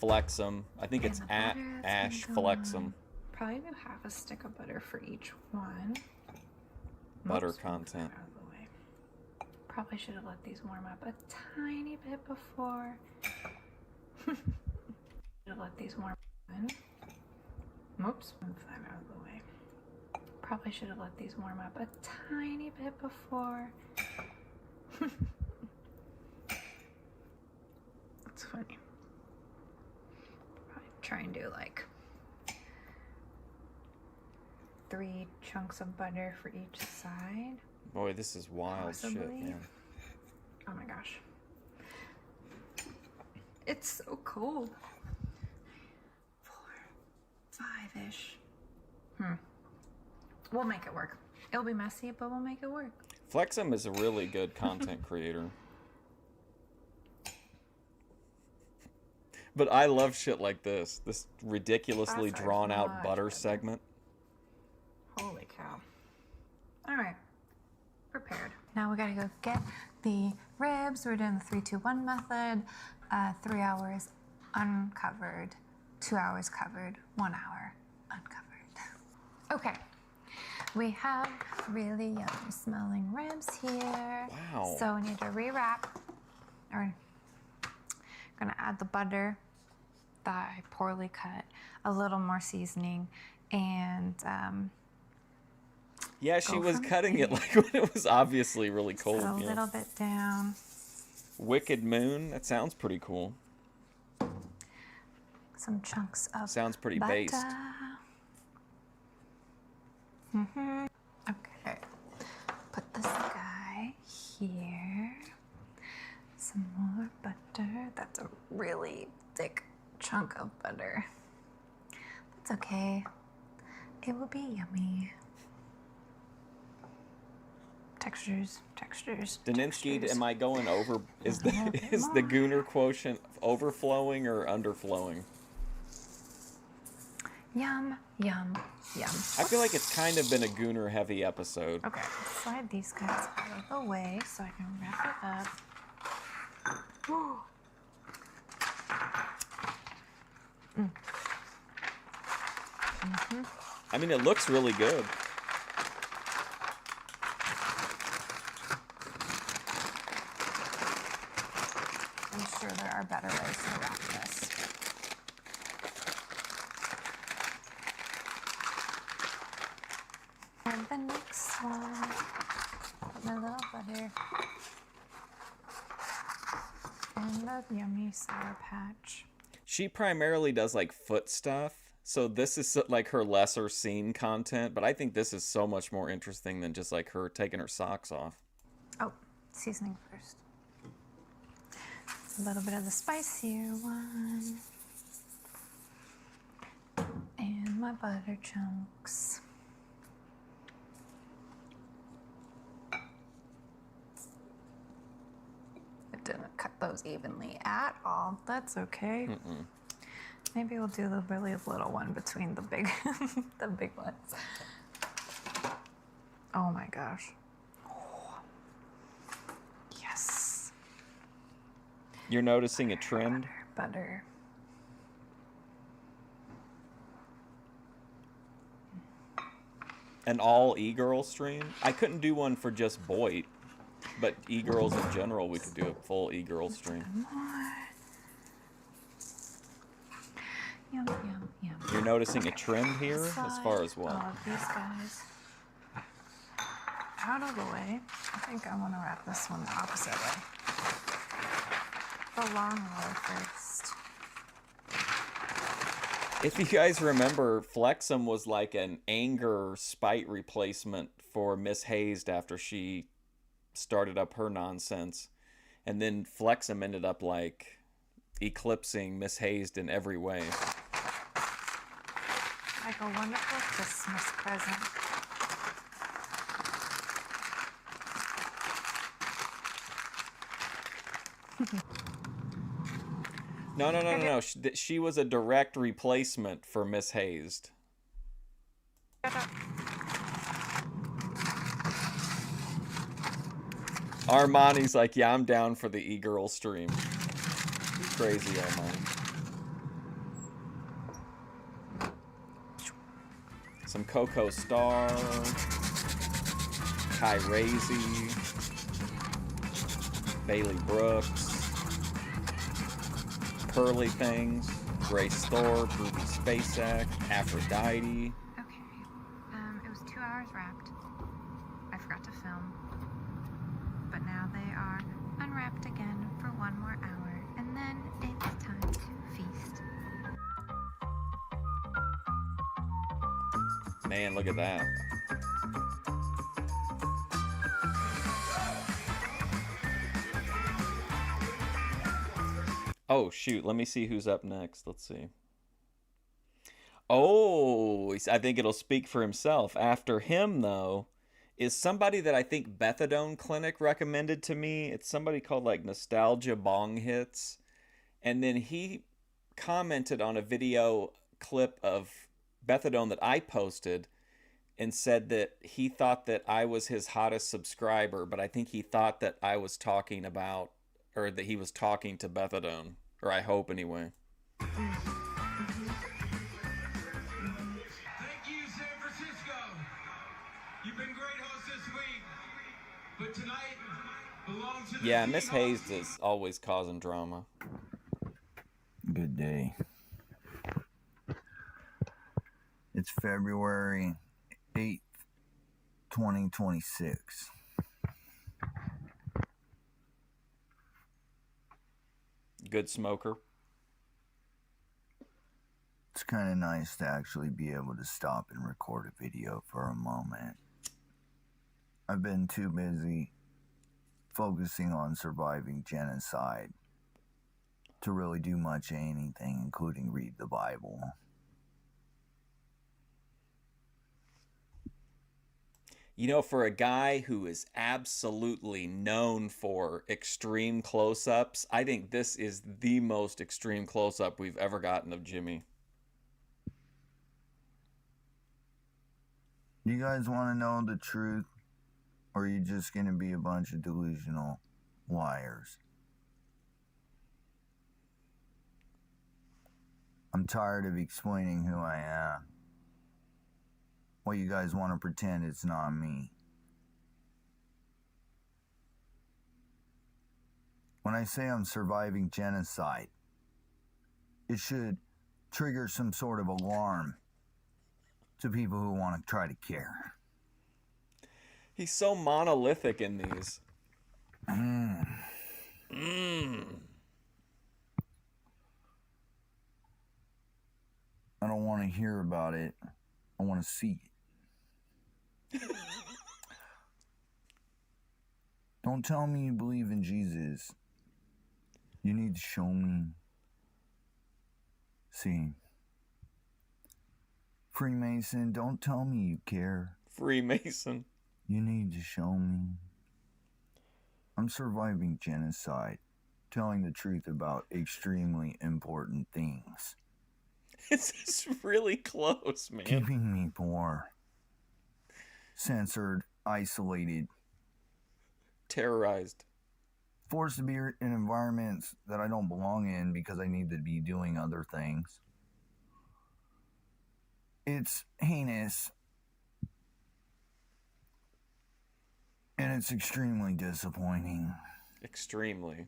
Flex'em. I think it's at Ash Flex'em. Probably do half a stick of butter for each one. Butter Oops, content. out of the way. Probably should have let these warm up a tiny bit before. Should have let these warm up. Oops, move that out of the way. Probably should have let these warm up a tiny bit before. That's funny. Probably try and do like 3 chunks of butter for each side. Boy, this is wild shit, man. Oh my gosh. It's so cold. 4, 5-ish. We'll make it work. It'll be messy, but we'll make it work. Flex'em is a really good content creator. But I love shit like this. This ridiculously drawn out butter segment. Holy cow. All right. Prepared. Now we gotta go get the ribs. We're doing the 3-2-1 method. 3 hours uncovered, 2 hours covered, 1 hour uncovered. Okay. We have really yummy smelling ribs here. Wow. So we need to rewrap. Or gonna add the butter that I poorly cut, a little more seasoning, and yeah, she was cutting it like when it was obviously really cold. a little bit down. Wicked Moon. That sounds pretty cool. Some chunks of sounds pretty butter. based. Okay. Put this guy here. Some more butter. That's a really thick chunk of butter. That's okay. It will be yummy. Textures. Daninsky, am I going over? Is the Gooner quotient overflowing or underflowing? Yum, yum, yum. I feel like it's kind of been a Gooner heavy episode. Okay, slide these guys out of the way so I can wrap it up. I mean, it looks really good. I'm sure there are better ways to wrap this. And the next one, put my little butter and the yummy Sour Patch. She primarily does like foot stuff, so this is like her lesser seen content, but I think this is so much more interesting than just like her taking her socks off. Oh, seasoning first. A little bit of the spicier one. And my butter chunks. I didn't cut those evenly at all. That's okay. Maybe we'll do the really little one between the big, the big ones. Oh my gosh. Oh. Yes. You're noticing a trend? Butter. An all e-girl stream? I couldn't do one for just Boyd, but e-girls in general, we could do a full e-girl stream. Yum, yum, yum. You're noticing a trend here as far as what? All of these guys out of the way. I think I want to wrap this one the opposite way. The long roll first. If you guys remember, Flexum was like an anger spite replacement for Miss Hazed after she started up her nonsense. And then Flexum ended up like eclipsing Miss Hazed in every way. Like a wonderful Christmas present. No. She was a direct replacement for Miss Hazed. Armani's like, yeah, I'm down for the e-girl stream. Crazy Armani. Some Coco Star. Kai Razy. Bailey Brooks. Pearly Things, Grace Thorpe, Ruby Spacek, Aphrodite. Okay. It was 2 hours wrapped. I forgot to film. But now they are unwrapped again for 1 more hour. And then it's time to feast. Man, look at that. Oh, shoot. Let me see who's up next. Let's see. Oh, I think it'll speak for himself. After him, though, is somebody that I think Bethadone Clinic recommended to me. It's somebody called, like, Nostalgia Bong Hits. And then he commented on a video clip of Bethadone that I posted and said that he thought that I was his hottest subscriber, but I think he thought that I was talking about, or that he was talking to Bethadone, or I hope anyway. Thank you, San Francisco. You've been great hosts this week, but tonight belongs to the Yeah, Miss Hazed is always causing drama. Good day. It's February 8th, 2026. Good smoker. It's kind of nice to actually be able to stop and record a video for a moment. I've been too busy focusing on surviving genocide to really do much anything, including read the Bible. You know, for a guy who is absolutely known for extreme close-ups, I think this is the most extreme close-up we've ever gotten of Jimmy. You guys want to know the truth? Or are you just going to be a bunch of delusional liars? I'm tired of explaining who I am. What you guys want to pretend it's not me. When I say I'm surviving genocide, it should trigger some sort of alarm to people who want to try to care. He's so monolithic in these. I don't want to hear about it. I want to see it. Don't tell me you believe in Jesus. You need to show me. See. Freemason, don't tell me you care. Freemason. You need to show me. I'm surviving genocide, telling the truth about extremely important things. It's just really close, man. Keeping me poor, censored, isolated, terrorized, forced to be in environments that I don't belong in because I need to be doing other things. It's heinous, and it's extremely disappointing. Extremely.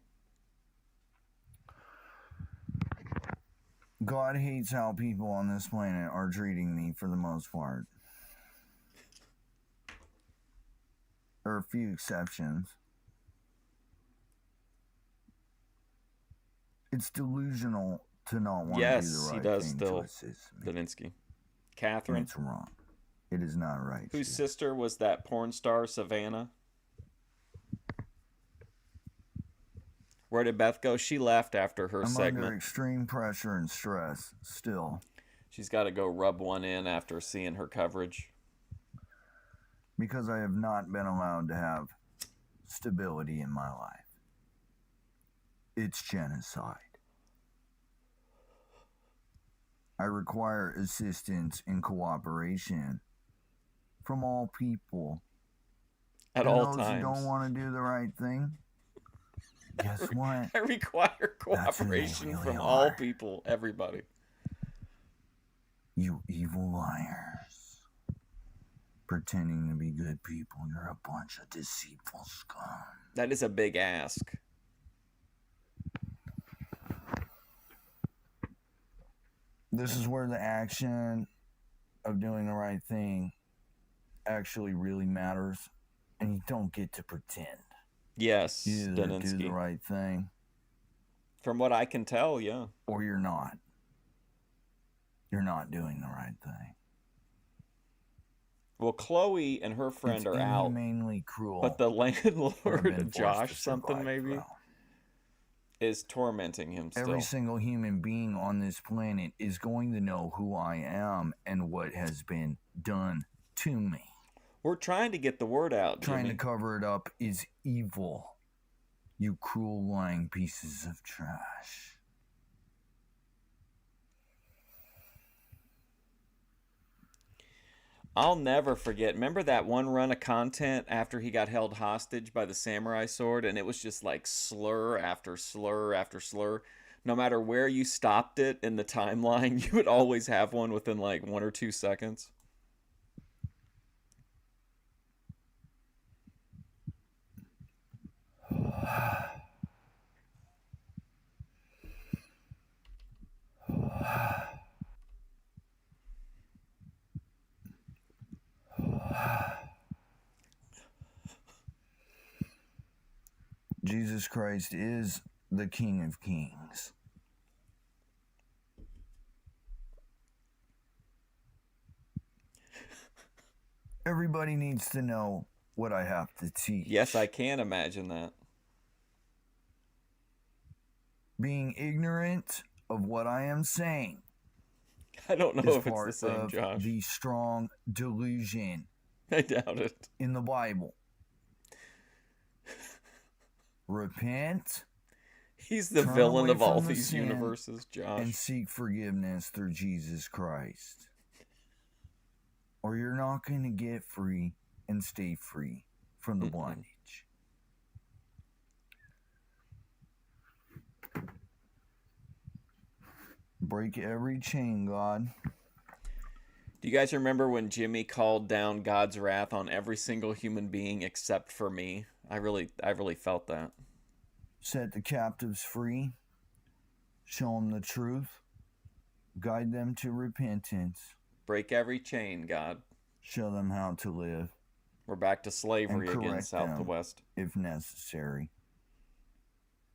God hates how people on this planet are treating me for the most part. There are a few exceptions. It's delusional to not want to do the right thing. Yes, he does still. Davinsky. Catherine. It's wrong. It is not right. Whose sister was that porn star, Savannah? Where did Beth go? She left after her segment. Under extreme pressure and stress still. She's got to go rub one in after seeing her coverage. Because I have not been allowed to have stability in my life. It's genocide. I require assistance and cooperation from all people. At and all those times. Who don't want to do the right thing. Guess what? I require cooperation really from are. all people, everybody. You evil liars. Pretending to be good people, you're a bunch of deceitful scum. That is a big ask. This is where the action of doing the right thing actually really matters, and you don't get to pretend. Yes, You either do Daninsky. the right thing, From what I can tell, yeah. or you're not. You're not doing the right thing. Well, Chloe and her friend It's are out. inhumanely cruel. But the to have been landlord, forced Josh to something survive, maybe, bro. is tormenting him still. Every single human being on this planet is going to know who I am and what has been done to me. We're trying to get the word out, Trying Jimmy. to cover it up is evil. You cruel, lying pieces of trash. I'll never forget. Remember that one run of content after he got held hostage by the samurai sword, and it was just like slur after slur after slur. No matter where you stopped it in the timeline, you would always have one within like 1 or 2 seconds. Jesus Christ is the King of Kings. Everybody needs to know what I have to teach. Yes, I can imagine that. Being ignorant of what I am saying. I don't know is if it's part the same, of Josh. the strong delusion I doubt it. in the Bible. Repent. He's the turn villain away of all from the these sin, universes, Josh. and seek forgiveness through Jesus Christ. Or you're not going to get free and stay free from the bondage. Break every chain, God. Do you guys remember when Jimmy called down God's wrath on every single human being except for me? I really felt that. Set the captives free. Show them the truth. Guide them to repentance. Break every chain, God. Show them how to live. We're back to slavery and again, correct south to them west. if necessary.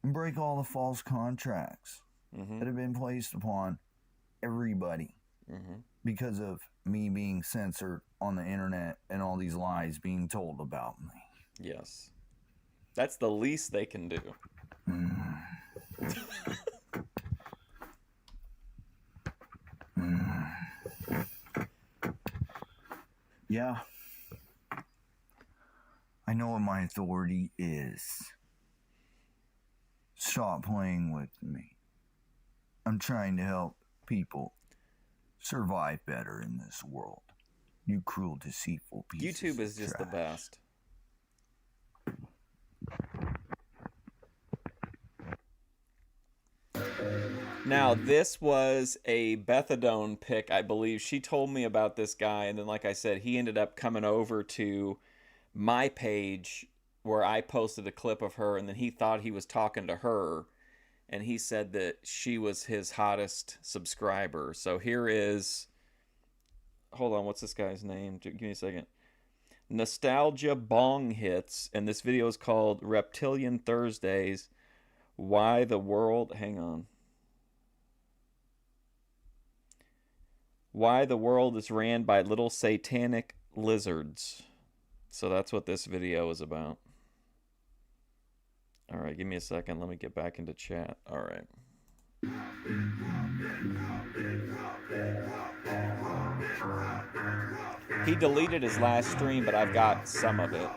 And break all the false contracts that have been placed upon everybody because of me being censored on the internet and all these lies being told about me. Yes. That's the least they can do. Yeah. I know what my authority is. Stop playing with me. I'm trying to help people survive better in this world. You cruel, deceitful pieces YouTube is of just the trash. best. Now, this was a Bethadone pick, I believe. She told me about this guy, and then, like I said, he ended up coming over to my page where I posted a clip of her, and then he thought he was talking to her, and he said that she was his hottest subscriber. So here is... Hold on, what's this guy's name? Give me a second. Nostalgia Bong Hits, and this video is called Reptilian Thursdays. Why the world... Hang on. Why the world is ran by little satanic lizards. So that's what this video is about. All right, give me a second. Let me get back into chat. All right. He deleted his last stream, but I've got some of it.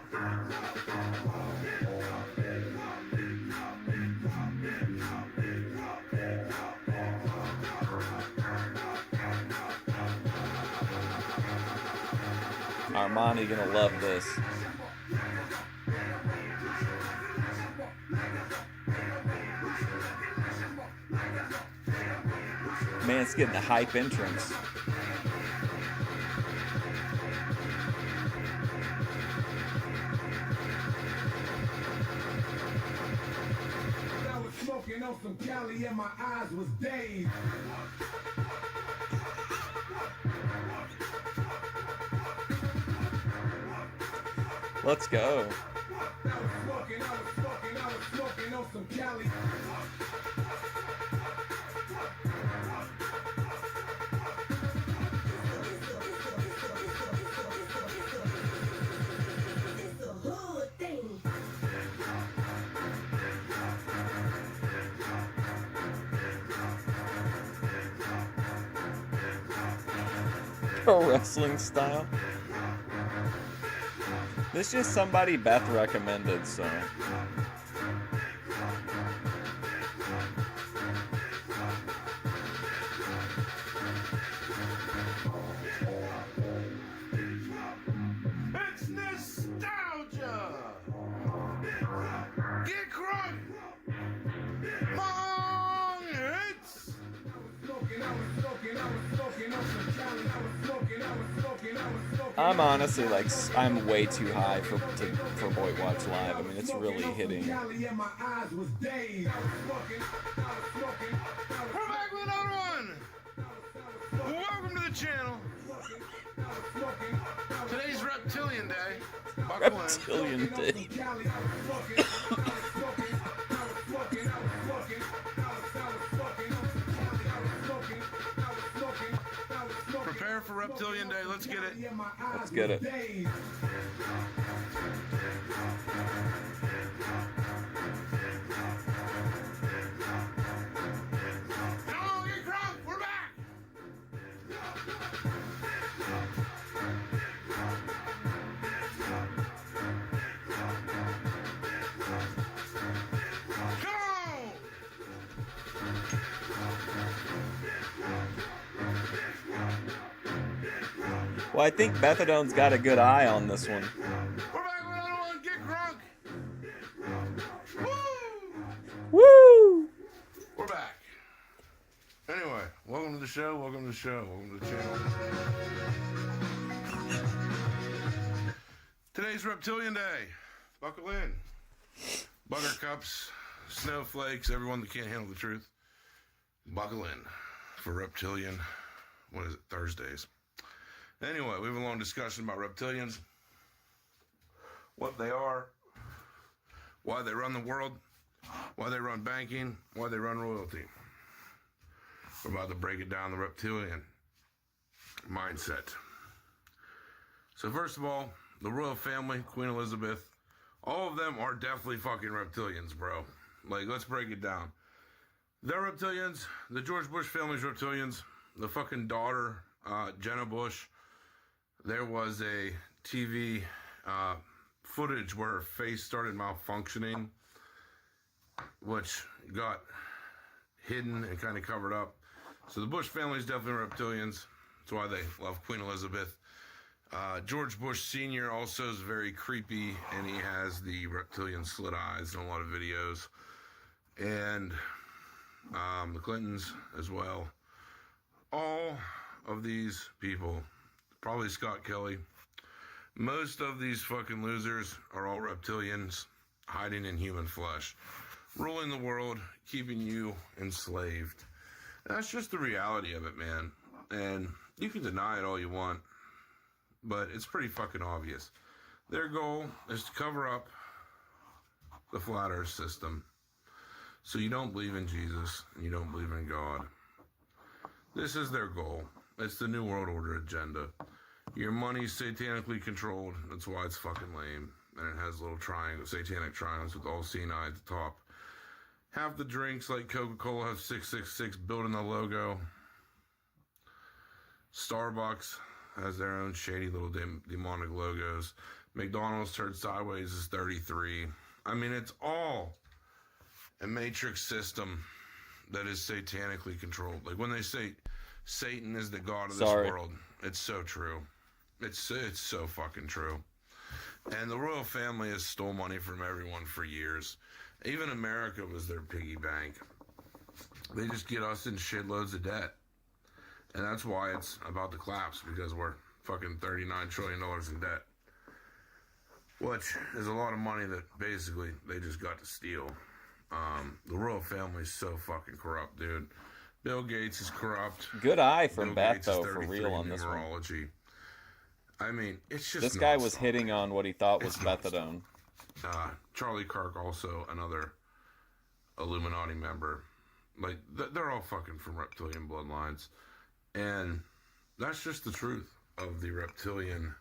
Armani gonna love this. Man, it's getting a hype entrance. I was smoking on some Cali and my eyes was dazed. Let's go. I was smoking on some Cali. Pro wrestling style. This is just somebody Beth recommended, so. It's nostalgia. Get crunk. Long hits. I'm honestly like, I'm way too high for BOYTWatch Live. I mean, it's really hitting. We're back with another one. Welcome to the channel. Today's Reptilian Day. Reptilian Day. Prepare for Reptilian Day. Let's get it. Let's get it. We're back. Well, I think Bethadone's got a good eye on this one. We're back with another one. Get crunk. Woo! Woo! We're back. Anyway, welcome to the show. Welcome to the show. Welcome to the channel. Today's Reptilian Day. Buckle in. Buttercups, snowflakes, everyone that can't handle the truth. Buckle in for Reptilian, what is it, Thursdays. Anyway, we have a long discussion about reptilians, what they are, why they run the world, why they run banking, why they run royalty. We're about to break it down, the reptilian mindset. So first of all, the royal family, Queen Elizabeth, all of them are definitely fucking reptilians, bro. Like, let's break it down. They're reptilians. The George Bush family's reptilians. The fucking daughter, Jenna Bush, there was a TV footage where her face started malfunctioning, which got hidden and kind of covered up. So the Bush family is definitely reptilians. That's why they love Queen Elizabeth. George Bush Sr. also is very creepy, and he has the reptilian slit eyes in a lot of videos. And the Clintons as well. All of these people, probably Scott Kelly, most of these fucking losers are all reptilians hiding in human flesh, ruling the world, keeping you enslaved. That's just the reality of it, man. And you can deny it all you want, but it's pretty fucking obvious. Their goal is to cover up the flat earth system so you don't believe in Jesus and you don't believe in God. This is their goal. It's the New World Order agenda. Your money's satanically controlled. That's why it's fucking lame. And it has little satanic triangles with all seeing eye at the top. Half the drinks, like Coca-Cola, have 666 built in the logo. Starbucks has their own shady little demonic logos. McDonald's turned sideways is 33. I mean, it's all a matrix system that is satanically controlled. Like when they say Satan is the god of this world, it's so true. It's so fucking true. And the royal family has stole money from everyone for years. Even America was their piggy bank. They just get us in shitloads of debt. And that's why it's about to collapse, because we're fucking $39 trillion in debt. Which is a lot of money that basically they just got to steal. The royal family is so fucking corrupt, dude. Bill Gates is corrupt. Good eye from Beth, though, for real on this one. I mean, it's just this guy was hitting on what he thought was methadone. Charlie Kirk, also another Illuminati member. Like, they're all fucking from reptilian bloodlines. And that's just the truth of the reptilian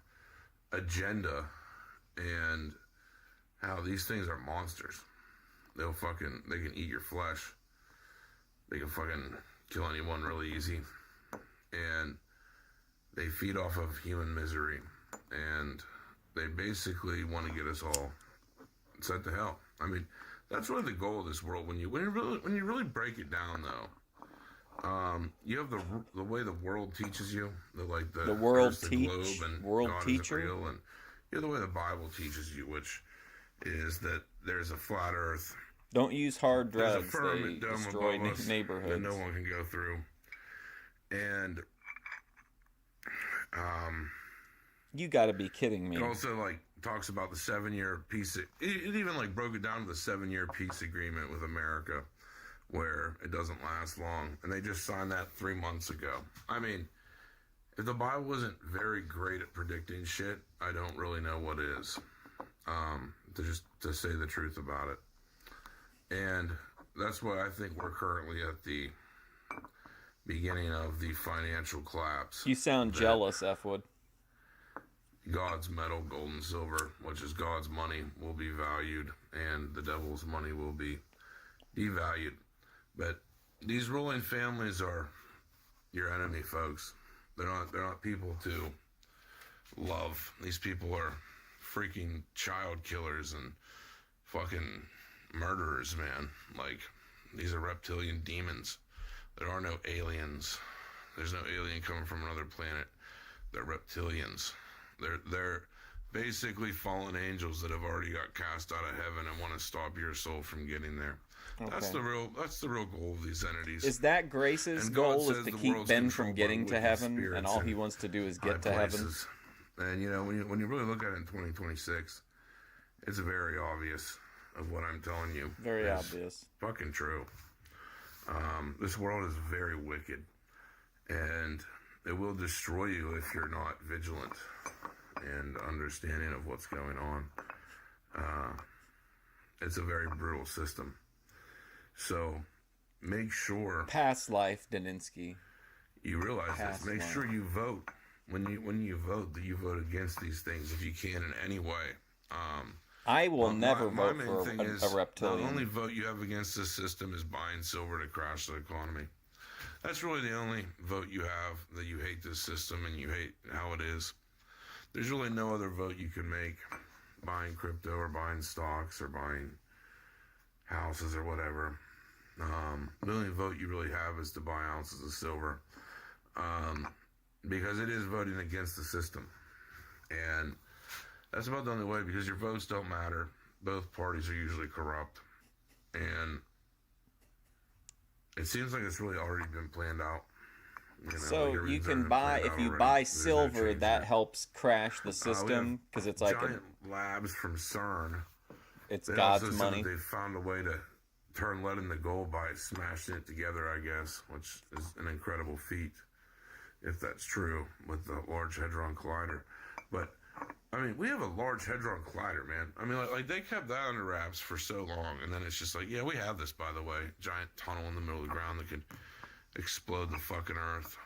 agenda and how these things are monsters. They can eat your flesh. They can fucking kill anyone really easy. And they feed off of human misery. And they basically want to get us all sent to hell. I mean, that's really the goal of this world. When you really break it down, though, you have the way the world teaches you, the world teacher, and you have the way the Bible teaches you, which is that there's a flat Earth. Don't use hard drugs. There's a firmament they dome destroy above us neighborhoods that no one can go through, and you got to be kidding me. It also talks about the 7-year peace. It even broke it down to the 7-year peace agreement with America, where it doesn't last long, and they just signed that 3 months ago. I mean, if the Bible wasn't very great at predicting shit, I don't really know what is. To say the truth about it. And that's why I think we're currently at the beginning of the financial collapse. You sound jealous, F-Wood. God's metal, gold, and silver, which is God's money, will be valued, and the devil's money will be devalued. But these ruling families are your enemy, folks. They're not people to love. These people are freaking child killers and fucking murderers, man. These are reptilian demons. There are no aliens. There's no alien coming from another planet. They're reptilians. They're basically fallen angels that have already got cast out of heaven and want to stop your soul from getting there. Okay. That's the real goal of these entities. Is that Grace's goal, is to keep Ben from getting to heaven, and all he wants to do is get to heaven? And when you really look at it in 2026, it's very obvious of what I'm telling you. Very obvious. Fucking true. This world is very wicked, and it will destroy you if you're not vigilant and understanding of what's going on. It's a very brutal system. So make sure past life, Daninsky, you realize this. Make sure you vote. When you vote, that you vote against these things if you can in any way. I will never vote for a reptilian. The only vote you have against this system is buying silver to crash the economy. That's really the only vote you have, that you hate this system and you hate how it is. There's really no other vote you can make, buying crypto or buying stocks or buying houses or whatever. The only vote you really have is to buy ounces of silver. because it is voting against the system. And that's about the only way, because your votes don't matter. Both parties are usually corrupt. And it seems like it's really already been planned out. So you can buy, if you buy silver, that helps crash the system, because it's like giant labs from CERN. It's They God's also said money. that they found a way to turn lead into gold by smashing it together, I guess, which is an incredible feat, if that's true, with the Large Hadron Collider. But I mean, we have a Large Hadron Collider, man. I mean, like they kept that under wraps for so long, and then it's just like, yeah, we have this, by the way, giant tunnel in the middle of the ground that could explode the fucking Earth.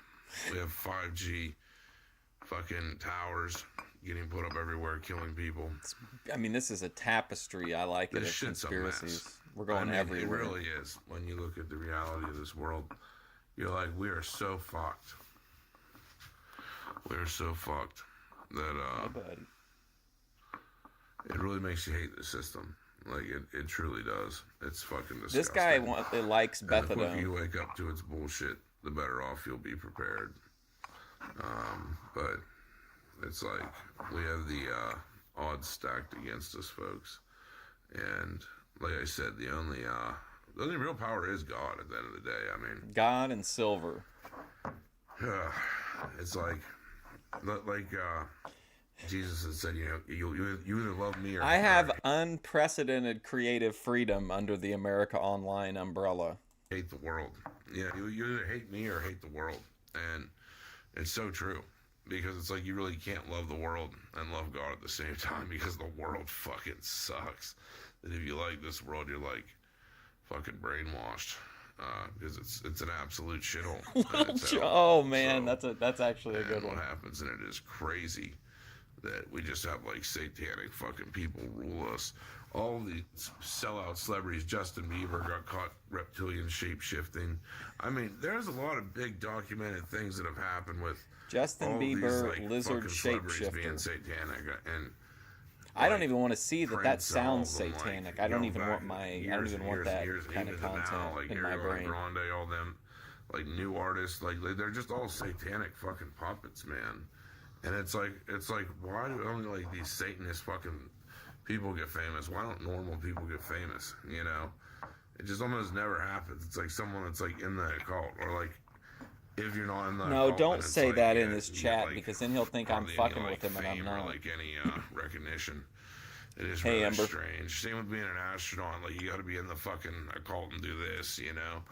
We have 5G fucking towers getting put up everywhere, killing people. I mean, this is a tapestry. I like it. This Of shit's a conspiracies. mess. We're going everywhere. It really is. When you look at the reality of this world, you're like, we are so fucked. We are so fucked that it really makes you hate the system. Like it truly does. It's fucking disgusting. This guy likes And the quicker Bethadone. you wake up to its bullshit, the better off you'll be prepared. But it's like we have the odds stacked against us, folks. And like I said, the only real power is God at the end of the day. I mean, God and silver. it's like Jesus had said, you either love me or I have unprecedented creative freedom under the America Online umbrella. hate the world. Yeah, you either hate me or hate the world. And it's so true. Because it's like you really can't love the world and love God at the same time, because the world fucking sucks. That if you like this world, you're like fucking brainwashed. Because it's an absolute shithole. Oh man, that's actually a good what one. happens, and it is crazy that we just have like satanic fucking people rule us. All the sellout celebrities, Justin Bieber got caught reptilian shape shifting. I mean, there's a lot of big documented things that have happened with Justin all Bieber, these, lizard fucking celebrities shapeshifter. being satanic, and I don't even want to see that. That Prince and all sounds of them, satanic. like, I don't you know, even back want my. I don't years even and want years that and years, and kind of even content now, like in my Ariana brain. Grande, all them, like new artists, like they're just all satanic fucking puppets, man. And it's like, why do only like these Satanist fucking people get famous? Why don't normal people get famous? You know, it just almost never happens. It's like someone that's like in the cult, or like if you're not in the No, cult, don't then it's say like, that yeah, in this you chat, get, like, because then he'll think I'm hardly fucking any, with like, him, and I'm fame not. or like any recognition. It is Hey, really Amber. strange. Same with being an astronaut. Like you got to be in the fucking occult and do this, you know,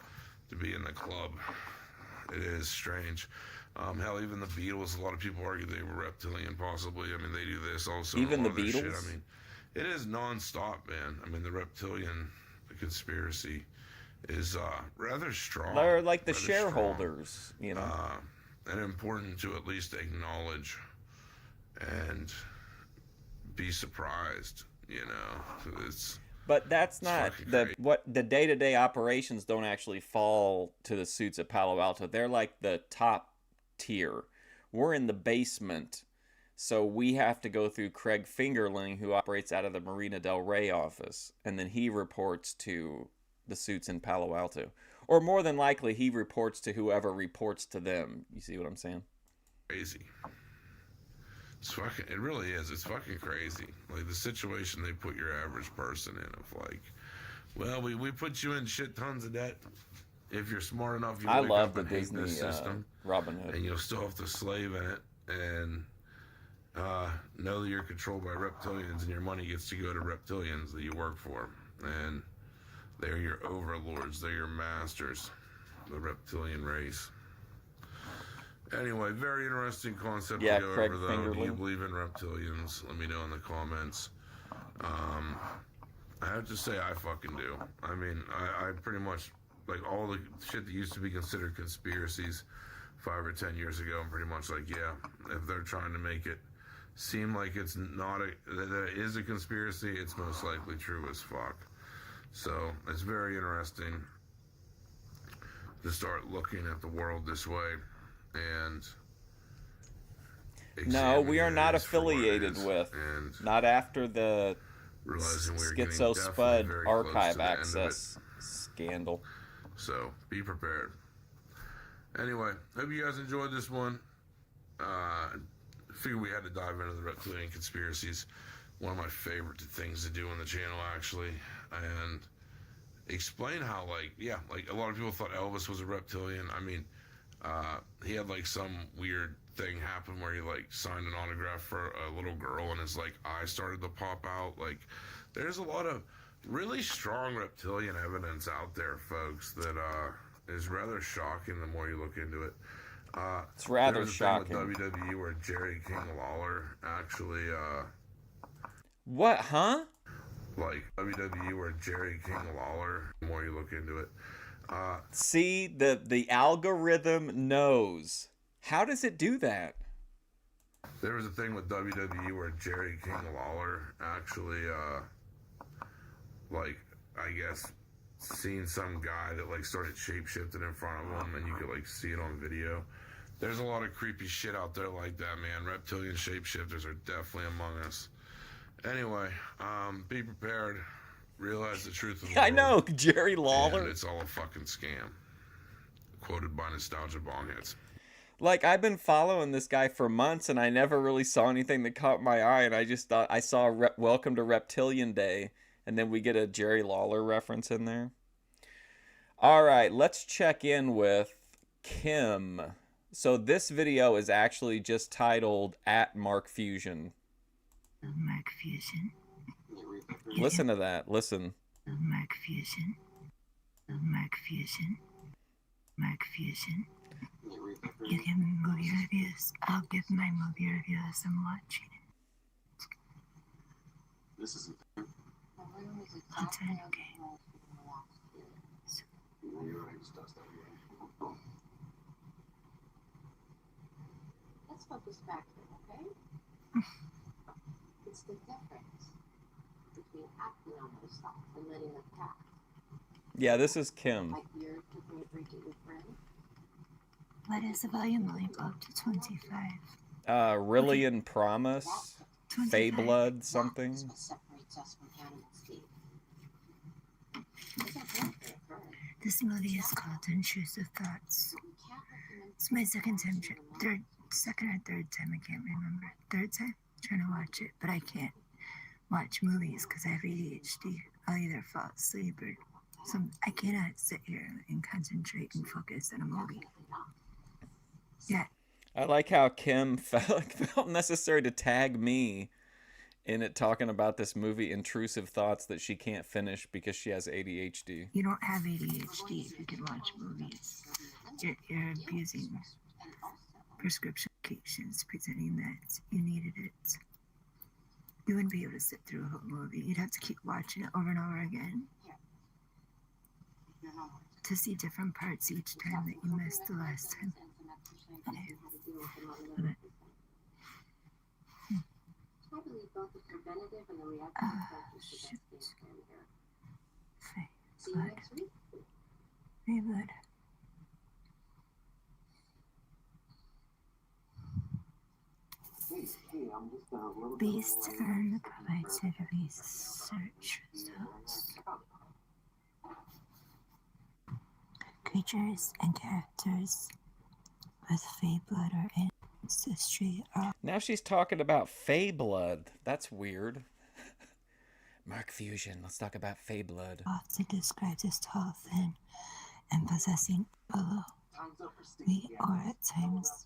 to be in the club. It is strange. Hell, even the Beatles. A lot of people argue they were reptilian, possibly. I mean, they do this also. Even a lot the of this shit. Beatles? I mean, it is nonstop, man. I mean, the reptilian conspiracy is rather strong. They're like the rather strong. shareholders, you know. And important to at least acknowledge and be surprised, you know. It's But that's not fucking the crazy. what the day-to-day operations don't actually fall to the suits at Palo Alto. They're like the top tier. We're in the basement, so we have to go through Craig Fingerling, who operates out of the Marina Del Rey office, and then he reports to the suits in Palo Alto. Or more than likely, he reports to whoever reports to them. You see what I'm saying? crazy. It's fucking, it really is. It's fucking crazy. Like the situation they put your average person in of like, well, we put you in shit tons of debt. If you're smart enough, you I wake love up the and hate Disney this system, Robin Hood. and you'll still have to slave in it and know that you're controlled by reptilians, and your money gets to go to reptilians that you work for, and they're your overlords. They're your masters, the reptilian race. Anyway, very interesting concept Yeah, to go Craig over, though. Do you Fingerling. believe in reptilians? Let me know in the comments. I have to say I fucking do. I mean, I pretty much, like, all the shit that used to be considered conspiracies 5 or 10 years ago, I'm pretty much like, yeah, if they're trying to make it seem like it's not that it is a conspiracy, it's most likely true as fuck. So, it's very interesting to start looking at the world this way. And No, we are examining not it for what it affiliated is, with. and Not after the realizing we're getting Schizo definitely Spud very close to archive the end of access scandal. So be prepared. Anyway, hope you guys enjoyed this one. figured we had to dive into the reptilian conspiracies. One of my favorite things to do on the channel, actually, and explain how, like, yeah, like a lot of people thought Elvis was a reptilian. I mean, he had like some weird thing happen where he like signed an autograph for a little girl and his like eye started to pop out. Like, there's a lot of really strong reptilian evidence out there, folks, that is rather shocking the more you look into it. It's rather there was a shocking. thing with WWE where Jerry King Lawler actually what, huh? Like WWE where Jerry King Lawler, the more you look into it. See, the algorithm knows. How does it do that? There was a thing with WWE where Jerry King Lawler actually, like, I guess, seen some guy that, like, started shape-shifting in front of him, and you could, like, see it on video. There's a lot of creepy shit out there like that, man. Reptilian shapeshifters are definitely among us. Anyway, be prepared. Realize the truth of the world. I know, Jerry Lawler. And it's all a fucking scam. Quoted by Nostalgia Bongheads. Like, I've been following this guy for months, and I never really saw anything that caught my eye, and I just thought I saw Welcome to Reptilian Day, and then we get a Jerry Lawler reference in there. All right, let's check in with Kim. So this video is actually just titled @MarkFusion. MarkFusion. Listen to that. Listen. MarkFusion. MarkFusion. MarkFusion. You give me movie reviews. I'll give my movie review as I'm watching it. This isn't. That's it, okay. So, Let's focus back here, okay? It's the difference between acting on those thoughts and letting them pass. Yeah, this is Kim. Like you're taking a drink at your friend. what is the volume lamp up to 25? Rillian Promise, Fayblood, something. That's what separates us from animals, Steve. This movie is called Intrusive Thoughts. It's my second or third time, I can't remember. Third time trying to watch it, but I can't watch movies because I have ADHD. I'll either fall asleep or I cannot sit here and concentrate and focus on a movie. Yeah. I like how Kim felt necessary to tag me in it, talking about this movie Intrusive Thoughts that she can't finish because she has ADHD. You don't have ADHD if you can watch movies. You're abusing prescription medications, pretending that you needed it. You wouldn't be able to sit through a whole movie. You'd have to keep watching it over and over again to see different parts each time that you missed the last time. I believe both the preventative and the reactive approach is the best case here. See you next week. Fayblood. Based on the provided research results, creatures and characters with Fayblood or ancestry are... Now she's talking about Fayblood. That's weird. MarkFusion. Let's talk about Fayblood. often described as tall, thin, and possessing a low, weak, or at times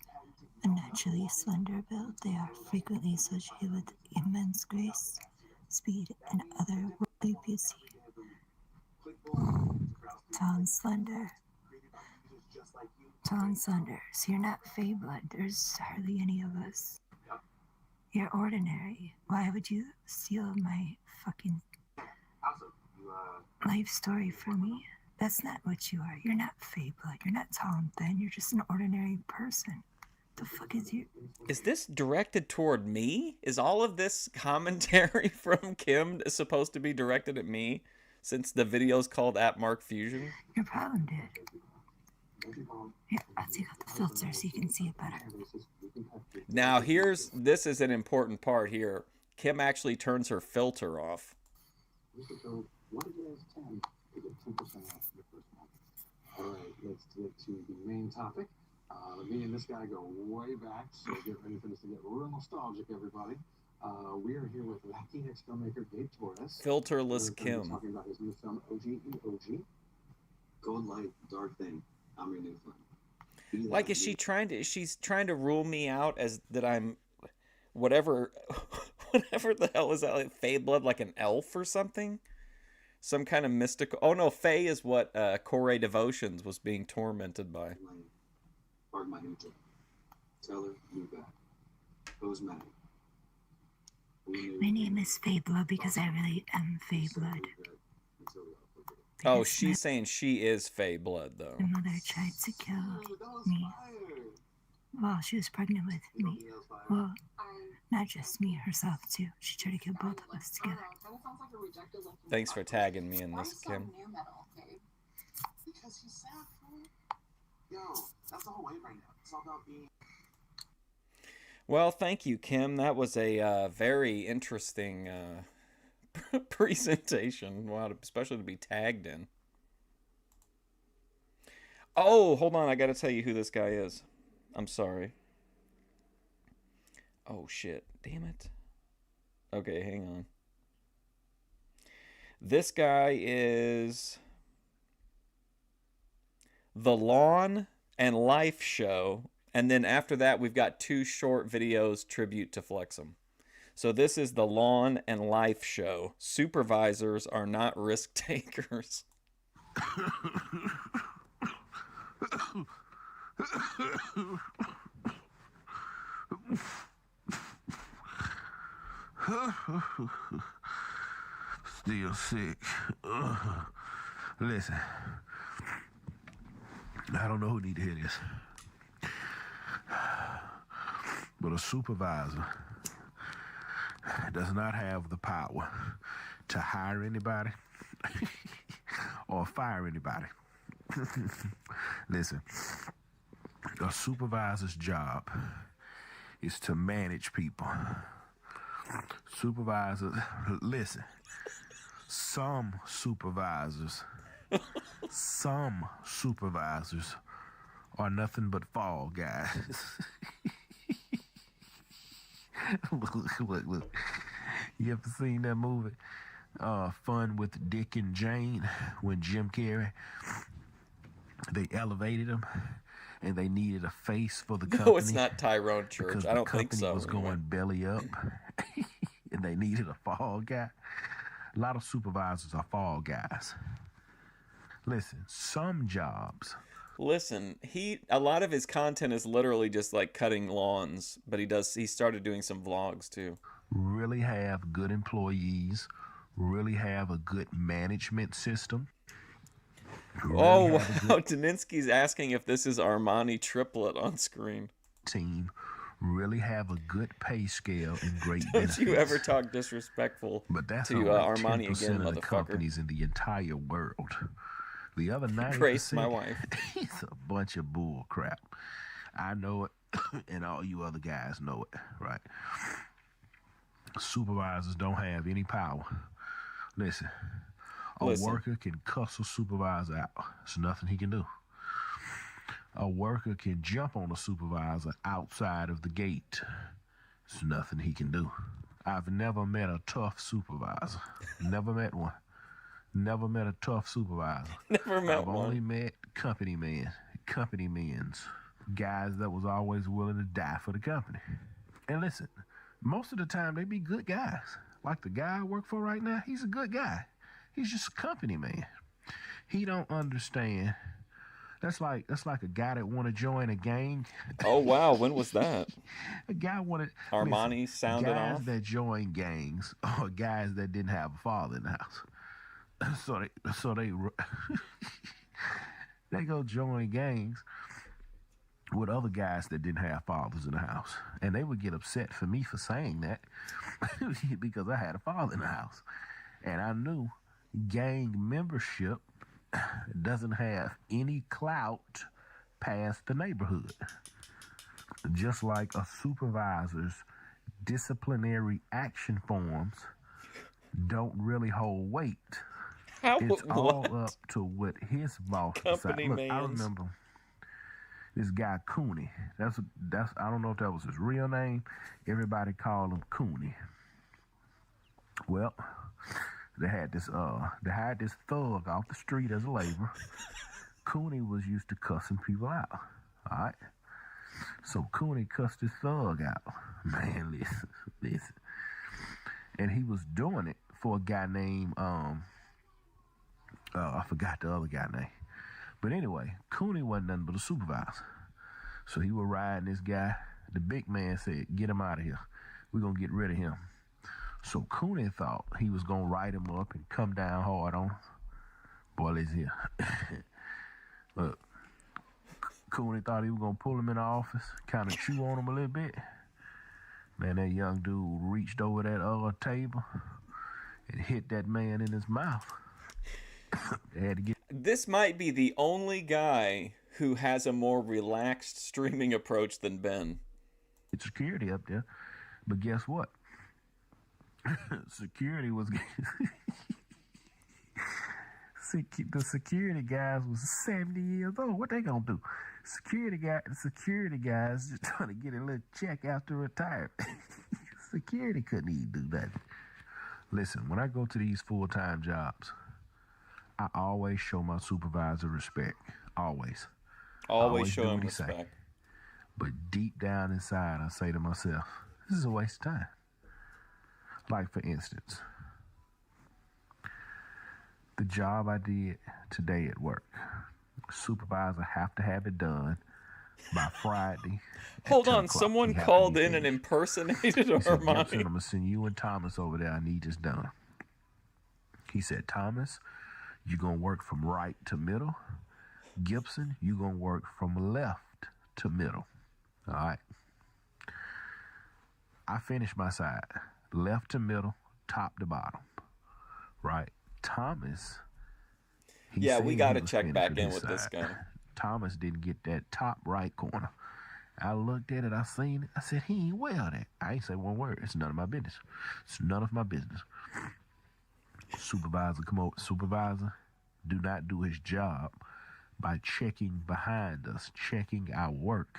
unnaturally slender build. They are frequently associated with immense grace, speed, and other worldly beauty. Tall and slender. Tall and slender. So you're not Fayblood. There's hardly any of us. You're ordinary. Why would you steal my fucking life story from me? That's not what you are. You're not Fayblood. You're not tall and thin. You're just an ordinary person. The fuck is you? Is this directed toward me? Is all of this commentary from Kim supposed to be directed at me? Since the video's called @MarkFusion? Your problem, dude. Here, I'll take out the filter so you can see it better. Now this is an important part here. Kim actually turns her filter off. Alright, let's get to the main topic. Me and this guy go way back, so get ready for this to get real nostalgic, everybody. We are here with Latinx filmmaker Gabe Torres. Filterless We're gonna be Kim. talking about his new film, OG. Cold Light, Dark Thing. I'm your new friend. Like, is she trying to? She's trying to rule me out as that I'm, whatever the hell is that? Like Fey blood, like an elf or something? Some kind of mystical. Oh no, Fey is what Corey Devotions was being tormented by. Pardon my new job. Tell her you back. Who's mad? My name is Fabla because I really am Fayblood. Oh, she's saying she is Fey blood though. My mother tried to kill me. Well, she was pregnant with me. Well, not just me, herself too. She tried to kill both of us together. Thanks for tagging me in this, Kim. Because he's sad, Yo, that's the whole wave right now. It's all about being. Well, thank you, Kim. That was a very interesting presentation. Wow, especially to be tagged in. Oh, hold on. I got to tell you who this guy is. I'm sorry. Oh, shit. Damn it. Okay, hang on. This guy is The Lawn and Life Show. And then after that, we've got 2 short videos tribute to Flexum. So this is The Lawn and Life Show. Supervisors are not risk takers. Still sick. Listen, I don't know who need to hear this, but a supervisor does not have the power to hire anybody or fire anybody. Listen, a supervisor's job is to manage people. Supervisors, listen, some supervisors are nothing but fall guys. Look. You ever seen that movie, Fun with Dick and Jane, when Jim Carrey, they elevated him and they needed a face for the company? No, it's not Tyrone Church. I don't think so. The company was going belly up and they needed a fall guy. A lot of supervisors are fall guys. Listen, some jobs. Listen, a lot of his content is literally just like cutting lawns, but he started doing some vlogs too. Really have good employees, really have a good management system. Oh, wow. Daninsky's asking if this is Armani triplet on screen. Team really have a good pay scale and great Don't benefits. you ever talk disrespectful but that's to Armani again, of the motherfucker. companies in the entire world. The other 90%, Grace, my wife. It's a bunch of bull crap. I know it, and all you other guys know it, right? Supervisors don't have any power. Listen, a worker can cuss a supervisor out. There's nothing he can do. A worker can jump on a supervisor outside of the gate. There's nothing he can do. I've never met a tough supervisor. Never met one. Never met a tough supervisor. I've only met company men's, guys that was always willing to die for the company. And listen, most of the time they be good guys. Like the guy I work for right now, he's a good guy. He's just a company man. He don't understand. That's like a guy that want to join a gang. Oh wow, when was that? A guy wanted Armani sounded guys off. that join gangs or guys that didn't have a father in the house. So they they go join gangs with other guys that didn't have fathers in the house, and they would get upset for me for saying that because I had a father in the house, and I knew gang membership doesn't have any clout past the neighborhood. Just like a supervisor's disciplinary action forms don't really hold weight. It's all up to what his boss decides. Look, I remember This guy Cooney. That's I don't know if that was his real name. Everybody called him Cooney. Well, they had this thug off the street as a laborer. Cooney was used to cussing people out. All right. So Cooney cussed his thug out. Man, listen. And he was doing it for a guy named I forgot the other guy name. But anyway, Cooney wasn't nothing but a supervisor. So he was riding this guy. The big man said, "Get him out of here. We're going to get rid of him." So Cooney thought he was going to write him up and come down hard on him. Boy, listen here. Look, Cooney thought he was going to pull him in the office, kind of chew on him a little bit. Man, that young dude reached over that table and hit that man in his mouth. They had to get... This might be the only guy who has a more relaxed streaming approach than Ben. It's security up there, but guess what? Security was... The security guys was 70 years old. What they gonna do? Security guys just trying to get a little check after retirement. Security couldn't even do that. Listen, when I go to these full-time jobs, I always show my supervisor respect. Always. Always show him respect. Say. But deep down inside, I say to myself, this is a waste of time. Like, for instance, the job I did today at work, supervisor have to have it done by Friday. Hold on, someone called in and impersonated Armani. I'm going to send you and Thomas over there. I need this done. He said, Thomas, you're going to work from right to middle. Gibson, you're going to work from left to middle. All right. I finished my side. Left to middle, top to bottom. Right. Thomas. Yeah, we got to check back in with this guy. Thomas didn't get that top right corner. I looked at it. I seen it. I said, he ain't well that. I ain't say one word. It's none of my business. It's none of my business. Supervisor, come over. Supervisor, do not do his job by checking behind us, checking our work.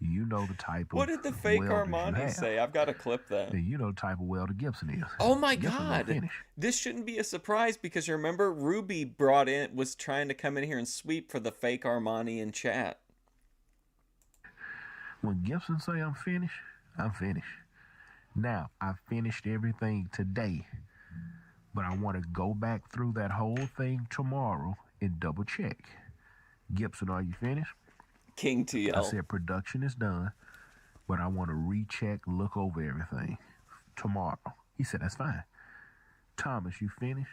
You know the type of... What did the fake Armani say? I've got to clip that. You know the type of welder Gibson is. Oh my God. This shouldn't be a surprise because remember Ruby was trying to come in here and sweep for the fake Armani in chat. When Gibson say I'm finished, I'm finished. Now, I finished everything today, but I want to go back through that whole thing tomorrow and double check. Gibson, are you finished? King TL. I said production is done, but I want to recheck, look over everything tomorrow. He said, that's fine. Thomas, you finished?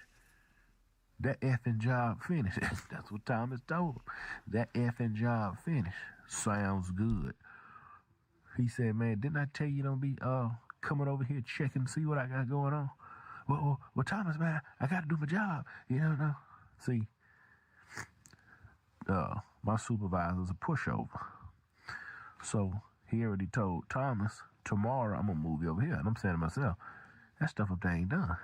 That effing job finished. That's what Thomas told him. That effing job finished. Sounds good. He said, man, didn't I tell you don't be coming over here checking to see what I got going on? Well, Thomas, man, I got to do my job. You know, no. See, my supervisor's a pushover. So he already told Thomas, tomorrow I'm going to move you over here. And I'm saying to myself, that stuff up there ain't done.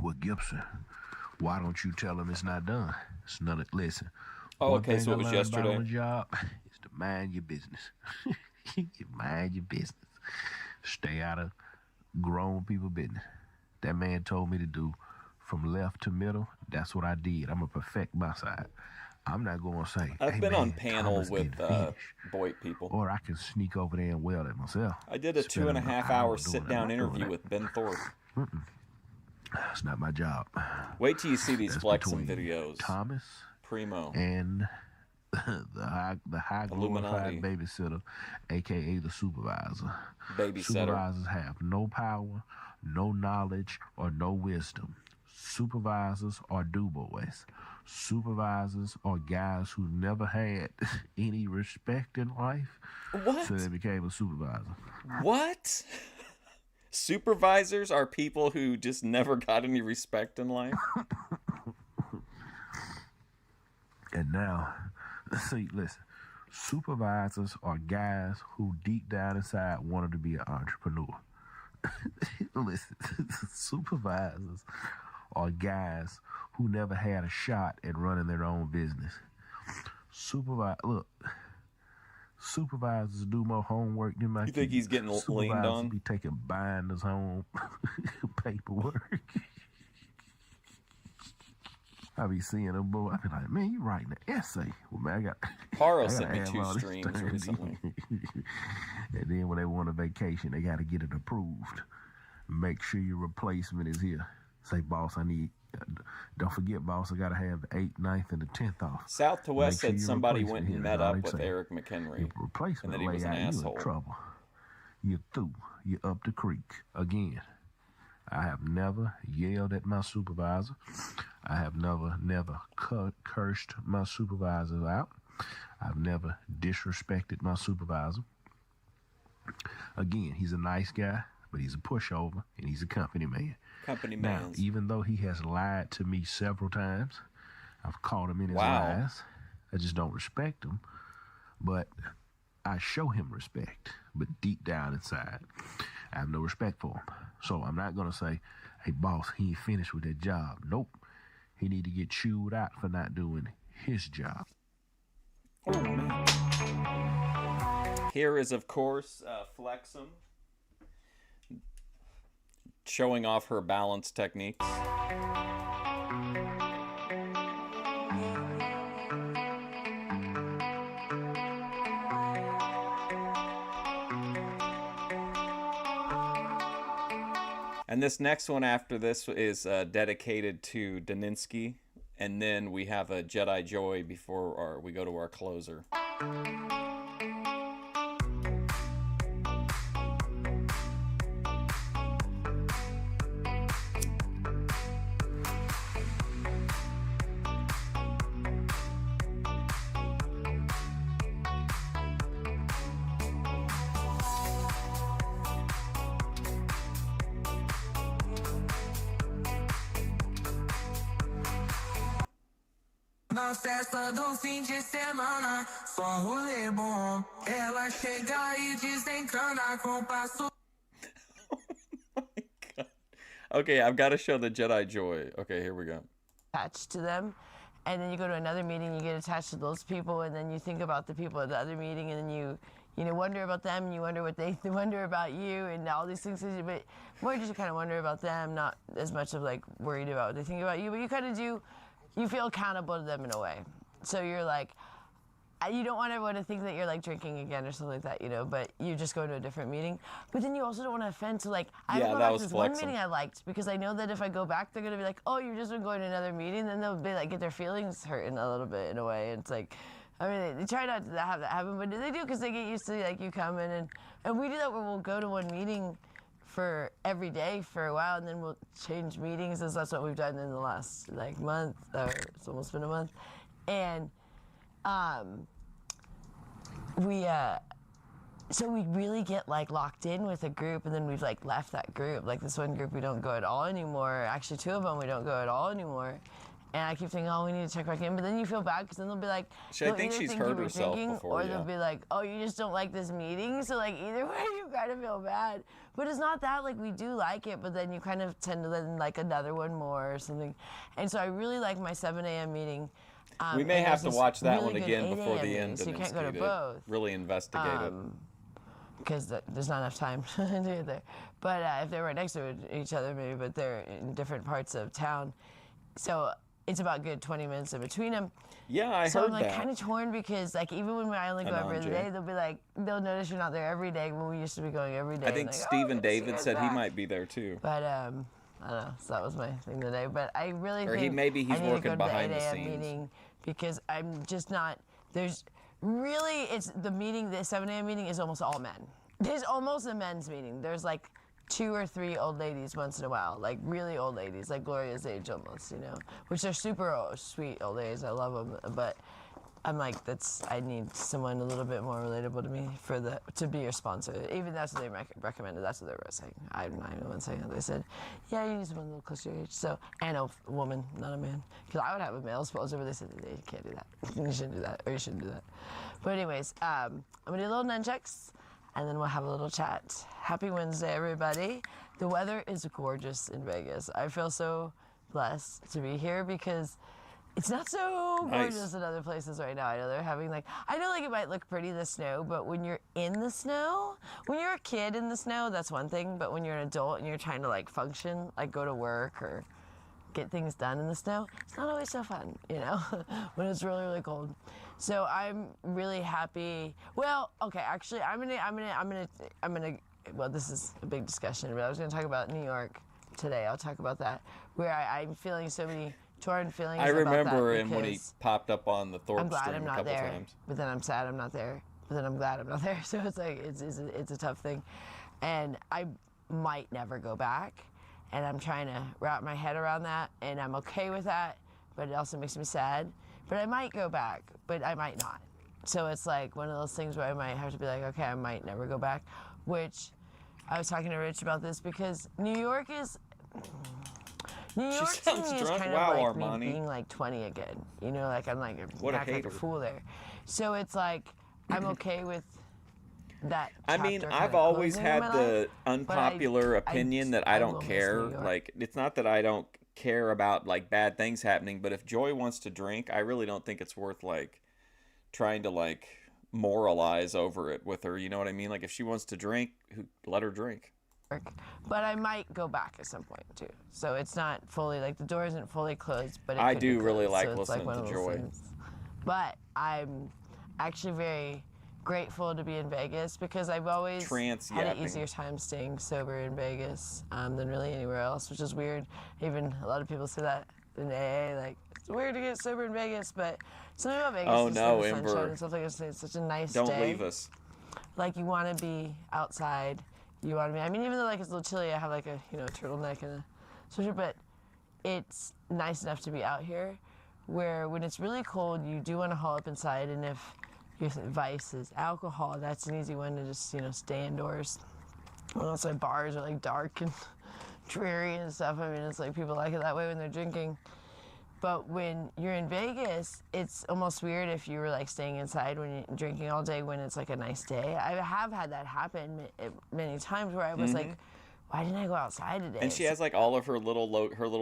Well, Gibson, why don't you tell him it's not done? It's none of, listen. Oh, okay, so it was yesterday. On the job is to mind your business. You mind your business. Stay out of grown people business. That man told me to do from left to middle. That's what I did. I'm going to perfect my side. I'm not going to say, I've been man, on panel with Boyd people. Or I can sneak over there and weld it myself. I did a 2.5-hour sit-down interview with Ben Thorpe. That's not my job. Wait till you see these flexing videos. Thomas Primo and the high glorified babysitter, a.k.a. the supervisor. Babysitter. Supervisors have no power, no knowledge, or no wisdom. Supervisors are do-boys. Supervisors are guys who never had any respect in life. What? So they became a supervisor. What? Supervisors are people who just never got any respect in life? And now, see, listen. Supervisors are guys who deep down inside wanted to be an entrepreneur. Listen, supervisors are guys who never had a shot at running their own business. Supervisors do more homework than my kids. You think he's getting leaned Supervisors on? be taking binders home, paperwork. I be seeing them, boy. I be like, man, you writing an essay. Well, man, I got. Paro I gotta sent me have 2 all this streams stuff. recently. And then when they want a vacation, they got to get it approved. Make sure your replacement is here. Say, boss, I need. Don't forget, boss, I got to have the 8th, 9th, and the 10th off. South to West Make sure said your somebody replacement went and here. met That's all up they with say. Eric McHenry, Your replacement and that he was an lay out, asshole. you in trouble. You're through. You're up the creek again. I have never yelled at my supervisor. I have never cursed my supervisor out. I've never disrespected my supervisor. Again, he's a nice guy, but he's a pushover, and he's a company man. Company Now, man. even though he has lied to me several times, I've caught him in his Wow. lies. I just don't respect him, but I show him respect. But deep down inside, I have no respect for him. So I'm not going to say, hey, boss, he ain't finished with that job. Nope. He need to get chewed out for not doing his job. Oh, man. Here is, of course, Flexum showing off her balance techniques. And this next one after this is dedicated to Daninsky. And then we have a Jedi Joy before we go to our closer. Na festa do fim de semana, só rolê bom. Ela chega e desencana com passo. Okay, I've got to show the Jedi Joy. Okay, here we go. Attached to them, and then you go to another meeting, you get attached to those people, and then you think about the people at the other meeting, and then you wonder about them, and you wonder what they wonder about you, and all these things. But more just kind of wonder about them, not as much of like worried about what they think about you, but you kind of do. You feel accountable to them in a way. So you're like, you don't want everyone to think that you're like drinking again or something like that, you know, but you just go to a different meeting. But then you also don't want to offend. So like, I haven't gone back to this one meeting I liked because I know that if I go back, they're going to be like, oh, you've just been going to another meeting. Then they'll be like, get their feelings hurt in a little bit in a way. And it's like, I mean, they try not to have that happen, but they do because they get used to like you coming. And we do that where we'll go to one meeting for every day for a while, and then we'll change meetings, as that's what we've done in the last like month, or it's almost been a month. And so we really get like locked in with a group, and then we've like left that group. Like this one group we don't go at all anymore. Actually 2 of them we don't go at all anymore. And I keep thinking, oh, we need to check back in. But then you feel bad because then they'll be like, I think she's heard herself before, or they'll be like, oh, you just don't like this meeting. So like either way, you kind of feel bad. But it's not that, like we do like it, but then you kind of tend to then like another one more or something. And so I really like my 7 a.m. meeting. We may have to watch that really one again good before 8 the a.m. end. So you can't go to both. Really investigate it. Because there's not enough time to get there. But if they're right next to each other, maybe, but they're in different parts of town. So it's about a good 20 minutes in between them. Yeah, I so heard I'm like that. kind of torn because like even when I only go every other day, they'll be like, they'll notice you're not there every day when we used to be going every day. I think like, Stephen David said he back. might be there too. But I don't know. So that was my thing today. But I really Or think maybe he's I need working to go to behind the the 8 a.m. scenes. meeting because I'm just not. There's really it's the meeting. The 7 a.m. meeting is almost all men. There's almost a men's meeting. There's like 2 or 3 old ladies once in a while, like really old ladies, like Gloria's age almost, you know, which are super sweet old ladies. I love them, but I'm like, I need someone a little bit more relatable to me to be your sponsor. Even that's what they recommended. That's what they were saying. I'm not even the one saying it. They said, yeah, you need someone a little closer to your age. So, and a woman, not a man. Because I would have a male sponsor, but they said they can't do that. You shouldn't do that, or you shouldn't do that. But anyways, I'm gonna do a little nunchucks, and then we'll have a little chat. Happy Wednesday, everybody. The weather is gorgeous in Vegas. I feel so blessed to be here because It's not so Nice. gorgeous in other places right now. I know they're having like, I know like it might look pretty, the snow, but when you're in the snow, when you're a kid in the snow, that's one thing. But when you're an adult and you're trying to like function, like go to work or get things done in the snow, it's not always so fun, you know, when it's really, really cold. So I'm really happy. Well, okay, actually, I'm gonna, well, this is a big discussion, but I was gonna talk about New York today. I'll talk about that, where I'm feeling so many torn feelings I remember about that him when he because popped up on the Thorpe I'm glad stream I'm a not couple there, times. but then I'm sad I'm not there, but then I'm glad I'm not there. So it's like, it's a tough thing. And I might never go back. And I'm trying to wrap my head around that, and I'm okay with that, but it also makes me sad. But I might go back, but I might not. So it's like one of those things where I might have to be like, okay, I might never go back, which I was talking to Rich about this because New York to me is kind Wow, of like Armani. me being like 20 again. You know, like I'm like What a back like hater. a fool there. So it's like I'm okay with that. I mean, chapter I've kinda always closing in had my the life, but unpopular opinion that I I don't will miss care. New York. Like, it's not that I don't care about like bad things happening, but if Joy wants to drink, I really don't think it's worth like trying to like moralize over it with her. You know what I mean? Like, if she wants to drink, let her drink. But I might go back at some point too. So it's not fully like the door isn't fully closed, but it I could be do really closed, like so it's listening one to of those Joy. things. But I'm actually very grateful to be in Vegas because I've always Trance had an yapping. easier time staying sober in Vegas than really anywhere else, which is weird. Even a lot of people say that in AA, like it's weird to get sober in Vegas, but something about Vegas Oh is no, the sunshine Ember. and stuff like that. It's such a nice Don't day. leave us. Like you want to be outside. You want to be. I mean, even though like it's a little chilly, I have like a turtleneck and a sweatshirt, but it's nice enough to be out here. Where when it's really cold, you do want to haul up inside, and if your vice is alcohol, that's an easy one to just stay indoors. And also bars are like dark and dreary and stuff. I mean, it's like people like it that way when they're drinking. But when you're in Vegas, it's almost weird if you were like staying inside when you're drinking all day when it's like a nice day. I have had that happen many times where I was like, why didn't I go outside today? And she has like all of her little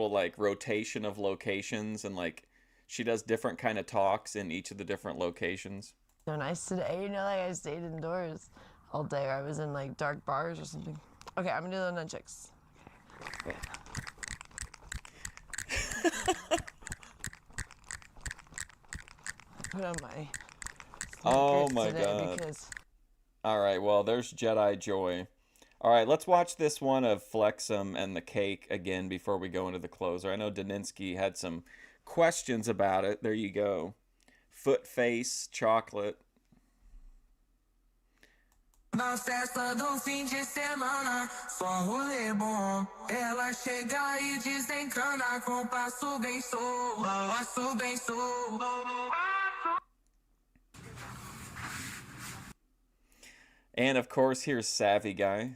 like rotation of locations, and like she does different kind of talks in each of the different locations. So nice today, like I stayed indoors all day, or I was in like dark bars or something. Okay, I'm gonna do the nunchucks. Okay. Put on my Oh my today god. because All right, well, there's Jedi Joy. All right, let's watch this one of Flexum and the cake again before we go into the closer. I know Daninsky had some questions about it. There you go. Foot face chocolate. Na festa do fim de semana, só rolê bom. Ela chega e desencana com passo bem solto, passo bem solto. And of course, here's Savvy Guy.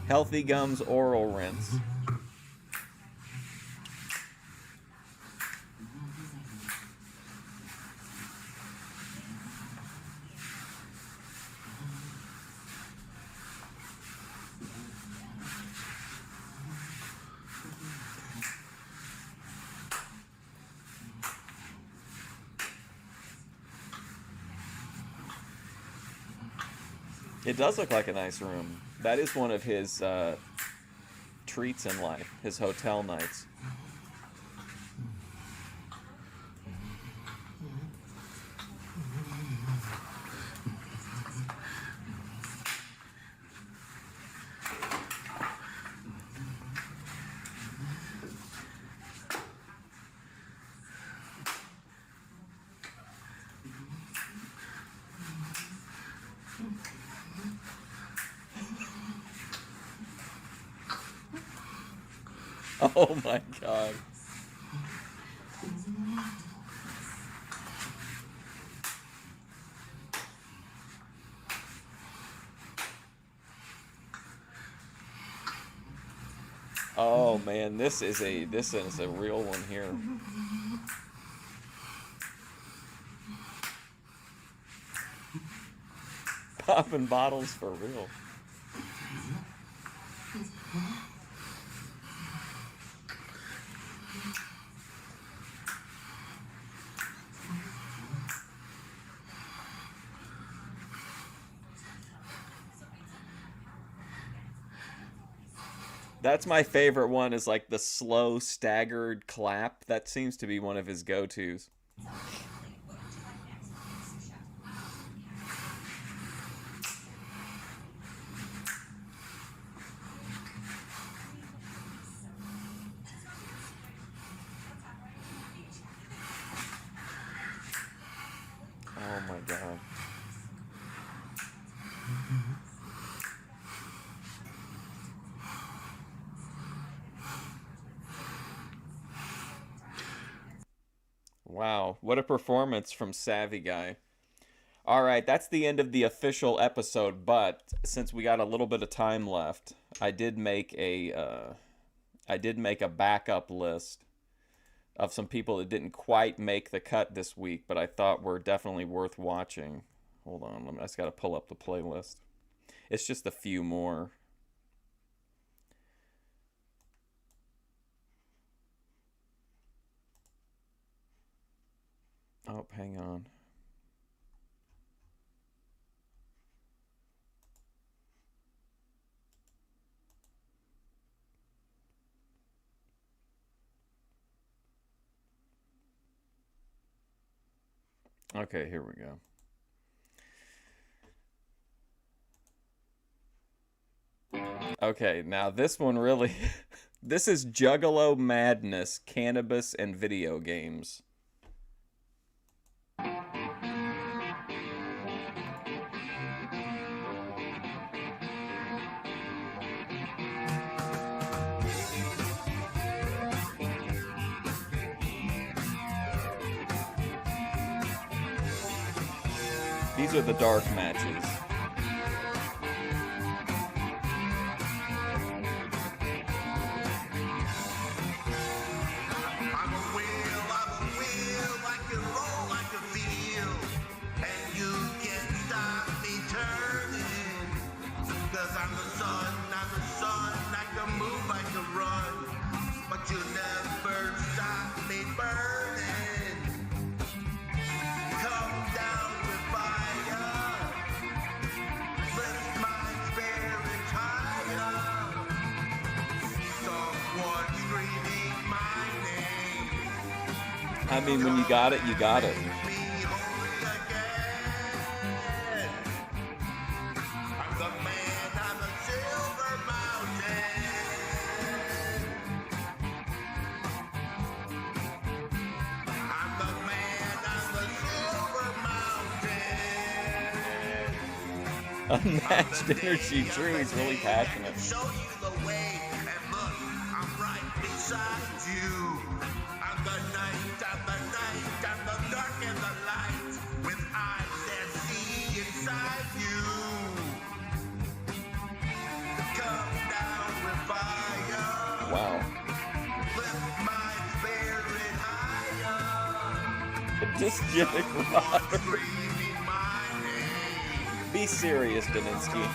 Healthy Gums Oral Rinse. It does look like a nice room. That is one of his treats in life, his hotel nights. Oh my god. Oh man, this is a real one here. Popping bottles for real. That's my favorite one, is like the slow staggered clap. That seems to be one of his go-tos. Oh my god. Wow, what a performance from Savvy Guy. All right, that's the end of the official episode, but since we got a little bit of time left, I did make a backup list of some people that didn't quite make the cut this week, but I thought were definitely worth watching. Hold on, I just got to pull up the playlist. It's just a few more. Oh, hang on. Okay, here we go. Okay, now this one really... This is Juggalo Madness, Cannabis, and Video Games. These are the dark matches. I mean, when you got it, you got it. Unmatched energy. True, he's really passionate. Wow. Dysgenic Robert. Be serious, Daninsky.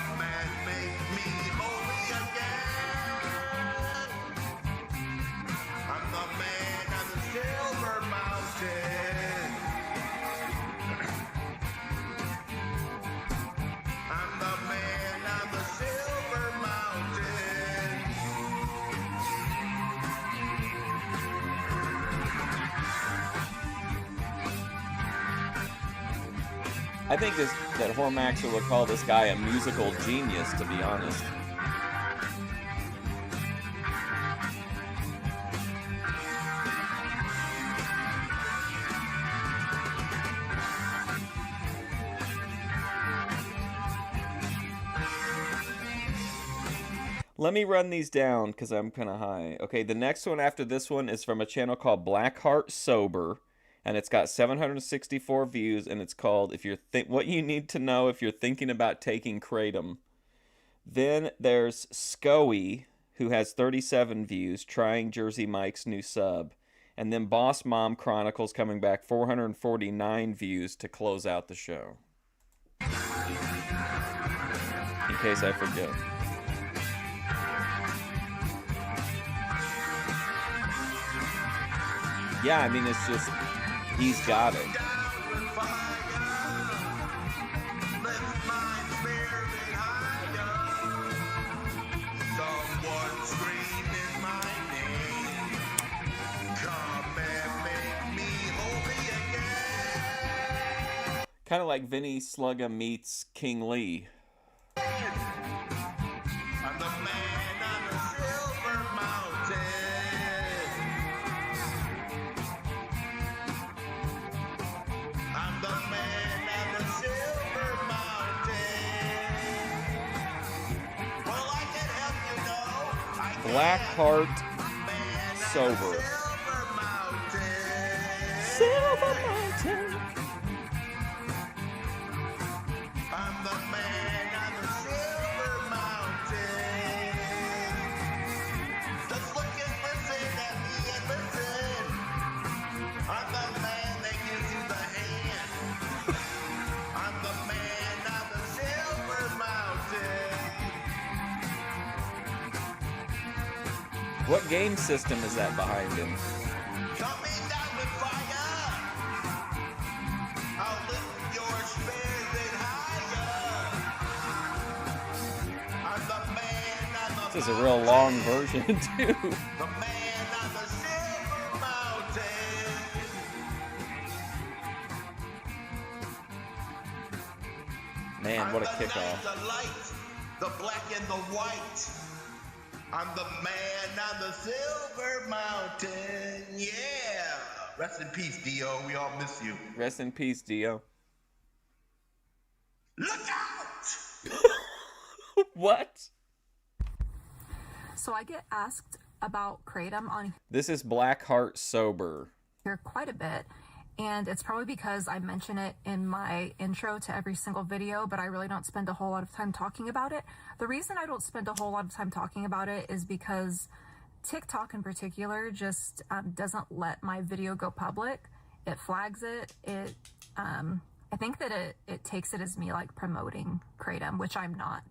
I think that Hormaxer would call this guy a musical genius, to be honest. Let me run these down because I'm kind of high. Okay, the next one after this one is from a channel called Blackheart Sober. And it's got 764 views, and it's called What You Need to Know If You're Thinking About Taking Kratom. Then there's Scoey, who has 37 views, trying Jersey Mike's new sub. And then Boss Mom Chronicles coming back, 449 views to close out the show. In case I forget. Yeah, I mean, it's just, he's got it. Kind of like Vinnie Sluga meets King Lee. I'm the man on the silver mountain. I'm the man on the silver mountain. Well, I can help you know. Blackheart Sober. Silver Mountain. I'm the man on the silver mountain. Just look and listen at me and listen. I'm the man that gives you the hand. I'm the man on the silver mountain. What game system is that behind him? Coming down with fire. I'll lift your spirit higher. I'm the man on the This is a real long version, too. The man on the silver mountain. Man, what a I'm the night, kickoff. the light, the black and the white. I'm the man on the silver mountain. Yeah. Rest in peace, Dio. We all miss you. Rest in peace, Dio. Look out! What? So I get asked about Kratom on This is Blackheart Sober. here quite a bit, and it's probably because I mention it in my intro to every single video, but I really don't spend a whole lot of time talking about it. The reason I don't spend a whole lot of time talking about it is because TikTok in particular just doesn't let my video go public. It flags it. I think that it takes it as me like promoting Kratom, which I'm not.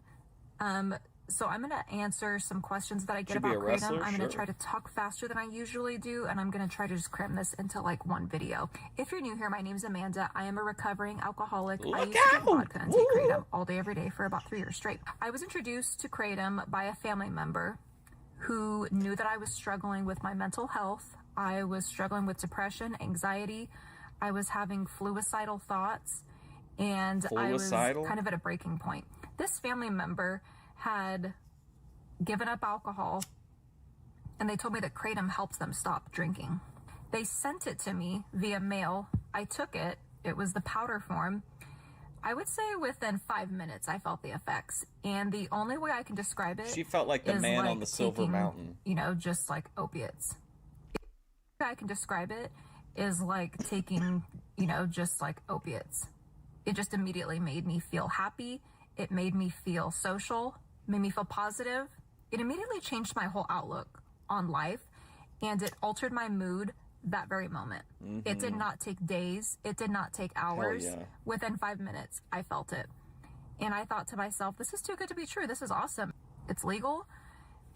So I'm going to answer some questions that I get Should be about a wrestler, Kratom. I'm going to sure. try to talk faster than I usually do, and I'm going to try to just cram this into like one video. If you're new here, my name's Amanda. I am a recovering alcoholic. I used to drink vodka and take Kratom all day, every day for about 3 years straight. I was introduced to Kratom by a family member who knew that I was struggling with my mental health. I was struggling with depression, anxiety. I was having fluicidal thoughts, and I was Fluicidal? kind of at a breaking point. This family member had given up alcohol, and they told me that Kratom helps them stop drinking. They sent it to me via mail. I took it. It was the powder form. I would say within 5 minutes I felt the effects, and the only way I can describe it She felt like the is man on like the Silver taking, Mountain. you know, just like opiates. The way I can describe it is like taking, you know, just like opiates. It just immediately made me feel happy. It made me feel social, made me feel positive. It immediately changed my whole outlook on life, and it altered my mood that very moment. It did not take days. It did not take hours. yeah. Within 5 minutes, I felt it. And I thought to myself, this is too good to be true. This is awesome. It's legal.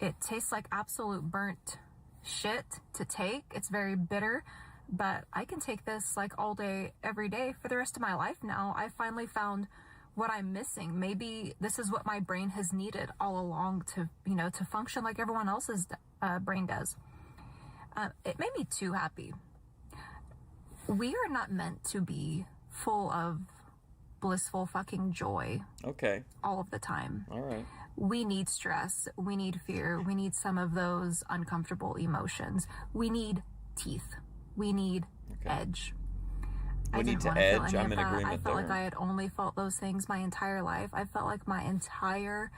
It tastes like absolute burnt shit to take. It's very bitter, but I can take this like all day, every day for the rest of my life now. I finally found what I'm missing. Maybe this is what my brain has needed all along to, you know, to function like everyone else's brain does. It made me too happy. We are not meant to be full of blissful fucking joy Okay. all of the time. All right. We need stress. We need fear. We need some of those uncomfortable emotions. We need teeth. We need edge. We need to wanna feel edge. any I'm of in that. agreement I felt there. like I had only felt those things my entire life. I felt like my entire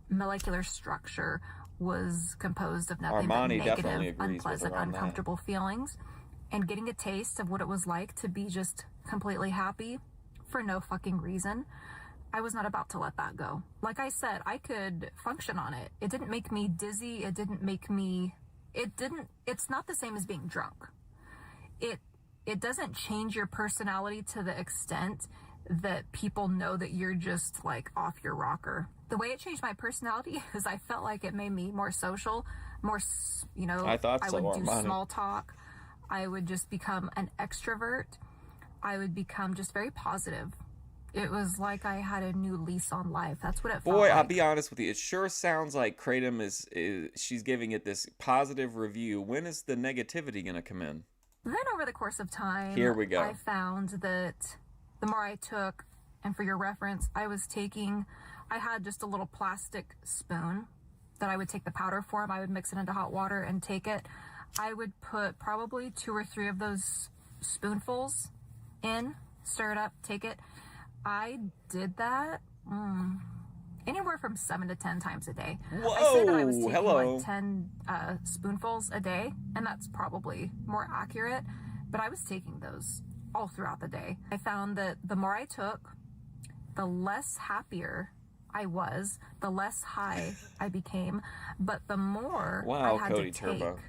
molecular structure was composed of nothing Armani but definitely negative, agrees with unpleasant, her on that. uncomfortable feelings. And getting a taste of what it was like to be just completely happy for no fucking reason I was not about to let that go. Like I said, I could function on it. It didn't make me dizzy. It didn't make me, it's not the same as being drunk. It doesn't change your personality to the extent that people know that you're just like off your rocker. The way it changed my personality is I felt like it made me more social, more, you know, I would do small talk. I would just become an extrovert. I would become just very positive. It was like I had a new lease on life. That's what it felt like. Boy, I'll be honest with you. It sure sounds like Kratom is she's giving it this positive review. When is the negativity going to come in? Then over the course of time, Here we go. I found that the more I took, and for your reference, I had just a little plastic spoon that I would take the powder form. I would mix it into hot water and take it. I would put probably 2 or 3 of those spoonfuls in, stir it up, take it. I did that anywhere from 7 to 10 times a day. Whoa, I say that I was taking like 10 spoonfuls a day, and that's probably more accurate, but I was taking those all throughout the day. I found that the more I took, the less happier I was, the less high I became, but the more I had Cody to take Turbo.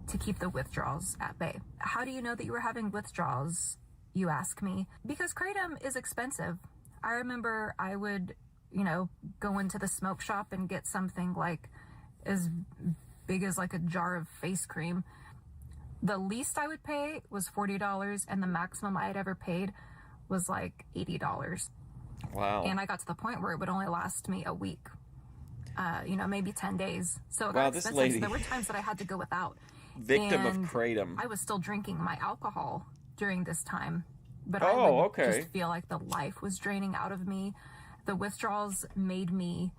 to keep the withdrawals at bay. How do you know that you were having withdrawals, you ask me? Because Kratom is expensive. I remember I would, you know, go into the smoke shop and get something like as big as like a jar of face cream. The least I would pay was $40, and the maximum I had ever paid was like $80. Wow. And I got to the point where it would only last me a week, you know, maybe 10 days. So it got Wow, expensive. this lady- So there were times that I had to go without. Victim of And Kratom. I was still drinking my alcohol during this time, but Oh, I would okay. just feel like the life was draining out of me. The withdrawals made me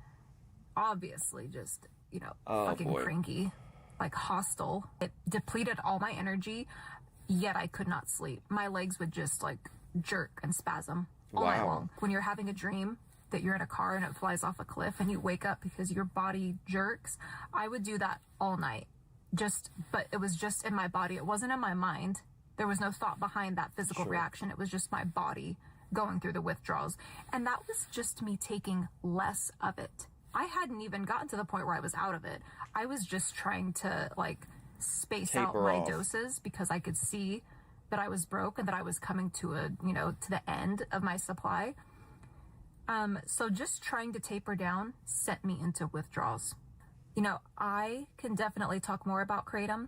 obviously just, you know, fucking boy. cranky, like hostile. It depleted all my energy, yet I could not sleep. My legs would just like jerk and spasm all night Wow. long. When you're having a dream that you're in a car and it flies off a cliff and you wake up because your body jerks, I would do that all night. But it was just in my body. It wasn't in my mind. There was no thought behind that physical reaction. It was just my body going through the withdrawals. And that was just me taking less of it. I hadn't even gotten to the point where I was out of it. I was just trying to like space out Taper my off. doses because I could see that I was broke and that I was coming to to the end of my supply. So just trying to taper down sent me into withdrawals. You know, I can definitely talk more about Kratom.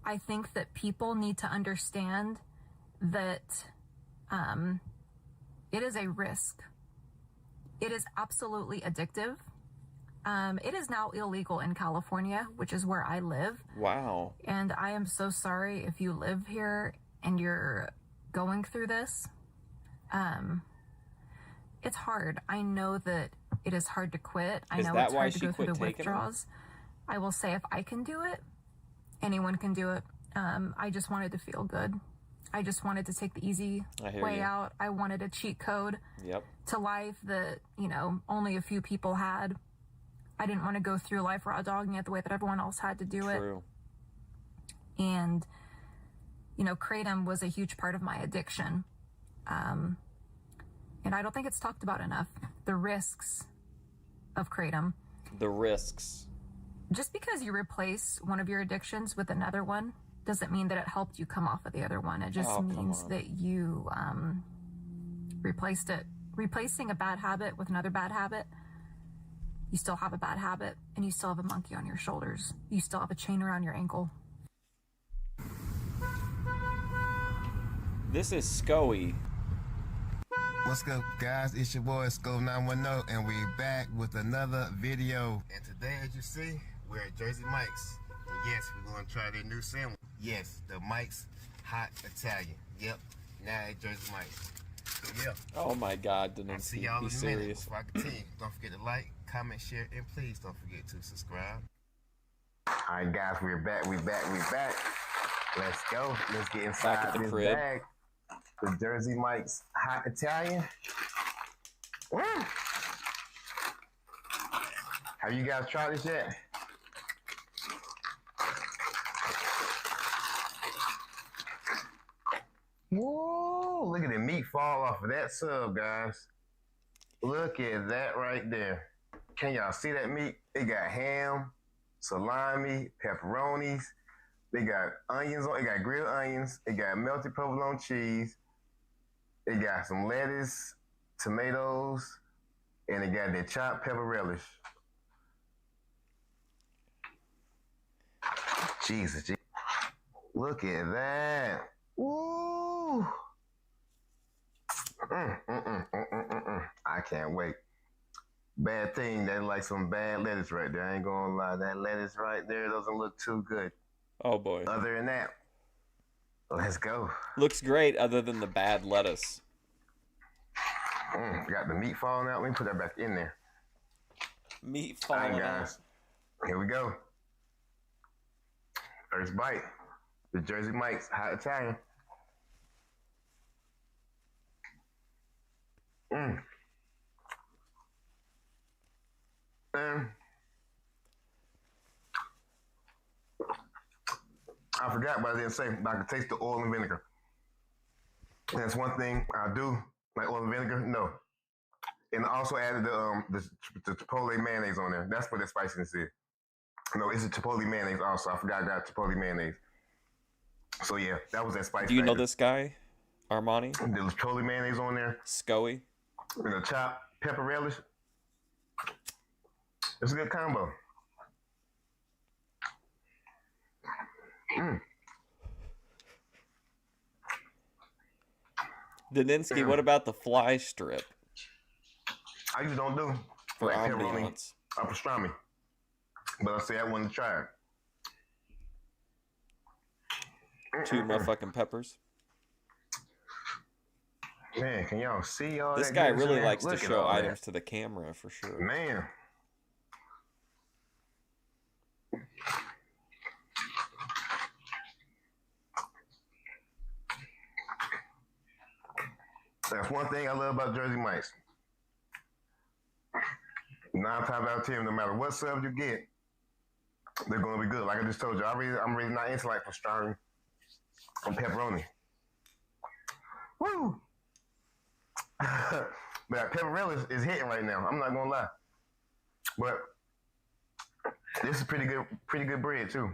I think that people need to understand that it is a risk. It is absolutely addictive. It is now illegal in California, which is where I live. Wow. And I am so sorry if you live here and you're going through this. It's hard. I know that it is hard to quit. I Is know that it's why hard to she go through quit the taking them? withdrawals. I will say if I can do it, anyone can do it. I just wanted to feel good. I just wanted to take the easy I hear way you. out. I wanted a cheat code Yep. to life that, you know, only a few people had. I didn't want to go through life raw dogging it the way that everyone else had to do it. True. And, you know, Kratom was a huge part of my addiction. And I don't think it's talked about enough. The risks of Kratom. The risks. Just because you replace one of your addictions with another one doesn't mean that it helped you come off of the other one. It just Oh, come means on. that you replaced it. Replacing a bad habit with another bad habit, you still have a bad habit and you still have a monkey on your shoulders. You still have a chain around your ankle. This is Scoey. What's up, guys? It's your boy Sco910, and we're back with another video. And today, as you see, we're at Jersey Mike's. And yes, we're going to try their new sandwich. Yes, the Mike's Hot Italian. Yep, now at Jersey Mike's. So, yeah. Oh my God, I'll Denise, see y'all be in a minute. serious. Before I continue, don't forget to like, comment, share, and please don't forget to subscribe. All right, guys, we're back. Let's go. Let's get inside Back at the this crib. bag. The Jersey Mike's Hot Italian. Woo! Have you guys tried this yet? Whoa! Look at the meat fall off of that sub, guys. Look at that right there. Can y'all see that meat? It got ham, salami, pepperonis. They got onions on it. Got grilled onions. It got melted provolone cheese. It got some lettuce, tomatoes, and it got that chopped pepper relish. Jesus. Look at that. Woo. I can't wait. Bad thing, that's like some bad lettuce right there. I ain't gonna lie. That lettuce right there doesn't look too good. Oh boy. Other than that, let's go. Looks great other than the bad lettuce. Got the meat falling out. Let me put that back in there. Meat falling out. All right, guys. Here we go. First bite. The Jersey Mike's Hot Italian. I forgot, but I didn't say, but I could taste the oil and vinegar. And that's one thing I do, like oil and vinegar. No. And I also added the chipotle mayonnaise on there. That's what the spiciness is. No, it's a chipotle mayonnaise also. I forgot I got chipotle mayonnaise. So yeah, that was that spice. Do you know this guy, Armani? The chipotle mayonnaise on there. Scoey. And the chopped pepper relish. It's a good combo. Daninsky, what about the fly strip? I usually don't do for like ambiance or pastrami, but I say I wanted to try it. 2 motherfucking peppers. Man, can y'all see all this that? This guy goodness really in there? likes Look to at show all items that. to the camera for sure. Man. That's one thing I love about Jersey Mike's. 9 times out of 10, no matter what sub you get, they're going to be good. Like I just told you, I'm really not into like pastrami and pepperoni. Woo! But pepper relish is hitting right now. I'm not gonna lie. But this is pretty good bread too.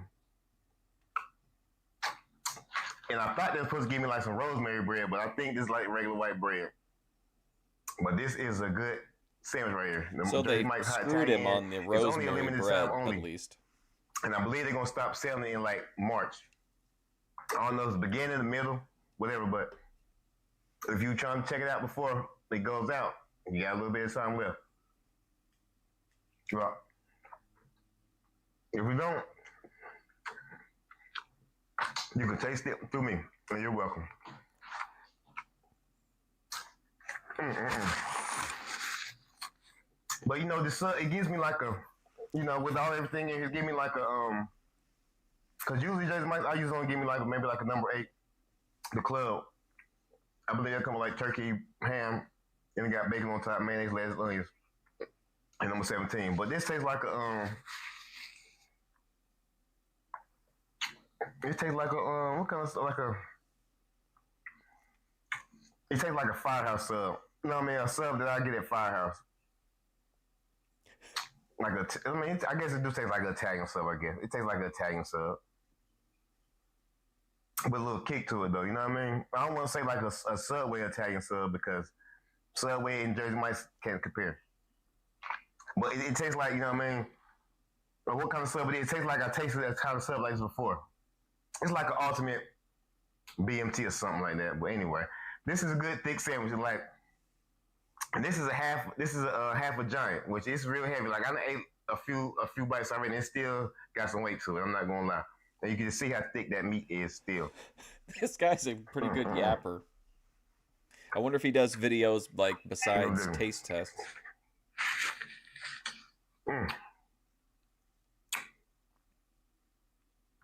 And I thought they were supposed to give me like some rosemary bread, but I think this is like regular white bread. But this is a good sandwich right here. So they screwed him on the rosemary bread at least. And I believe they're gonna stop selling it in like March. I don't know if it's the beginning, the middle, whatever, but if you're trying to check it out before it goes out, you got a little bit of time left. Well, if we don't, you can taste it through me, and you're welcome. But you know, it gives me like a, you know, with all everything in here, it gives me like a, because usually Jersey Mike's, I usually only give me like maybe like a number 8, the club. I believe they come with like turkey, ham, and it got bacon on top, mayonnaise, lettuce, onions, and number 17. But this tastes like a, it tastes like a, what kind of stuff, like a, it tastes like a Firehouse sub. You know what I mean? A sub that I get at Firehouse. Like I guess it do taste like an Italian sub, I guess. It tastes like an Italian sub. With a little kick to it, though, you know what I mean? I don't want to say like a Subway Italian sub because Subway and Jersey Mike's can't compare. But it tastes like, you know what I mean? Or what kind of sub it is. It tastes like I tasted that kind of sub like this before. It's like an ultimate BMT or something like that. But anyway, this is a good thick sandwich. Like, and this is a half a giant, which is real heavy. Like I ate a few bites already, and it still got some weight to it. I'm not gonna lie. And you can see how thick that meat is still. This guy's a pretty good yapper. I wonder if he does videos like besides taste tests.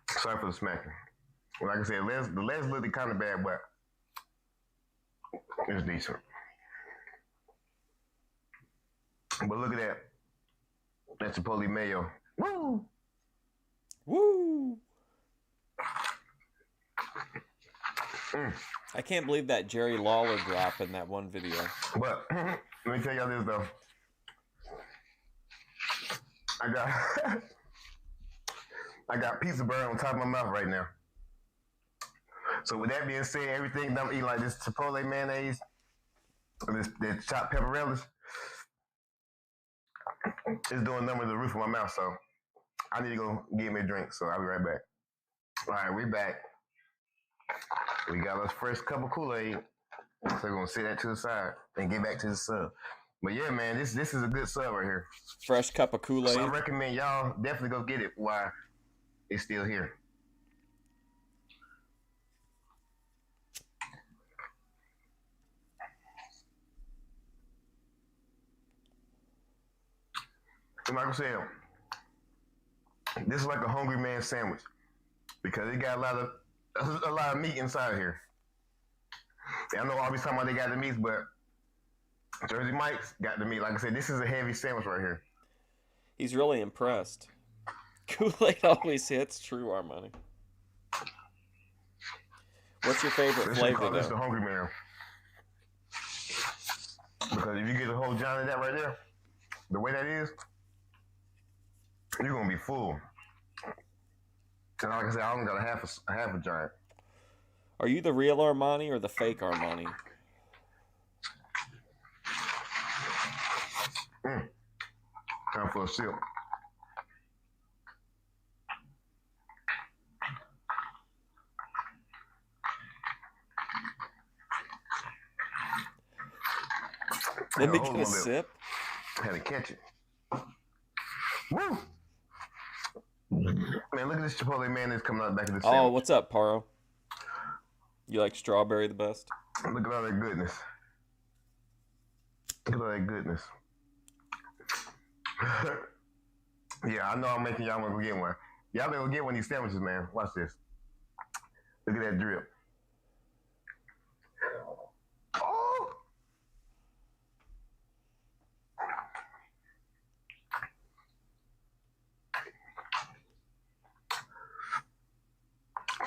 Sorry for the smacking. Like I said, the legs looked kind of bad, but it's decent. But look at that. That's Chipotle mayo. Woo! Woo! I can't believe that Jerry Lawler drop in that one video. But let me tell y'all this though. I got pizza burn on top of my mouth right now. So with that being said, everything that I'm eating, like this Chipotle mayonnaise, this chopped pepperellas, it's doing numbers to the roof of my mouth. So I need to go get me a drink. So I'll be right back. All right, we back. We got us fresh cup of Kool-Aid. So we're gonna sit that to the side and get back to the sub. But yeah, man, this is a good sub right here. Fresh cup of Kool-Aid. So I recommend y'all definitely go get it while it's still here. And like I said, this is like a hungry man sandwich because it got a lot of meat inside here. I know all these talking about they got the meats, but Jersey Mike's got the meat. Like I said, this is a heavy sandwich right here. He's really impressed. Kool-Aid always hits. True, Armani. What's your favorite flavor, This though? the hungry man. Because if you get a whole giant of that right there, the way that is, you're gonna be full. And like I said, I only got a half a giant. Are you the real Armani or the fake Armani? Time for a sip. Let me get a sip. Had to catch it. Woo! Man, look at this Chipotle mayonnaise coming out the back of the sandwich. Oh, what's up, Paro? You like strawberry the best? Look at all that goodness. Look at all that goodness. Yeah, I know I'm making y'all want to get one. Y'all better get one of these sandwiches, man. Watch this. Look at that drip. Oh!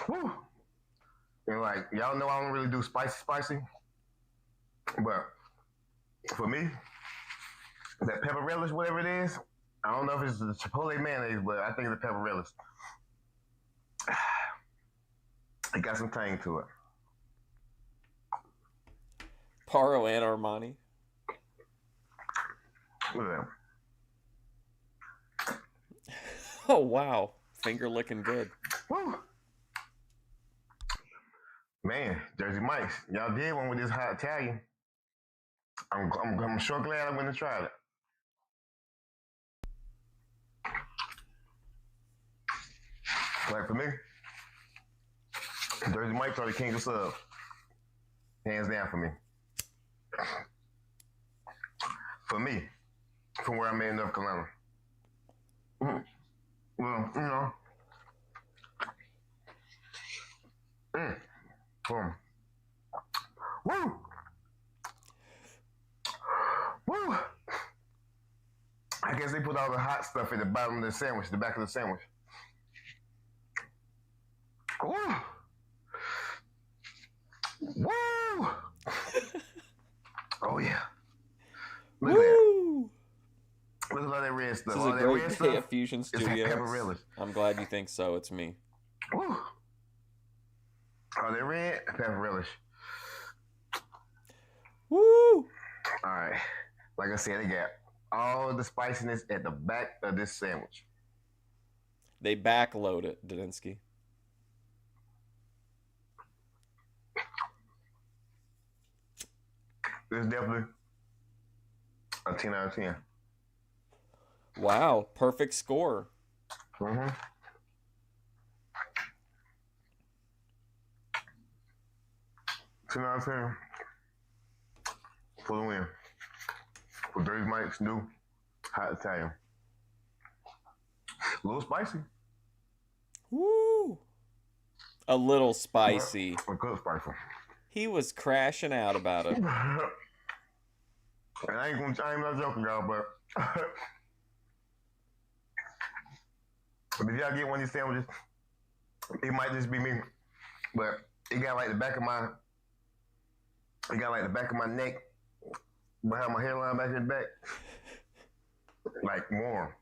Whew. And like, y'all know I don't really do spicy. But for me, that pepper relish, whatever it is, I don't know if it's the Chipotle mayonnaise, but I think it's the pepper relish. It got some tang to it. Paro and Armani. Look at that. Oh, wow. Finger looking good. Woo. Man, Jersey Mike's, y'all did one with this hot Italian. I'm sure glad I went and tried it. Like for me, Jersey Mike's are the king of sub. Hands down for me. For me, from where I'm in North Carolina. Well, you know. Woo! Woo! I guess they put all the hot stuff at the bottom of the sandwich, the back of the sandwich. Woo! Woo! Oh yeah. Look at that. Look at all that red stuff. This is all a that great red day stuff. at Fusion It's Studios. pepper relish. I'm glad you think so. It's me. Woo! Oh, that red pepper relish. Woo! All right. Like I said, they got all the spiciness at the back of this sandwich. They backload it, Dadinsky. This is definitely a 10 out of 10. Wow, perfect score. 10 out of 10 for the win. With Jersey Mike's new hot Italian. A little spicy. Woo! A little spicy. A good spicy. He was crashing out about it. And I'm not joking, y'all, but if y'all get one of these sandwiches, it might just be me. But it got like the back of my neck, behind my hairline back in the back, like warm,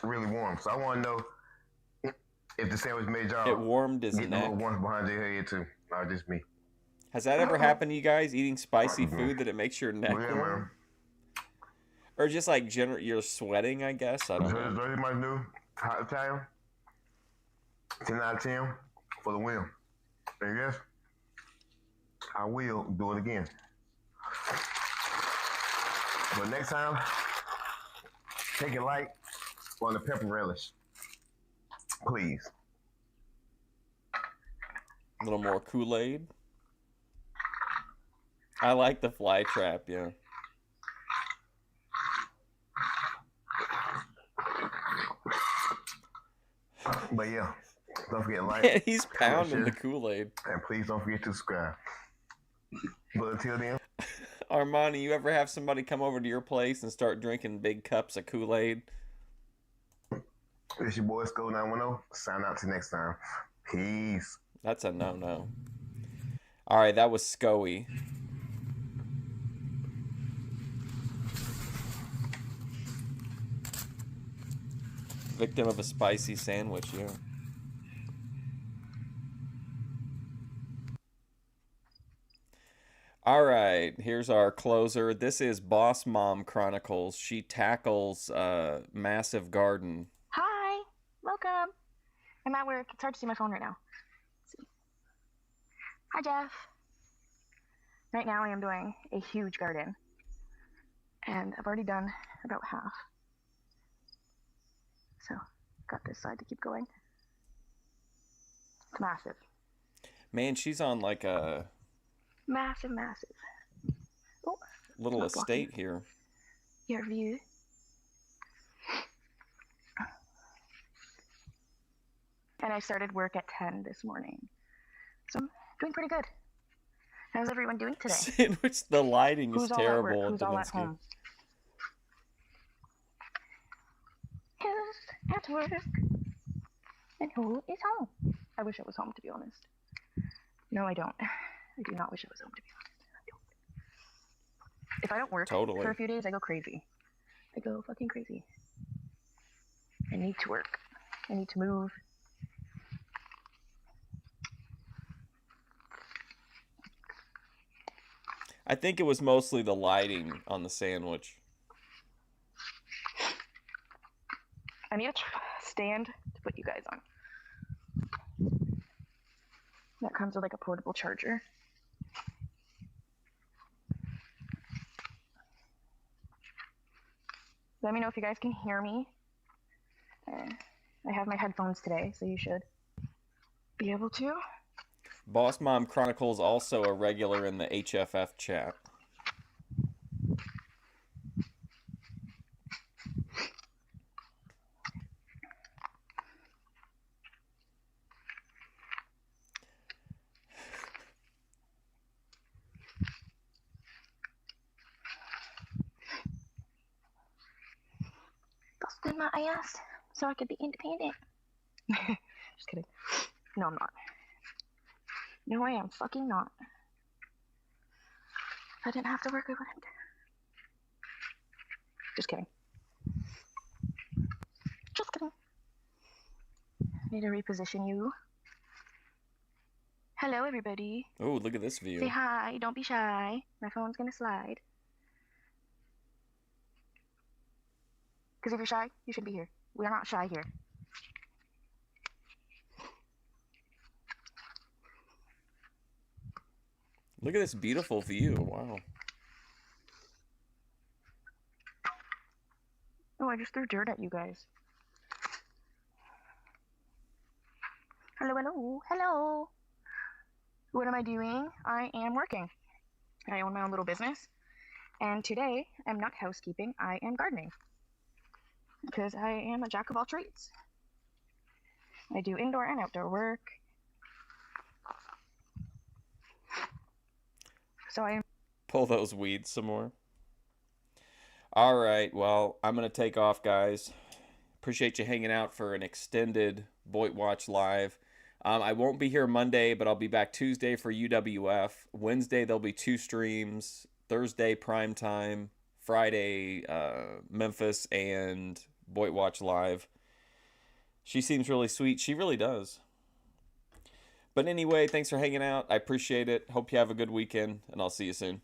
really warm. So I want to know if the sandwich made y'all. It warmed his get neck. a little warmth behind your head too. Not just me. Has that ever happened to you guys, eating spicy food, that it makes your neck warm? Man. Or just like you're sweating, I guess? I don't know. This is my new hot Italian. 10 out of 10 for the win. And yes, I will do it again. But next time, take it light on the pepper relish. Please. A little more Kool-Aid. I like the fly trap, yeah. But yeah, don't forget like. Yeah, he's pounding the Kool-Aid. And please don't forget to subscribe. But until then, Armani, you ever have somebody come over to your place and start drinking big cups of Kool-Aid? It's your boy Skull 910. Sign out till next time. Peace. That's a no-no. All right, that was Scoey. Victim of a spicy sandwich, yeah. All right, here's our closer. This is Boss Mom Chronicles. She tackles massive garden. Hi, welcome. I'm at work. It's hard to see my phone right now. Let's see. Hi, Jeff. Right now I am doing a huge garden. And I've already done about half. So, got this side to keep going. It's massive. Man, she's on like a Massive. Oh, little estate here. your view. And I started work at 10 this morning. So I'm doing pretty good. How's everyone doing today? Sandwich, the lighting is Who's all at terrible. work? Who's all at home? Who's at work? And who is home? I wish I was home, to be honest. No, I don't. I do not wish I was home, to be honest. I don't. If I don't work for a few days, I go crazy. I go fucking crazy. I need to work. I need to move. I think it was mostly the lighting on the sandwich. I need a stand to put you guys on. That comes with like a portable charger. Let me know if you guys can hear me. I have my headphones today, so you should be able to. Boss Mom Chronicles also a regular in the HFF chat. Busted my ass so I could be independent. Just kidding. No, I'm not. No, I am fucking not. If I didn't have to work, I wouldn't. Just kidding. Just kidding. Need to reposition you. Hello, everybody. Oh, look at this view. Say hi. Don't be shy. My phone's gonna slide. Because if you're shy, you shouldn't be here. We're not shy here. Look at this beautiful view. Wow. Oh, I just threw dirt at you guys. Hello, hello, hello. What am I doing? I am working. I own my own little business. And today, I'm not housekeeping, I am gardening. Because I am a jack of all trades. I do indoor and outdoor work. So I Pull those weeds some more. All right, well, I'm going to take off, guys. Appreciate you hanging out for an extended BOYTWatch Live. I won't be here Monday, but I'll be back Tuesday for UWF. Wednesday, there'll be 2 streams. Thursday, prime time. Friday, Memphis and BOYTWatch Live. She seems really sweet. She really does. But anyway, thanks for hanging out. I appreciate it. Hope you have a good weekend, and I'll see you soon.